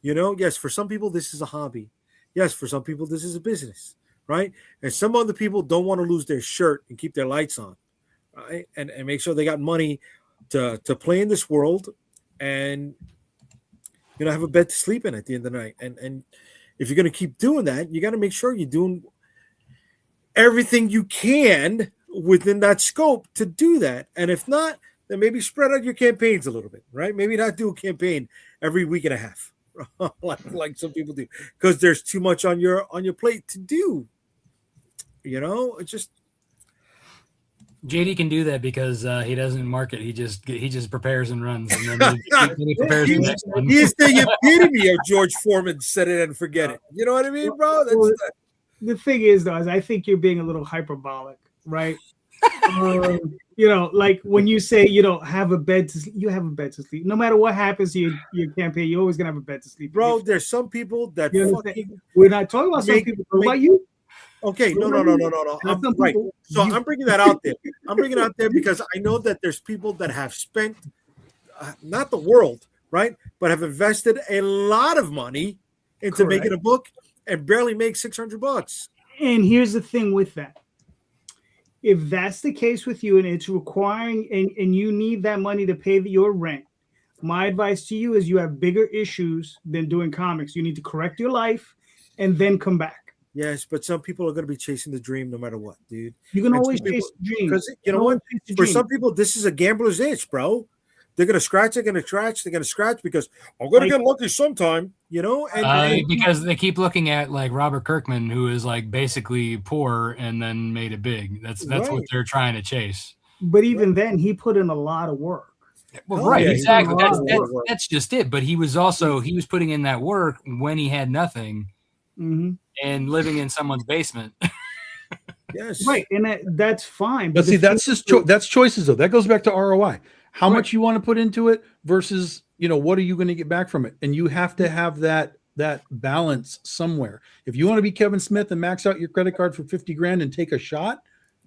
Yes, for some people, this is a hobby. Yes, for some people, this is a business, right? And some other people don't want to lose their shirt and keep their lights on, right? And make sure they got money to play in this world and have a bed to sleep in at the end of the night. And if you're going to keep doing that, you got to make sure you're doing everything you can within that scope to do that. And if not, then maybe spread out your campaigns a little bit, right? Maybe not do a campaign every week and a half, like some people do, because there's too much on your plate to do. It's just. JD can do that because he doesn't market. He just prepares and runs, and then he prepares the next one. He's the epitome of George Foreman. Set it and forget it. You know what I mean, bro? The thing is, though, is I think you're being a little hyperbolic, right? Like when you say you don't have a bed to sleep, you have a bed to sleep. No matter what happens to your campaign, you're always gonna have a bed to sleep. Bro, there's some people that we're not talking about some people. What about you? Okay, no. I'm right. So I'm bringing that out there. I'm bringing it out there because I know that there's people that have spent, not the world, right, but have invested a lot of money into making a book and barely make $600. And here's the thing with that: if that's the case with you and it's requiring and you need that money to pay your rent, my advice to you is you have bigger issues than doing comics. You need to correct your life and then come back. Yes, but some people are going to be chasing the dream no matter what, dude. You can And always some people- chase the dream. Because you know what? For some people, this is a gambler's itch, bro. They're gonna scratch. They're gonna scratch because I'm gonna get lucky sometime, you know. And because they keep looking at like Robert Kirkman, who is like basically poor and then made it big. That's what Right. they're trying to chase. But even then, he put in a lot of work. Well, Oh, right, yeah, exactly. he's done a lot of That's just it. But he was putting in that work when he had nothing Mhm. and living in someone's basement. yes, Right, and that's fine. But see, the that's thing just is- that's choices though. That goes back to ROI. How Right. much you want to put into it versus, you know, what are you going to get back from it? And you have to have that balance somewhere. If you want to be Kevin Smith and max out your credit card for 50 grand and take a shot,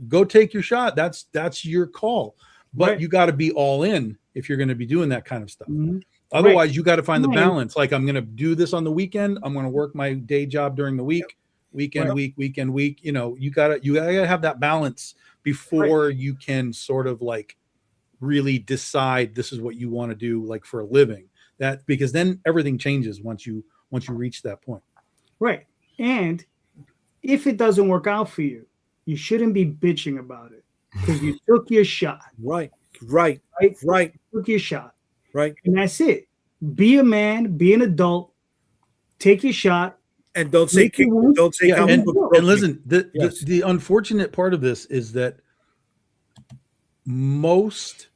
go take your shot. That's your call. But Right. you got to be all in if you're going to be doing that kind of stuff. Mhm. Otherwise, you got to find the Right. balance. Like, I'm going to do this on the weekend. I'm going to work my day job during the week, weekend, week. You know, you gotta have that balance before you can sort of like really decide this is what you want to do, like for a living. That because then everything changes once you reach that point. Right. And if it doesn't work out for you, you shouldn't be bitching about it because you took your shot. right. Took your shot. Right. And that's it. Be a man, be an adult, take your shot. And don't say Make it work. don't say Yeah, comic and, book broke broke and me. listen, Yes. the unfortunate part of this is that most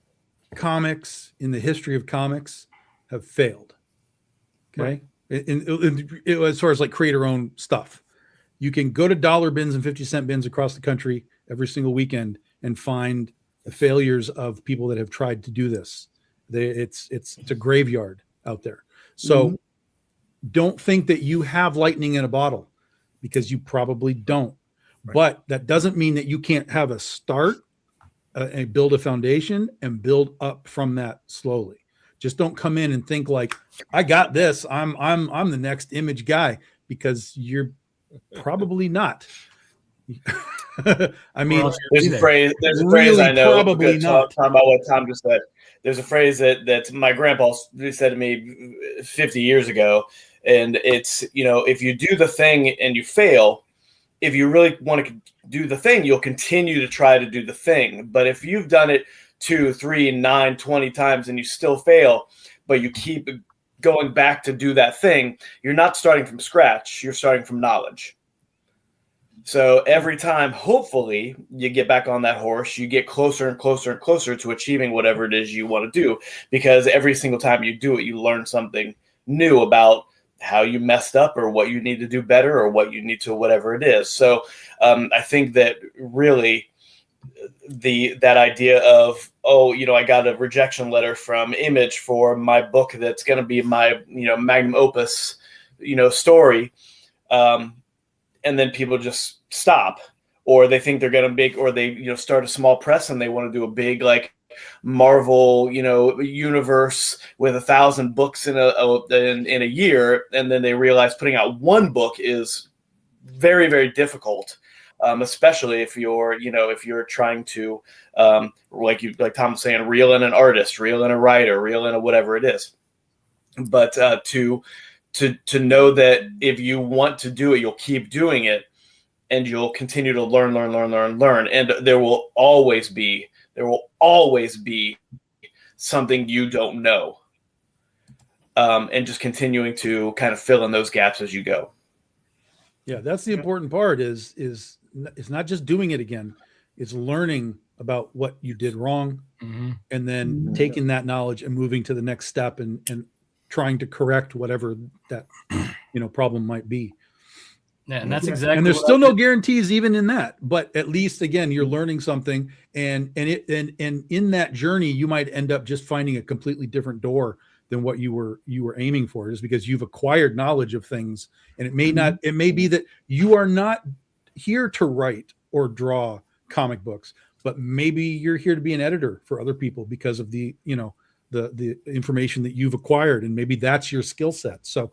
comics in the history of comics have failed. Okay. As far as like creator-owned stuff, you can go to dollar bins and 50-cent bins across the country every single weekend and find the failures of people that have tried to do this. It's a graveyard out there. So don't think that you have lightning in a bottle, because you probably don't. Right. But that doesn't mean that you can't have a start and build a foundation and build up from that slowly. Just don't come in and think like, I got this. I'm the next image guy, because you're probably not. I mean, There's a phrase Really I know. probably not. Talking about what Tom just said. There's a phrase that my grandpa said to me 50 years ago, and it's, you know, if you do the thing and you fail, if you really want to do the thing, you'll continue to try to do the thing. But if you've done it 2, 3, 9, 20 times and you still fail, but you keep going back to do that thing, you're not starting from scratch. You're starting from knowledge. So every time, hopefully, you get back on that horse, you get closer and closer and closer to achieving whatever it is you want to do. Because every single time you do it, you learn something new about how you messed up or what you need to do better or what you need to, whatever it is. So I think that really that idea of, oh, you know, I got a rejection letter from Image for my book that's going to be my, you know, magnum opus, you know, story. And then people just stop, or they think they're going to make, or they, you know, start a small press and they want to do a big, like, Marvel, you know, universe with 1,000 books in a year, and then they realize putting out one book is very, very difficult, especially if you're trying to, like Tom was saying, reel in an artist, reel in a writer, reel in a whatever it is. But to know that if you want to do it, you'll keep doing it, and you'll continue to learn, and there will always be something you don't know, and just continuing to kind of fill in those gaps as you go. Yeah, that's the important part. Is it's not just doing it again; it's learning about what you did wrong, and then taking that knowledge and moving to the next step and trying to correct whatever that problem might be. Yeah, and that's exactly. And there's still no guarantees even in that, but at least again you're learning something, and in that journey you might end up just finding a completely different door than what you were aiming for, just because you've acquired knowledge of things. And it may be that you are not here to write or draw comic books, but maybe you're here to be an editor for other people because of the information that you've acquired, and maybe that's your skill set. So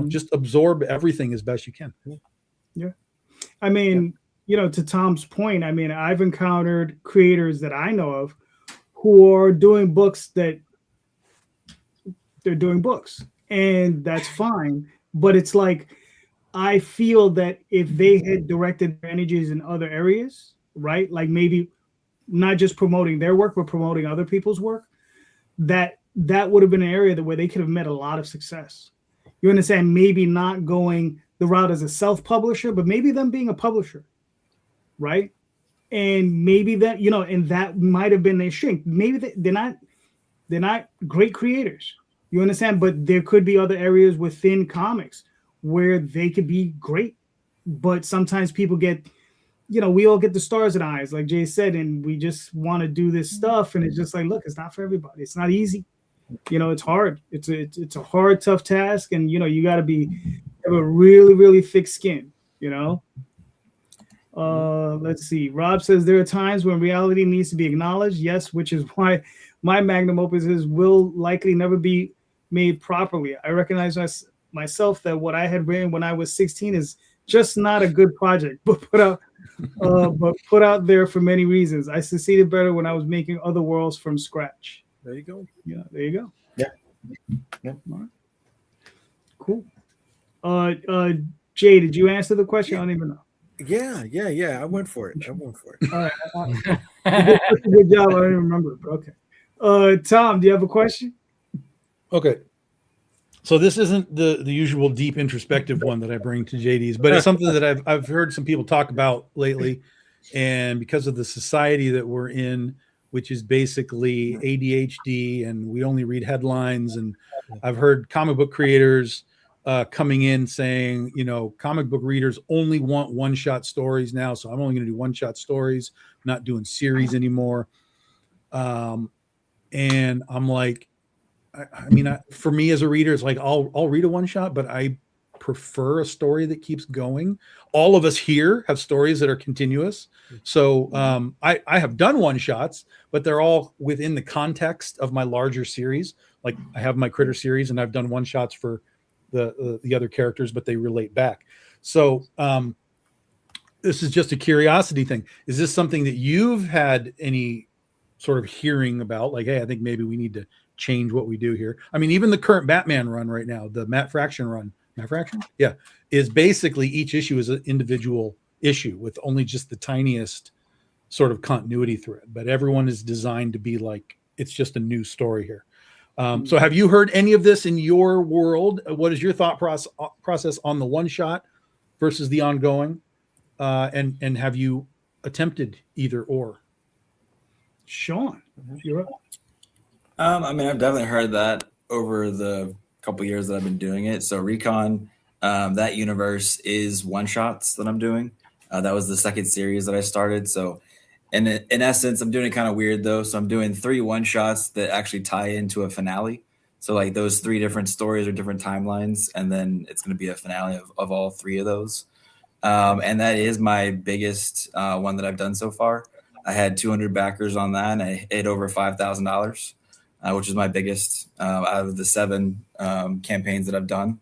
just absorb everything as best you can. Yeah, I mean, to Tom's point, I mean, I've encountered creators that I know of who are doing books that they're doing books, and that's fine. But it's like, I feel that if they had directed their energies in other areas, right? Like maybe not just promoting their work, but promoting other people's work, that would have been an area where they could have met a lot of success. You understand? Maybe not going the route as a self-publisher, but maybe them being a publisher, right? And maybe that, and that might have been their strength. Maybe they're not great creators. You understand? But there could be other areas within comics where they could be great. But sometimes people get, we all get the stars in eyes, like Jay said, and we just want to do this stuff. And it's just like, look, it's not for everybody. It's not easy. It's hard. It's a hard, tough task. And, you got to have a really, really thick skin, Let's see. Rob says there are times when reality needs to be acknowledged. Yes, which is why my magnum opuses will likely never be made properly. I recognize myself that what I had written when I was 16 is just not a good project, but put out there for many reasons. I succeeded better when I was making other worlds from scratch. There you go. Yeah, there you go. Yeah. All right. Cool. Jay, did you answer the question? I don't even know. Yeah. I went for it. All right. Good job. I don't even remember it, but okay. Tom, do you have a question? Okay. So this isn't the usual deep introspective one that I bring to JD's, but it's something that I've heard some people talk about lately. And because of the society that we're in, which is basically ADHD, and we only read headlines, and I've heard comic book creators coming in saying, comic book readers only want one-shot stories now, so I'm only going to do one-shot stories, not doing series anymore. And I'm like, for me as a reader, it's like I'll read a one-shot, but I prefer a story that keeps going. All of us here have stories that are continuous. So I have done one-shots, but they're all within the context of my larger series. Like I have my Critter series, and I've done one-shots for the other characters, but they relate back. So this is just a curiosity thing. Is this something that you've had any sort of hearing about? Like, hey, I think maybe we need to change what we do here. I mean, even the current Batman run right now, the Matt Fraction run, is basically each issue is an individual issue with only just the tiniest sort of continuity thread, but everyone is designed to be like, it's just a new story here. So have you heard any of this in your world? What is your thought process on the one shot versus the ongoing? And have you attempted either or? Sean, you're up. I mean, I've definitely heard that over the couple years that I've been doing it. So Recon, that universe is one shots that I'm doing. That was the second series that I started. So in essence, I'm doing it kind of weird though. So I'm doing 3 one-shots that actually tie into a finale. So like those 3 different stories or different timelines, and then it's going to be a finale of all 3 of those. And that is my biggest one that I've done so far. I had 200 backers on that, and I hit over $5,000, which is my biggest out of the 7 campaigns that I've done.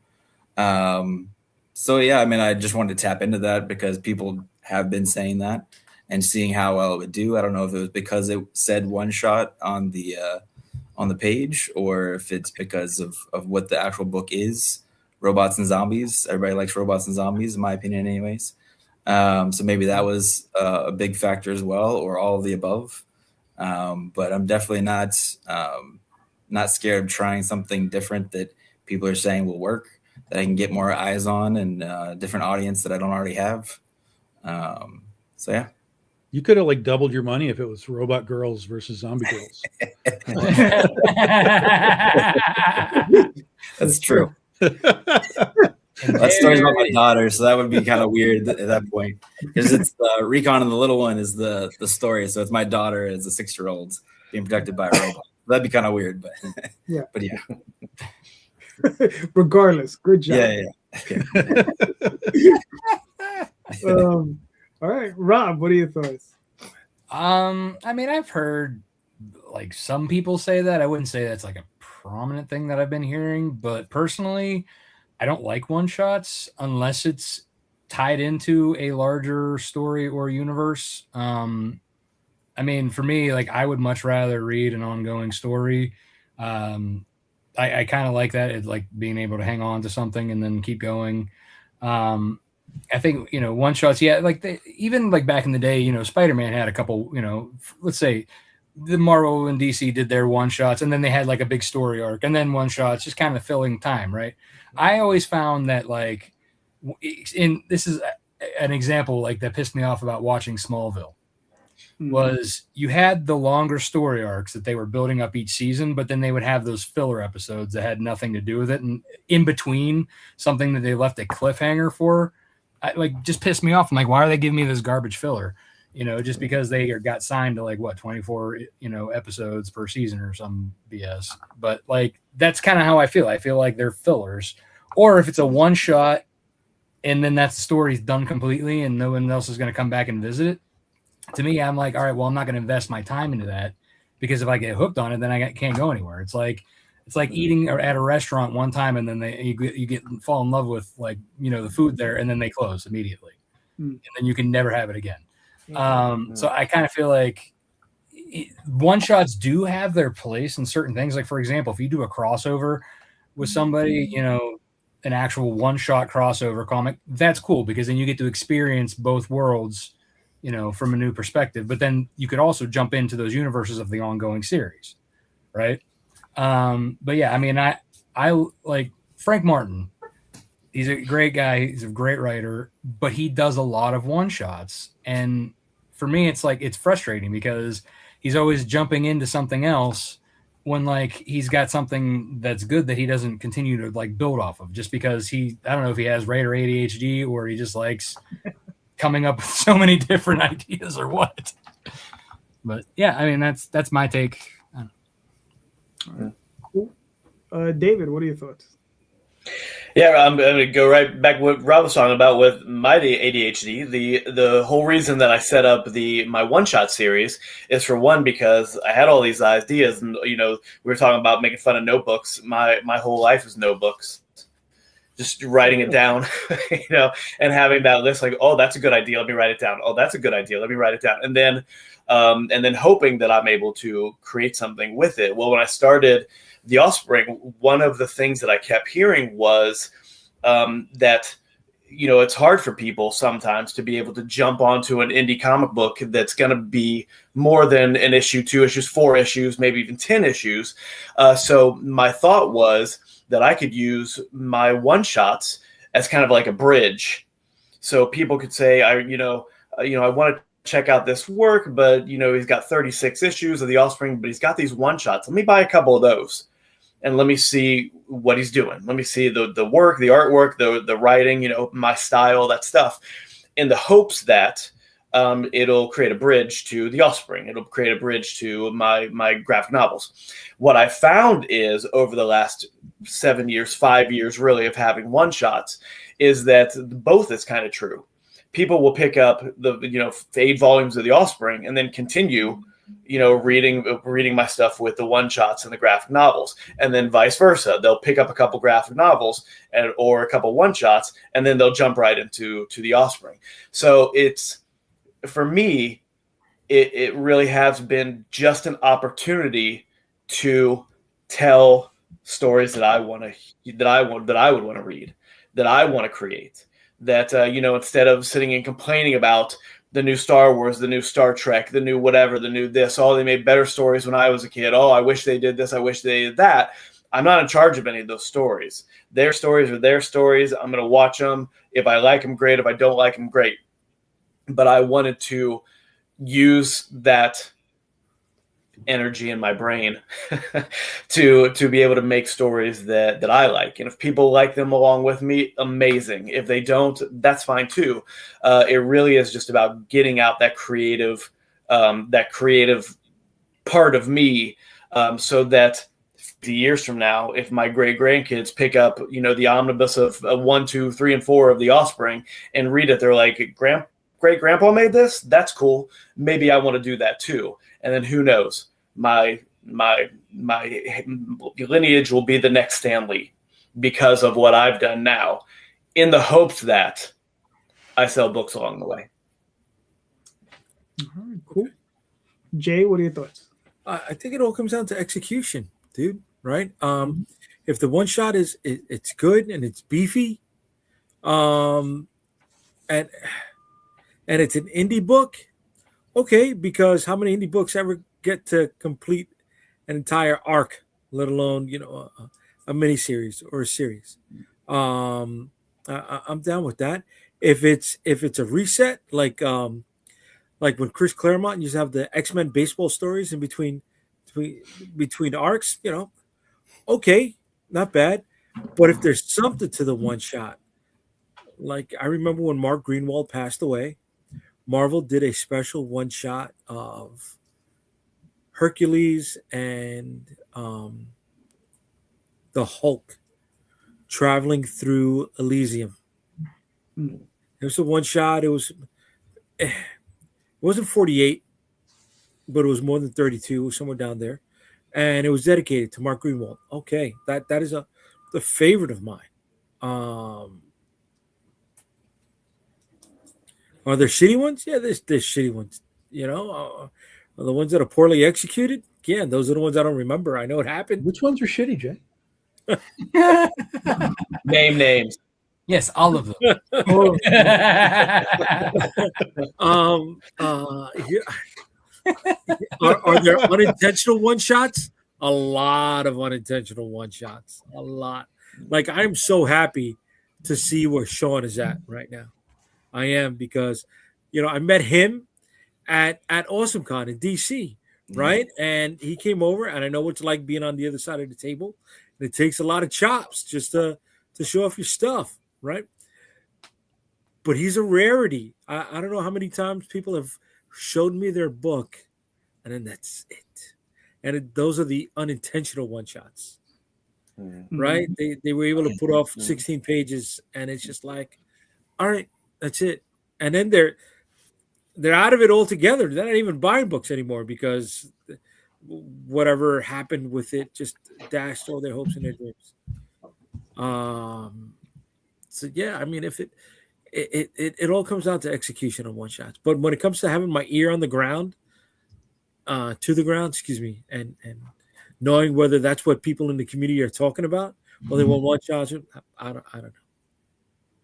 So yeah, I mean, I just wanted to tap into that because people have been saying that and seeing how well it would do. I don't know if it was because it said one shot on the page, or if it's because of what the actual book is. Robots and zombies. Everybody likes robots and zombies, in my opinion, anyways. So maybe that was a big factor as well, or all of the above. But I'm definitely not scared of trying something different that people are saying will work, that I can get more eyes on, and a different audience that I don't already have. So yeah. You could have like doubled your money if it was Robot Girls versus Zombie Girls. That's true. That story's about my daughter, so that would be kind of weird at that point, because it's the Recon and the little one is the story. So it's my daughter as a 6-year-old being protected by a robot. That'd be kind of weird, but yeah. But yeah. Regardless, good job. Yeah. All right, Rob, what are your thoughts? I mean, I've heard like some people say that. I wouldn't say that's like a prominent thing that I've been hearing, but personally, I don't like one shots unless it's tied into a larger story or universe. I mean, for me, like I would much rather read an ongoing story. I kind of like that. It's like being able to hang on to something and then keep going. I think, one shots. Yeah. Like even like back in the day, Spider-Man had a couple, let's say the Marvel and DC did their one shots and then they had like a big story arc and then one shots, just kind of filling time. Right. I always found that like, this is an example like that pissed me off about watching Smallville. Was you had the longer story arcs that they were building up each season, but then they would have those filler episodes that had nothing to do with it. And in between, something that they left a cliffhanger for, just pissed me off. I'm like, why are they giving me this garbage filler? Just because they got signed to like 24, episodes per season or some BS. But like, that's kind of how I feel. I feel like they're fillers. Or if it's a one shot and then that story's done completely and no one else is going to come back and visit it. To me, I'm like, all right, well, I'm not going to invest my time into that because if I get hooked on it, then I can't go anywhere. It's like eating at a restaurant one time and then you fall in love with like, the food there and then they close immediately. And then you can never have it again. So I kind of feel like one shots do have their place in certain things. Like, for example, if you do a crossover with somebody, an actual one shot crossover comic, that's cool because then you get to experience both worlds from a new perspective, but then you could also jump into those universes of the ongoing series. Right. But yeah, I mean, I like Frank Martin. He's a great guy. He's a great writer, but he does a lot of one shots. And for me, it's like, it's frustrating because he's always jumping into something else when like he's got something that's good that he doesn't continue to like build off of just because I don't know if he has Raider ADHD or he just likes coming up with so many different ideas or what. But yeah, I mean, that's my take. Cool. David, what are your thoughts? Yeah, I'm going to go right back what Rob was talking about with my ADHD. The whole reason that I set up my one-shot series is for one, because I had all these ideas and, we were talking about making fun of notebooks. My whole life is notebooks. Just writing it down, and having that list like, oh, that's a good idea. Let me write it down. Oh, that's a good idea. Let me write it down. And then hoping that I'm able to create something with it. Well, when I started The Offspring, one of the things that I kept hearing was that, it's hard for people sometimes to be able to jump onto an indie comic book that's going to be more than an issue, 2 issues, 4 issues, maybe even 10 issues. So my thought was that I could use my one shots as kind of like a bridge. So people could say, I want to check out this work, but he's got 36 issues of The Offspring, but he's got these one shots. Let me buy a couple of those and let me see what he's doing. Let me see the work, the artwork, the writing, my style, that stuff, in the hopes that it'll create a bridge to The Offspring. It'll create a bridge to my graphic novels. What I found is over the last 7 years, 5 years really of having one shots is that both is kind of true. People will pick up the 8 volumes of The Offspring and then continue reading my stuff with the one shots and the graphic novels, and then vice versa. They'll pick up a couple graphic novels or a couple one shots, and then they'll jump right into The Offspring. So it's, for me, it really has been just an opportunity to tell stories that I would want to read, that I want to create. That instead of sitting and complaining about the new Star Wars, the new Star Trek, the new whatever, the new this, oh, they made better stories when I was a kid. Oh, I wish they did this. I wish they did that. I'm not in charge of any of those stories. Their stories are their stories. I'm going to watch them. If I like them, great. If I don't like them, great. But I wanted to use that energy in my brain to be able to make stories that I like. And if people like them along with me, amazing. If they don't, that's fine too. It really is just about getting out that creative part of me, so that 50 years from now, if my great grandkids pick up, the omnibus of 1, 2, 3, and 4 of The Offspring and read it, they're like, great grandpa made this. That's cool. Maybe I want to do that too. And then who knows? My lineage will be the next Stan Lee because of what I've done now, in the hopes that I sell books along the way. All right, cool. Jay, what are your thoughts? I think it all comes down to execution, dude. Right? If the one shot it's good and it's beefy, and it's an indie book, okay, because how many indie books ever get to complete an entire arc, let alone a mini series or a series? I'm down with that. If it's a reset, like when Chris Claremont used to have the X-Men baseball stories in between arcs, okay, not bad. But if there's something to the one shot, like I remember when Mark Greenwald passed away, Marvel did a special one shot of Hercules and the Hulk traveling through Elysium. It was a one shot. It wasn't 48, but it was more than 32. It was somewhere down there. And it was dedicated to Mark Greenwald. Okay, that is the favorite of mine. Are there shitty ones? Yeah, there's shitty ones. The ones that are poorly executed. Yeah, those are the ones I don't remember. I know it happened. Which ones are shitty, Jay? Name names. Yes, all of them. Are there unintentional one shots? A lot of unintentional one shots. A lot. Like I'm so happy to see where Sean is at right now. I am, because I met him at AwesomeCon in DC, right? And he came over, and I know what it's like being on the other side of the table. And it takes a lot of chops just to show off your stuff, right? But he's a rarity. I don't know how many times people have showed me their book, and then that's it. And those are the unintentional one shots, right? They were able to put off 16 pages, and it's just like, all right, that's it. And then they're out of it altogether. They're not even buying books anymore because whatever happened with it just dashed all their hopes and their dreams. So yeah, I mean, if it all comes down to execution on one shots. But when it comes to having my ear on the ground, to the ground, excuse me, and knowing whether that's what people in the community are talking about, or they want one shots, I don't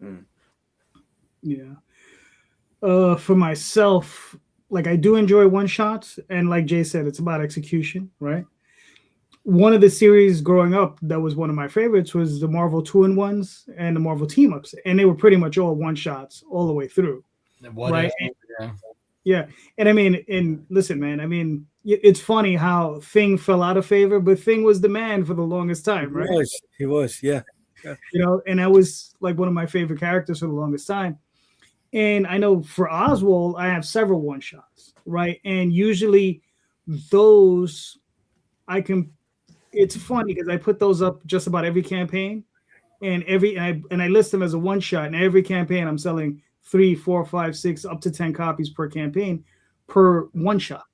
know. Yeah. For myself, like I do enjoy one shots, and like Jay said, it's about execution, right? One of the series growing up that was one of my favorites was the Marvel 2-in-1s and the Marvel team-ups, and they were pretty much all one shots all the way through. Right? Yeah. And I mean, and listen, man, I mean, it's funny how Thing fell out of favor, but Thing was the man for the longest time, right? He was, yeah. And that was like one of my favorite characters for the longest time. And I know for Oswald, I have several one shots, right? And usually those it's funny because I put those up just about every campaign, and I list them as a one shot. And every campaign I'm selling 3, 4, 5, 6, up to 10 copies per campaign per one shot,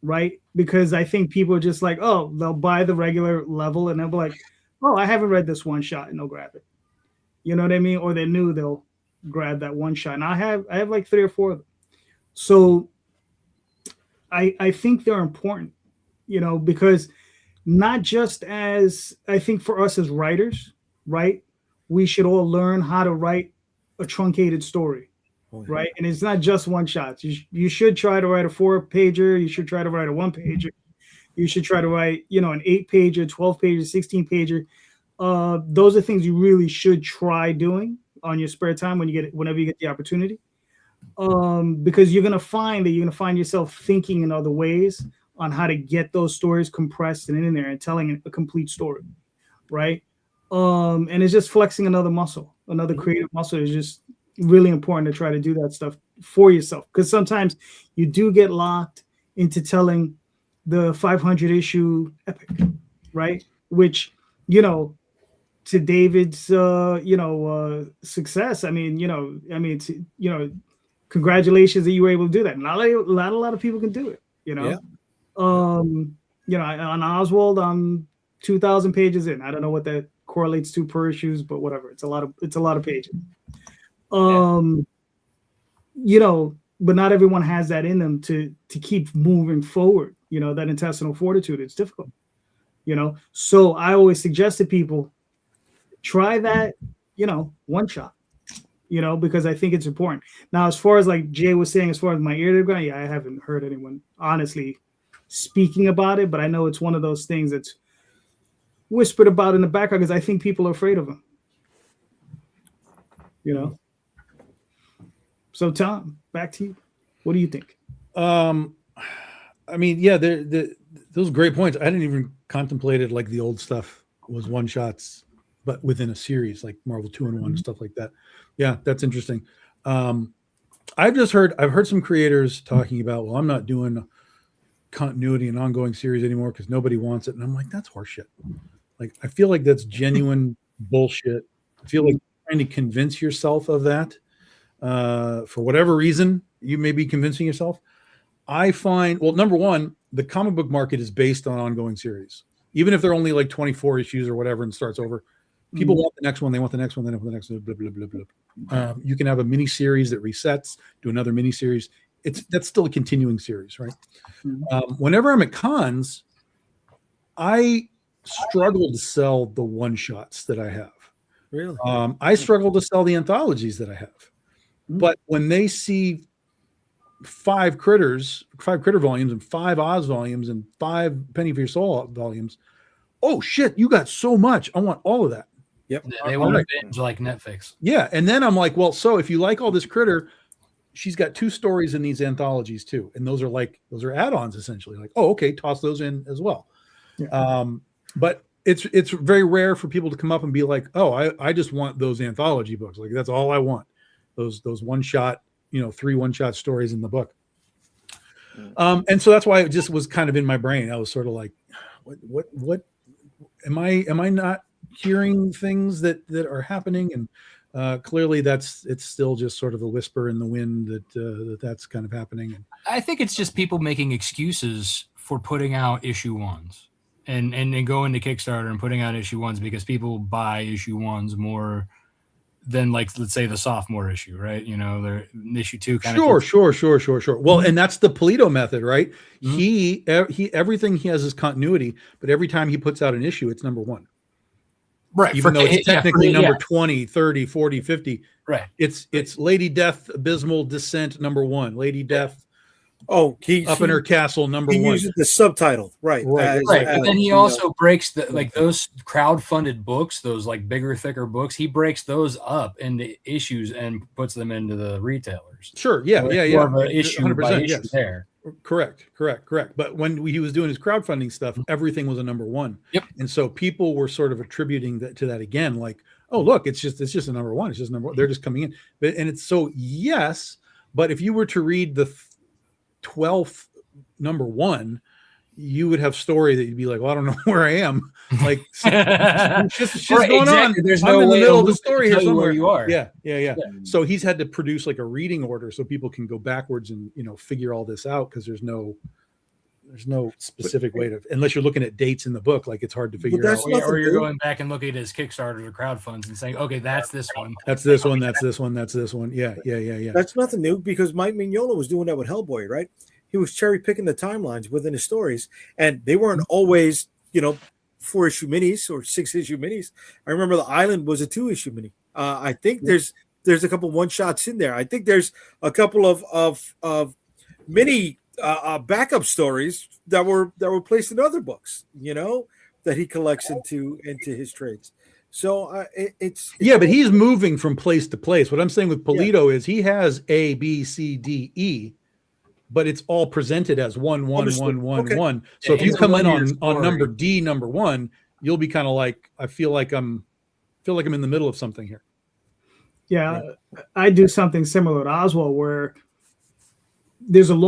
right? Because I think people are just like, oh, they'll buy the regular level and they'll be like, oh, I haven't read this one shot, and they'll grab it. You know what I mean? Or they're new, they'll grab that one shot. And I have like 3 or 4 of them. So I think they're important, because not just as I think for us as writers, right? We should all learn how to write a truncated story, right? And it's not just one shots. You should try to write a 4-pager. You should try to write a 1-pager. You should try to write, an 8-pager, 12-pager, 16-pager. Those are things you really should try doing on your spare time whenever you get the opportunity. Because you're gonna find yourself thinking in other ways on how to get those stories compressed and in there and telling a complete story, right? And it's just flexing another muscle, another creative muscle. Is just really important to try to do that stuff for yourself, because sometimes you do get locked into telling the 500 issue epic, right? Which, to David's, success. Congratulations that you were able to do that. Not a lot of people can do it, Yeah. On Oswald, I'm 2,000 pages in. I don't know what that correlates to per issues, but whatever. It's a lot of pages. you know, but not everyone has that in them to keep moving forward. You know, that intestinal fortitude, it's difficult, you know. So I always suggest to people, try that, you know, one shot, you know, because I think it's important. Now, as far as like Jay was saying, as far as my ear to the ground, yeah, I haven't heard anyone honestly speaking about it, but I know it's one of those things that's whispered about in the background because I think people are afraid of him, you know. So Tom, back to you. What do you think? I mean, yeah, those are great points. I didn't even contemplate it like the old stuff was one shots, but within a series like Marvel 2-in-1 and stuff like that. Yeah, that's interesting. I've heard some creators talking about, well, I'm not doing continuity and ongoing series anymore because nobody wants it. And I'm like, that's horseshit. Like, I feel like that's genuine bullshit. I feel like trying to convince yourself of that for whatever reason you may be convincing yourself. I find, well, number one, the comic book market is based on ongoing series. Even if they're only like 24 issues or whatever and starts over, people want the next one. They want the next one. They want the next one. Blah, blah, blah, blah. You can have a mini series that resets, do another mini series. That's still a continuing series, right? Whenever I'm at cons, I struggle to sell the one shots that I have. Really? I struggle to sell the anthologies that I have. But when they see 5 critter volumes and 5 Oz volumes and 5 Penny for Your Soul volumes, oh shit, you got so much. I want all of that. Yep. They want to binge like Netflix. Yeah. And then I'm like, well, so if you like all this critter, she's got 2 stories in these anthologies too. And those are add-ons essentially. Like, oh, okay, toss those in as well. Yeah. But it's very rare for people to come up and be like, oh, I just want those anthology books. Like, that's all I want. Those one shot, 3 one-shot stories in the book. And so that's why it just was kind of in my brain. I was sort of like, what am I not hearing things that are happening? And clearly it's still just sort of a whisper in the wind that's kind of happening. And I think it's just people making excuses for putting out issue 1s and going to Kickstarter and putting out issue 1s because people buy issue 1s more than, like, let's say the sophomore issue, right? They're issue 2 kind of. Sure. Well, and that's the Polito method, right? He everything he has is continuity, but every time he puts out an issue, it's number 1. Right. Even though it's technically number 20, 30, 40, 50. Right. It's Lady Death, Abysmal Descent, number 1. Lady Death. Oh, up in her castle, number 1. He uses the subtitle, right? Right. But then he also breaks those crowd-funded books, those like bigger, thicker books. He breaks those up into issues and puts them into the retailers. Sure. Yeah. So Yeah. Issue 100%, by issue yes. There. Correct. But when he was doing his crowdfunding stuff, everything was a number 1. Yep. And so people were sort of attributing that to that again, like, oh, look, it's just a number 1. It's just number 1. They're just coming in. And it's so yes, but if you were to read the 12th number 1, you would have story that you'd be like, well, I don't know where I am. Like, shit's right, going exactly. on. There's I'm no in the way middle of the story here somewhere. Where you are. Yeah. So he's had to produce like a reading order so people can go backwards and figure all this out, because there's no specific way to, unless you're looking at dates in the book, like it's hard to figure out. Or you're going back and looking at his Kickstarter or crowdfunds and saying, okay, that's this one. That's this one. That's this one. That's this one. Yeah. That's nothing new, because Mike Mignola was doing that with Hellboy, right? He was cherry picking the timelines within his stories, and they weren't always, 4-issue minis or 6-issue minis. I remember The Island was a 2-issue mini. I think there's a couple one shots in there. I think there's a couple of mini backup stories that were placed in other books, that he collects into his trades. So it's but he's moving from place to place. What I'm saying with Polito is he has A, B, C, D, E, but it's all presented as 1, 1, 1, 1, 1. So if you come in on number D, number 1, you'll be kind of like, I feel like I'm in the middle of something here. Yeah. I do something similar to Oswald, where there's an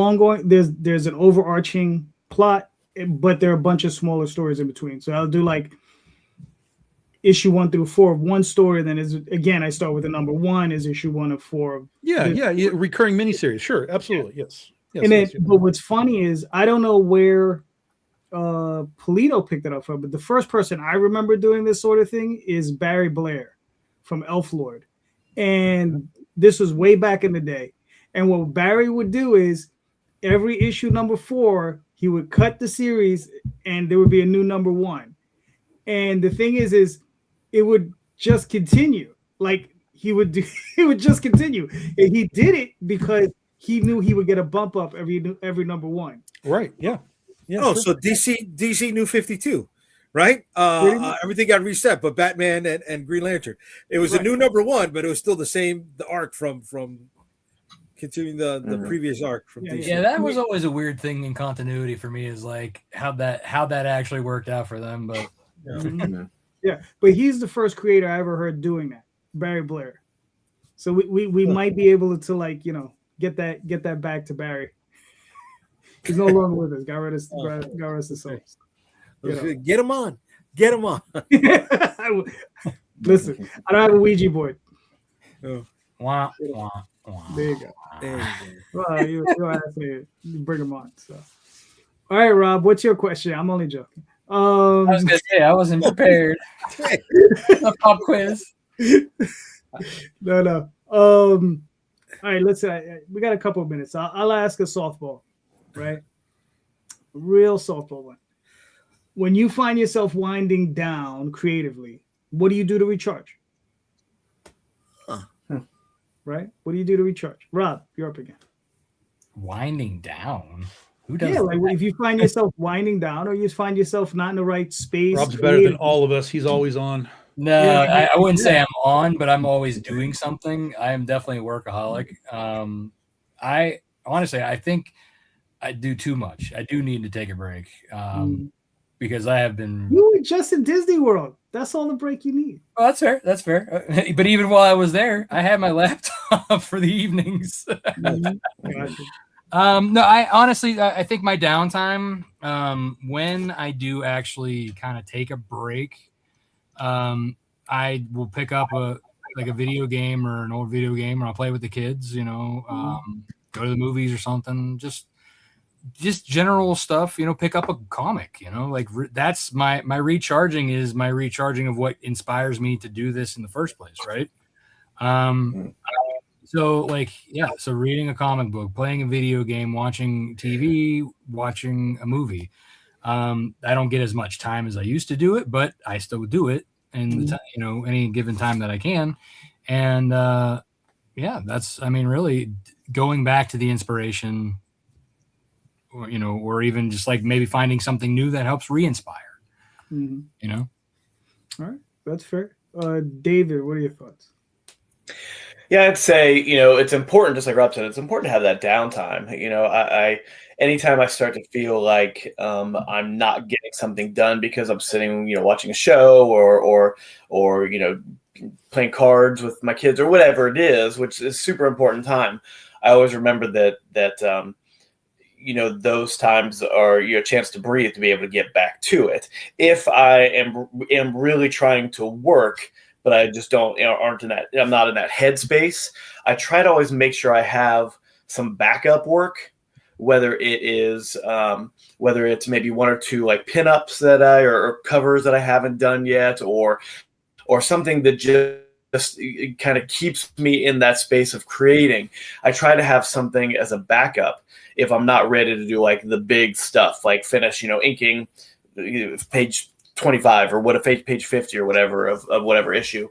overarching plot, but there are a bunch of smaller stories in between. So I'll do like issue 1 through 4 of one story. Then I start with the number 1 is issue 1 of 4 of recurring miniseries. Sure, absolutely, yes. And then, but what's funny is I don't know where Polito picked it up from, but the first person I remember doing this sort of thing is Barry Blair from Elf Lord, and this was way back in the day. And what Barry would do is every issue number 4, he would cut the series and there would be a new number 1. And the thing is it would just continue. Like he would just continue. And he did it because he knew he would get a bump up every number 1. Right. Yeah. Yeah. Oh, sure. so DC New 52, right? Everything got reset, but Batman and Green Lantern. It was a new number 1, but it was still the arc from continuing the previous arc from DC. Yeah, that was always a weird thing in continuity for me, is like how that actually worked out for them. But yeah, but he's the first creator I ever heard doing that, Barry Blair. So we might be able to, like, you know, get that back to Barry. He's no longer with us. God rest his soul. You know. Get him on. Get him on. Listen, I don't have a Ouija board. Oh. Wah, wah, wah. There you go. There you go. Well, you have to bring him on. So, all right, Rob, what's your question? I'm only joking. I was gonna say I wasn't prepared. A pop quiz. No. All right, let's say we got a couple of minutes. I'll ask a softball, right? Real softball one. When you find yourself winding down creatively, what do you do to recharge? Right? What do you do to recharge? Rob, you're up again. Winding down. Who does? Yeah, like if you find yourself winding down, or you find yourself not in the right space. Rob's better than all of us. He's always on. No, I wouldn't say I'm on, but I'm always doing something. I am definitely a workaholic. I honestly, I think I do too much. I do need to take a break because I have been. You were just in Disney World. That's all the break you need. Oh, that's fair. That's fair. But even while I was there, I had my laptop for the evenings. Gotcha. No, I honestly, I think my downtime, when I do actually kind of take a break, I will pick up a video game or an old video game, or I'll play with the kids, you know, go to the movies or something, just general stuff, you know, pick up a comic, you know, like that's my recharging is my recharging of what inspires me to do this in the first place. Right. So like, yeah, so reading a comic book, playing a video game, watching TV, watching a movie. I don't get as much time as I used to do it, but I still do it in the you know, any given time that I can. And yeah, that's, I mean, really going back to the inspiration, or, you know, or even just like maybe finding something new that helps re-inspire, you know? All right. That's fair. David, what are your thoughts? Yeah, I'd say, you know, it's important, just like Rob said, it's important to have that downtime. You know, I anytime I start to feel like I'm not getting something done because I'm sitting, you know, watching a show or you know, playing cards with my kids or whatever it is, which is super important time. I always remember that you know, those times are your chance to breathe, to be able to get back to it. If I am really trying to work, but I just don't, you know, I'm not in that headspace, I try to always make sure I have some backup work, whether it's maybe 1 or 2 like pinups that or covers that I haven't done yet, or something that just kind of keeps me in that space of creating. I try to have something as a backup if I'm not ready to do like the big stuff, like finish, you know, inking page 25 or page 50 or whatever of whatever issue.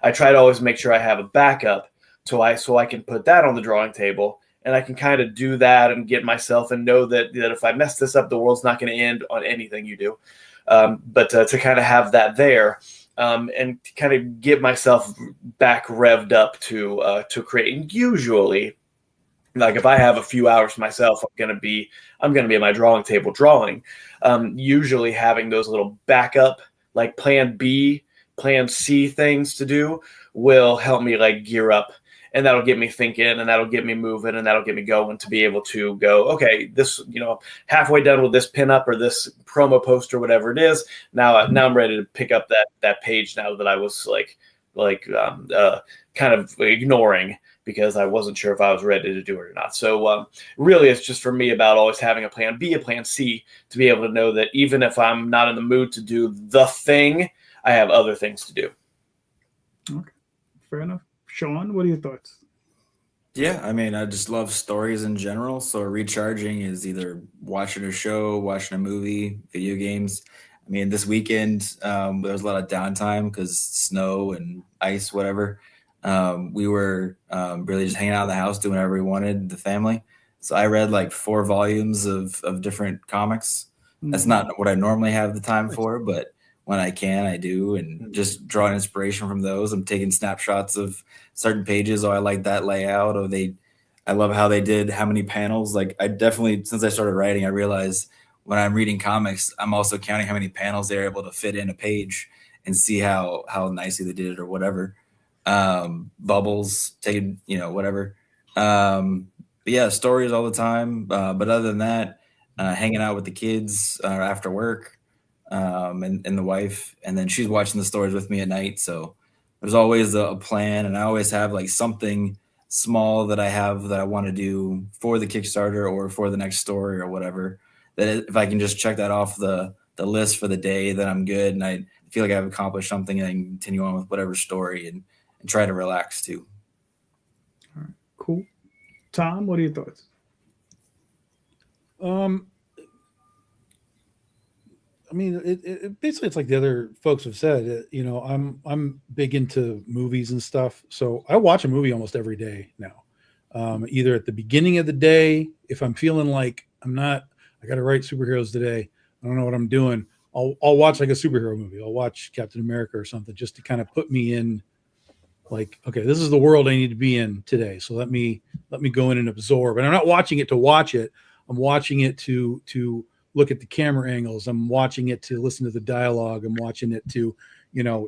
I try to always make sure I have a backup so I can put that on the drawing table, and I can kind of do that and get myself and know that if I mess this up, the world's not going to end on anything you do. But to kind of have that there and kind of get myself back revved up to creating. Usually, like if I have a few hours to myself, I'm gonna be at my drawing table drawing. Usually having those little backup, like plan B, plan C things to do will help me like gear up, and that'll get me thinking, and that'll get me moving, and that'll get me going to be able to go, okay, this, you know, halfway done with this pinup or this promo poster, whatever it is. Now I'm ready to pick up that page now that I was kind of ignoring because I wasn't sure if I was ready to do it or not. So really, it's just for me about always having a plan B, a plan C, to be able to know that even if I'm not in the mood to do the thing, I have other things to do. Okay, fair enough. Sean, what are your thoughts? Yeah, I mean, I just love stories in general. So recharging is either watching a show, watching a movie, video games. I mean, this weekend there was a lot of downtime because snow and ice, whatever. We were really just hanging out in the house, doing whatever we wanted, the family. So I read like 4 volumes of different comics. That's not what I normally have the time for, but when I can, I do, and just draw inspiration from those. I'm taking snapshots of certain pages. Oh, I like that layout. Or I love how they did how many panels. Like I definitely, since I started writing, I realized when I'm reading comics, I'm also counting how many panels they're able to fit in a page and see how nicely they did it or whatever. Bubbles, taking, whatever. But yeah, stories all the time. But other than that, hanging out with the kids after work, and the wife, and then she's watching the stories with me at night. So there's always a plan, and I always have like something small that I have that I want to do for the Kickstarter or for the next story or whatever. That if I can just check that off the list for the day, then I'm good, and I feel like I've accomplished something, and I can continue on with whatever story and try to relax too. All right, cool. Tom, what are your thoughts? I mean, it basically it's like the other folks have said. I'm big into movies and stuff, so I watch a movie almost every day now. Either at the beginning of the day, if I'm feeling like I got to write superheroes today, I don't know what I'm doing. I'll watch like a superhero movie. I'll watch Captain America or something just to kind of put me in. Like, okay, this is the world I need to be in today. So let me go in and absorb. And I'm not watching it to watch it. I'm watching it to look at the camera angles. I'm watching it to listen to the dialogue. I'm watching it to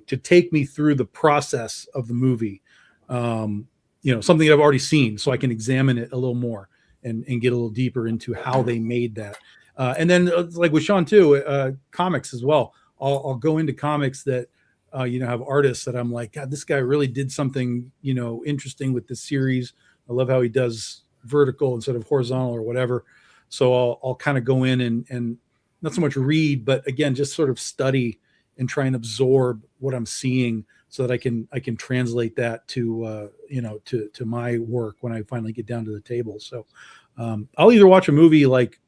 take me through the process of the movie. Something that I've already seen, so I can examine it a little more and get a little deeper into how they made that. And then like with Sean too, comics as well. I'll go into comics that have artists that I'm like, God, this guy really did something, interesting with this series. I love how he does vertical instead of horizontal or whatever. So I'll kind of go in and not so much read, but again, just sort of study and try and absorb what I'm seeing so that I can translate that to my work when I finally get down to the table. So I'll either watch a movie like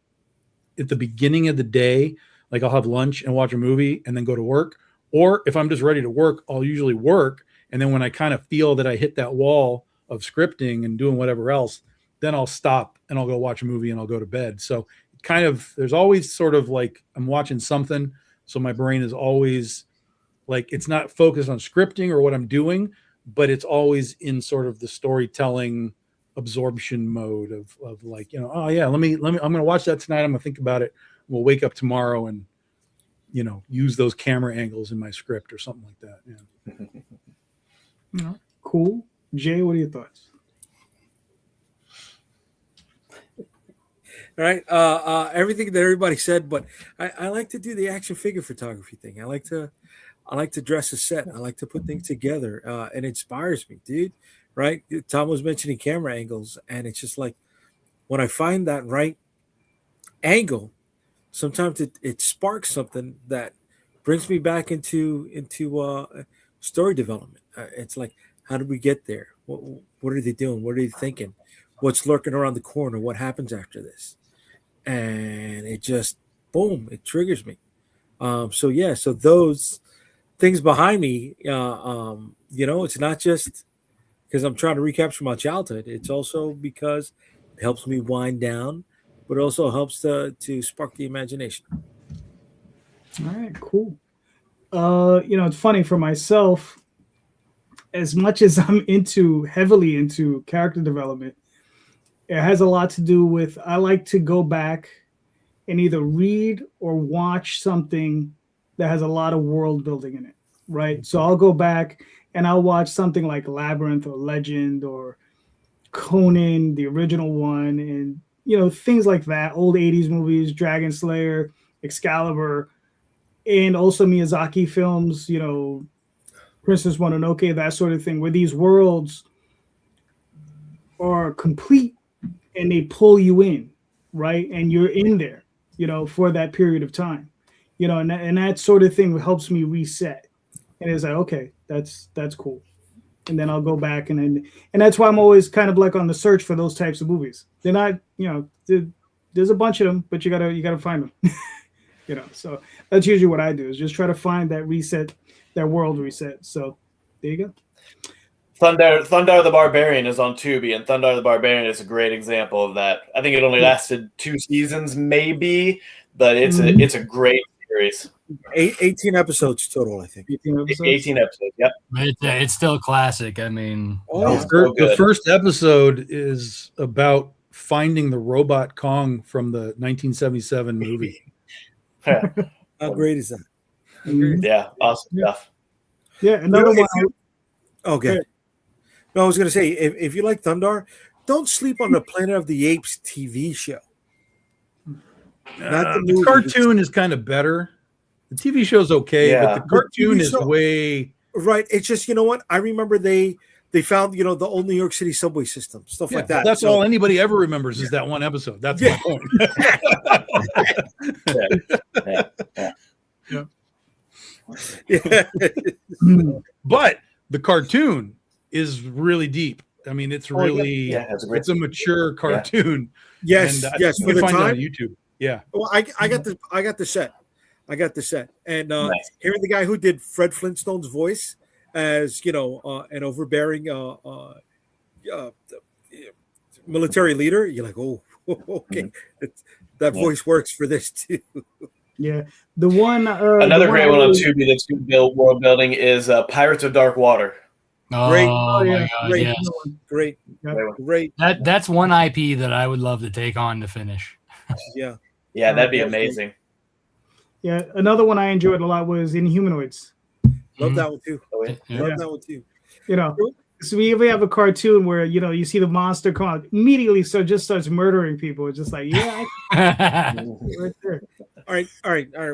at the beginning of the day, like I'll have lunch and watch a movie and then go to work. Or if I'm just ready to work, I'll usually work. And then when I kind of feel that I hit that wall of scripting and doing whatever else, then I'll stop and I'll go watch a movie and I'll go to bed. So there's always sort of like I'm watching something. So my brain is always like, it's not focused on scripting or what I'm doing, but it's always in sort of the storytelling absorption mode of like, oh yeah, let me, I'm going to watch that tonight. I'm going to think about it. We'll wake up tomorrow and, use those camera angles in my script or something like that. Yeah. Cool. Jay, what are your thoughts? All right. Everything that everybody said, but I like to do the action figure photography thing. I like to dress a set. I like to put things together. It inspires me, dude. Right. Tom was mentioning camera angles, and it's just like when I find that right angle, sometimes it sparks something that brings me back into story development. It's like, how did we get there? What are they doing? What are they thinking? What's lurking around the corner? What happens after this? And it just, boom, it triggers me. So those things behind me, it's not just because I'm trying to recapture my childhood. It's also because it helps me wind down, but it also helps to spark the imagination. All right, cool. It's funny for myself, as much as I'm heavily into character development, it has a lot to do with, I like to go back and either read or watch something that has a lot of world building in it, right? So I'll go back and I'll watch something like Labyrinth or Legend or Conan, the original one, and things like that, old 80s movies, Dragon Slayer, Excalibur, and also Miyazaki films, Princess Mononoke, that sort of thing, where these worlds are complete and they pull you in, right? And you're in there, for that period of time, and that sort of thing helps me reset. And it's like, okay, that's cool. and then I'll go back and that's why I'm always kind of like on the search for those types of movies. They're not, there's a bunch of them, but you gotta find them. So that's usually what I do, is just try to find that reset, that world reset. So there you go. Thundar the Barbarian is on Tubi, and Thundar the Barbarian is a great example of that. I think it only lasted 2 seasons, maybe, but it's a great series. 18 episodes total, I think. 18 episodes, yep. It's still a classic. I mean, the first episode is about finding the robot Kong from the 1977 movie. How great is that? Yeah, awesome stuff. Yeah, another one. Okay. No, I was going to say, if you like Thundar, don't sleep on the Planet of the Apes TV show. The cartoon is kind of better. The TV show's okay, but the cartoon is way right. It's just, you know what? I remember they found, the old New York City subway system, stuff like that. That's all anybody ever remembers is that one episode. That's my point. But the cartoon is really deep. I mean, it's really it's a mature cartoon. Yes, and, yes. You can find it on YouTube. Yeah. Well, I got the set. And hearing the guy who did Fred Flintstone's voice as an overbearing military leader, you're like, oh, okay, that voice works for this too. Yeah, the one. Another great one on Tubi that's good world building is Pirates of Dark Water. Great. Oh my God, great. yes. Great. That's one IP that I would love to take on to finish. Yeah, that'd be amazing. Yeah, another one I enjoyed a lot was Inhumanoids. Love that one too. Love that one too. So we even have a cartoon where you see the monster come out immediately, so it just starts murdering people. It's just like, right there. All right.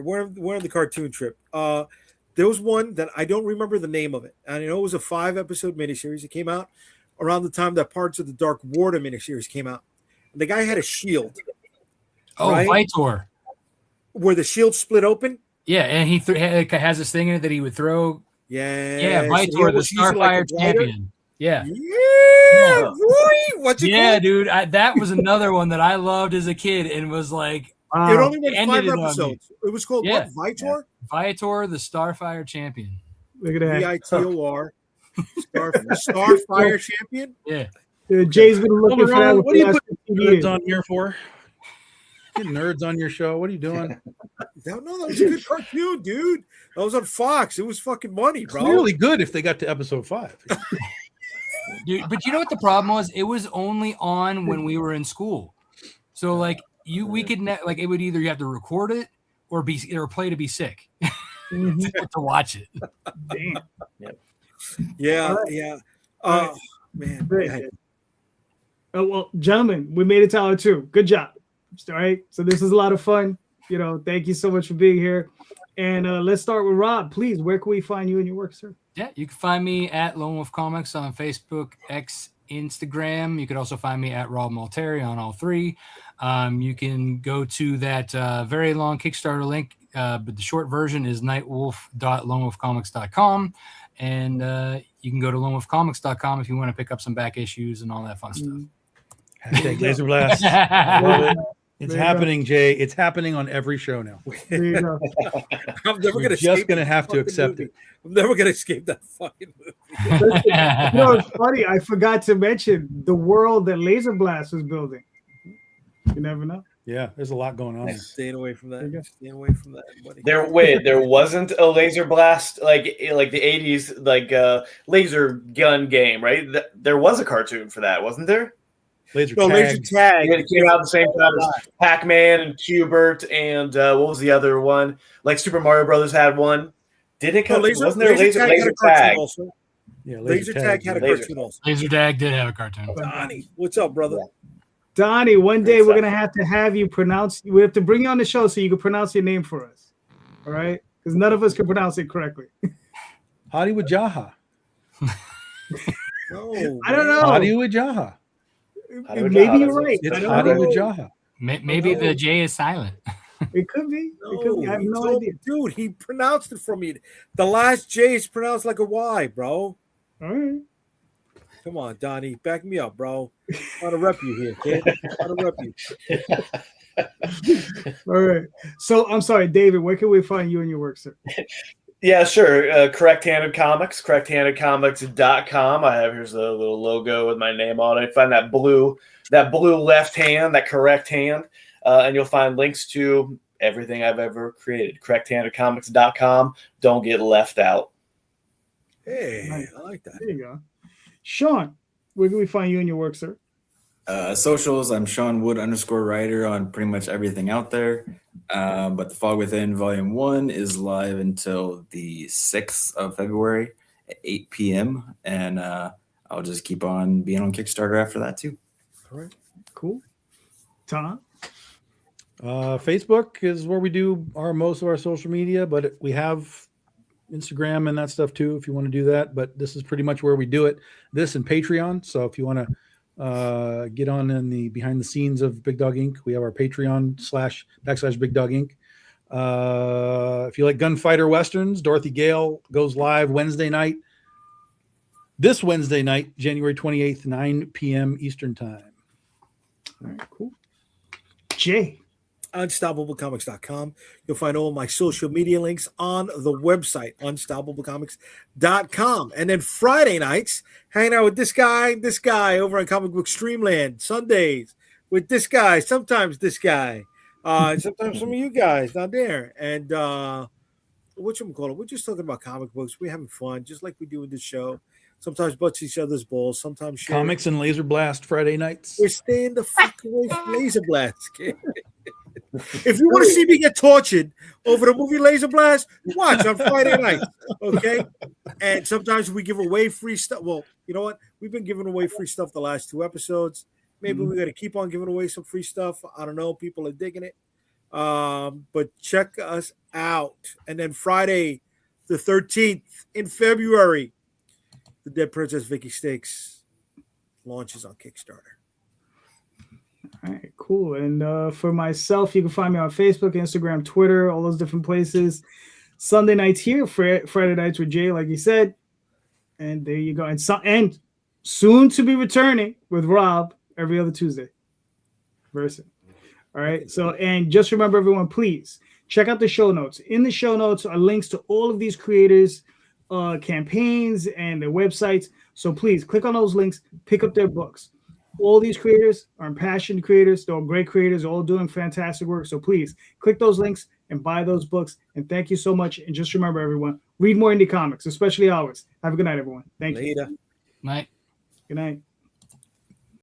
We're on the cartoon trip. There was one that I don't remember the name of it. And I know it was a 5-episode miniseries. It came out around the time that Parts of the Dark Water miniseries came out. And the guy had a shield. Oh, right? Vitor. Where the shield split open. Yeah, and he has this thing in it that he would throw. Yeah, Vitor, the Starfire champion. Yeah. What's it called? Dude. That was another one that I loved as a kid and was like. It only went 5 episodes. It was called what? Vitor? Vitor, the Starfire champion. Look at that. Vitor. Starfire champion? Yeah. Jay's been looking for that. What are you putting nerds on here for? Get nerds on your show. What are you doing? No, that was a good cartoon, dude. That was on Fox. It was fucking money, bro. Really good if they got to episode 5. Dude, but you know what the problem was? It was only on when we were in school. So like we could it would either you have to record it or play to be sick to watch it. Damn. Yeah. Man. Great. Oh, well, gentlemen, we made it to hour 2. Good job. All right. So this is a lot of fun. Thank you so much for being here. And let's start with Rob. Please, where can we find you and your work, sir? Yeah, you can find me at Lone Wolf Comics on Facebook, X, Instagram. You could also find me at Rob Malteri on all 3. You can go to that very long Kickstarter link, but the short version is nightwolf.lonewolfcomics.com. And you can go to lonewolfcomics.com if you want to pick up some back issues and all that fun stuff. Hashtag Laser Blast. Love it. It's happening, Jay. It's happening on every show now. There you go. I'm never going to have to accept it. I'm never going to escape that fucking movie. It's funny. I forgot to mention the world that Laser Blast was building. You never know. Yeah, there's a lot going on. Staying away from that. Staying away from that, buddy. There wasn't a Laser Blast like the 80s laser gun game, right? There was a cartoon for that, wasn't there? Laser Tag. It came out at the same time as Pac-Man and Q*bert and what was the other one? Like Super Mario Brothers had one. Did it come? Wasn't there Laser Tag? Also. Yeah, Laser Tag had a cartoon also. Laser Tag did have a cartoon. Donnie, what's up, brother? Donnie, one day we're gonna have to have you pronounce. We have to bring you on the show so you can pronounce your name for us. All right, because none of us can pronounce it correctly. Hadi with Jaha. No, I don't know. Hadi with Jaha. Maybe you're right. It's Hadi with Jaha. Maybe the J is silent. It could be. It could be. I have no idea. Dude, he pronounced it for me. The last J is pronounced like a Y, bro. All right. Come on, Donnie, back me up, bro. Trying to rep you here, kid. Trying to rep you. All right. So I'm sorry, David. Where can we find you and your work, sir? Yeah, sure. Correct Handed Comics, correcthandedcomics.com. Here's a little logo with my name on it. Find that blue left hand, that correct hand, and you'll find links to everything I've ever created. Correcthandedcomics.com. Don't get left out. Hey, I like that. There you go. Sean, where can we find you and your work, sir? Socials, I'm Sean Wood _writer on pretty much everything out there. But The Fog Within Volume 1 is live until the 6th of February at 8 p.m. And I'll just keep on being on Kickstarter after that too. All right. Cool. Tom? Facebook is where we do most of our social media, but we have Instagram and that stuff too, if you want to do that. But this is pretty much where we do it. This and Patreon. So if you want to get on in the behind the scenes of Big Dog Inc., we have our Patreon / Big Dog Inc. If you like gunfighter westerns, Dorothy Gale goes live this Wednesday night, January 28th, 9 p.m. Eastern time. All right, cool. Jay? UnstoppableComics.com. You'll find all my social media links on the website, UnstoppableComics.com. And then Friday nights, hanging out with this guy over on Comic Book Streamland. Sundays with this guy, sometimes this guy, sometimes some of you guys down there. And whatchamacallit, we're just talking about comic books. We're having fun, just like we do in this show. Sometimes butts each other's balls, sometimes share. Comics and Laser Blast Friday nights. We're staying the fuck away from Laser Blast, kid. If you want to see me get tortured over the movie Laser Blast, watch on Friday night, okay? And sometimes we give away free stuff. Well, you know what? We've been giving away free stuff the last 2 episodes. Maybe we got to keep on giving away some free stuff. I don't know. People are digging it. But check us out. And then Friday, the 13th in February, the Dead Princess Vicky Stakes launches on Kickstarter. All right, cool. And for myself, you can find me on Facebook, Instagram, Twitter, all those different places. Sunday nights here, Friday nights with Jay, like you said. And there you go. And soon to be returning with Rob every other Tuesday. Versa. All right. So, and just remember, everyone, please check out the show notes. In the show notes are links to all of these creators' campaigns and their websites. So please click on those links, pick up their books. All these creators are impassioned creators. They're all great creators, all doing fantastic work. So please click those links and buy those books. And thank you so much. And just remember, everyone, read more indie comics, especially ours. Have a good night, everyone. Thank you. Night. Good night.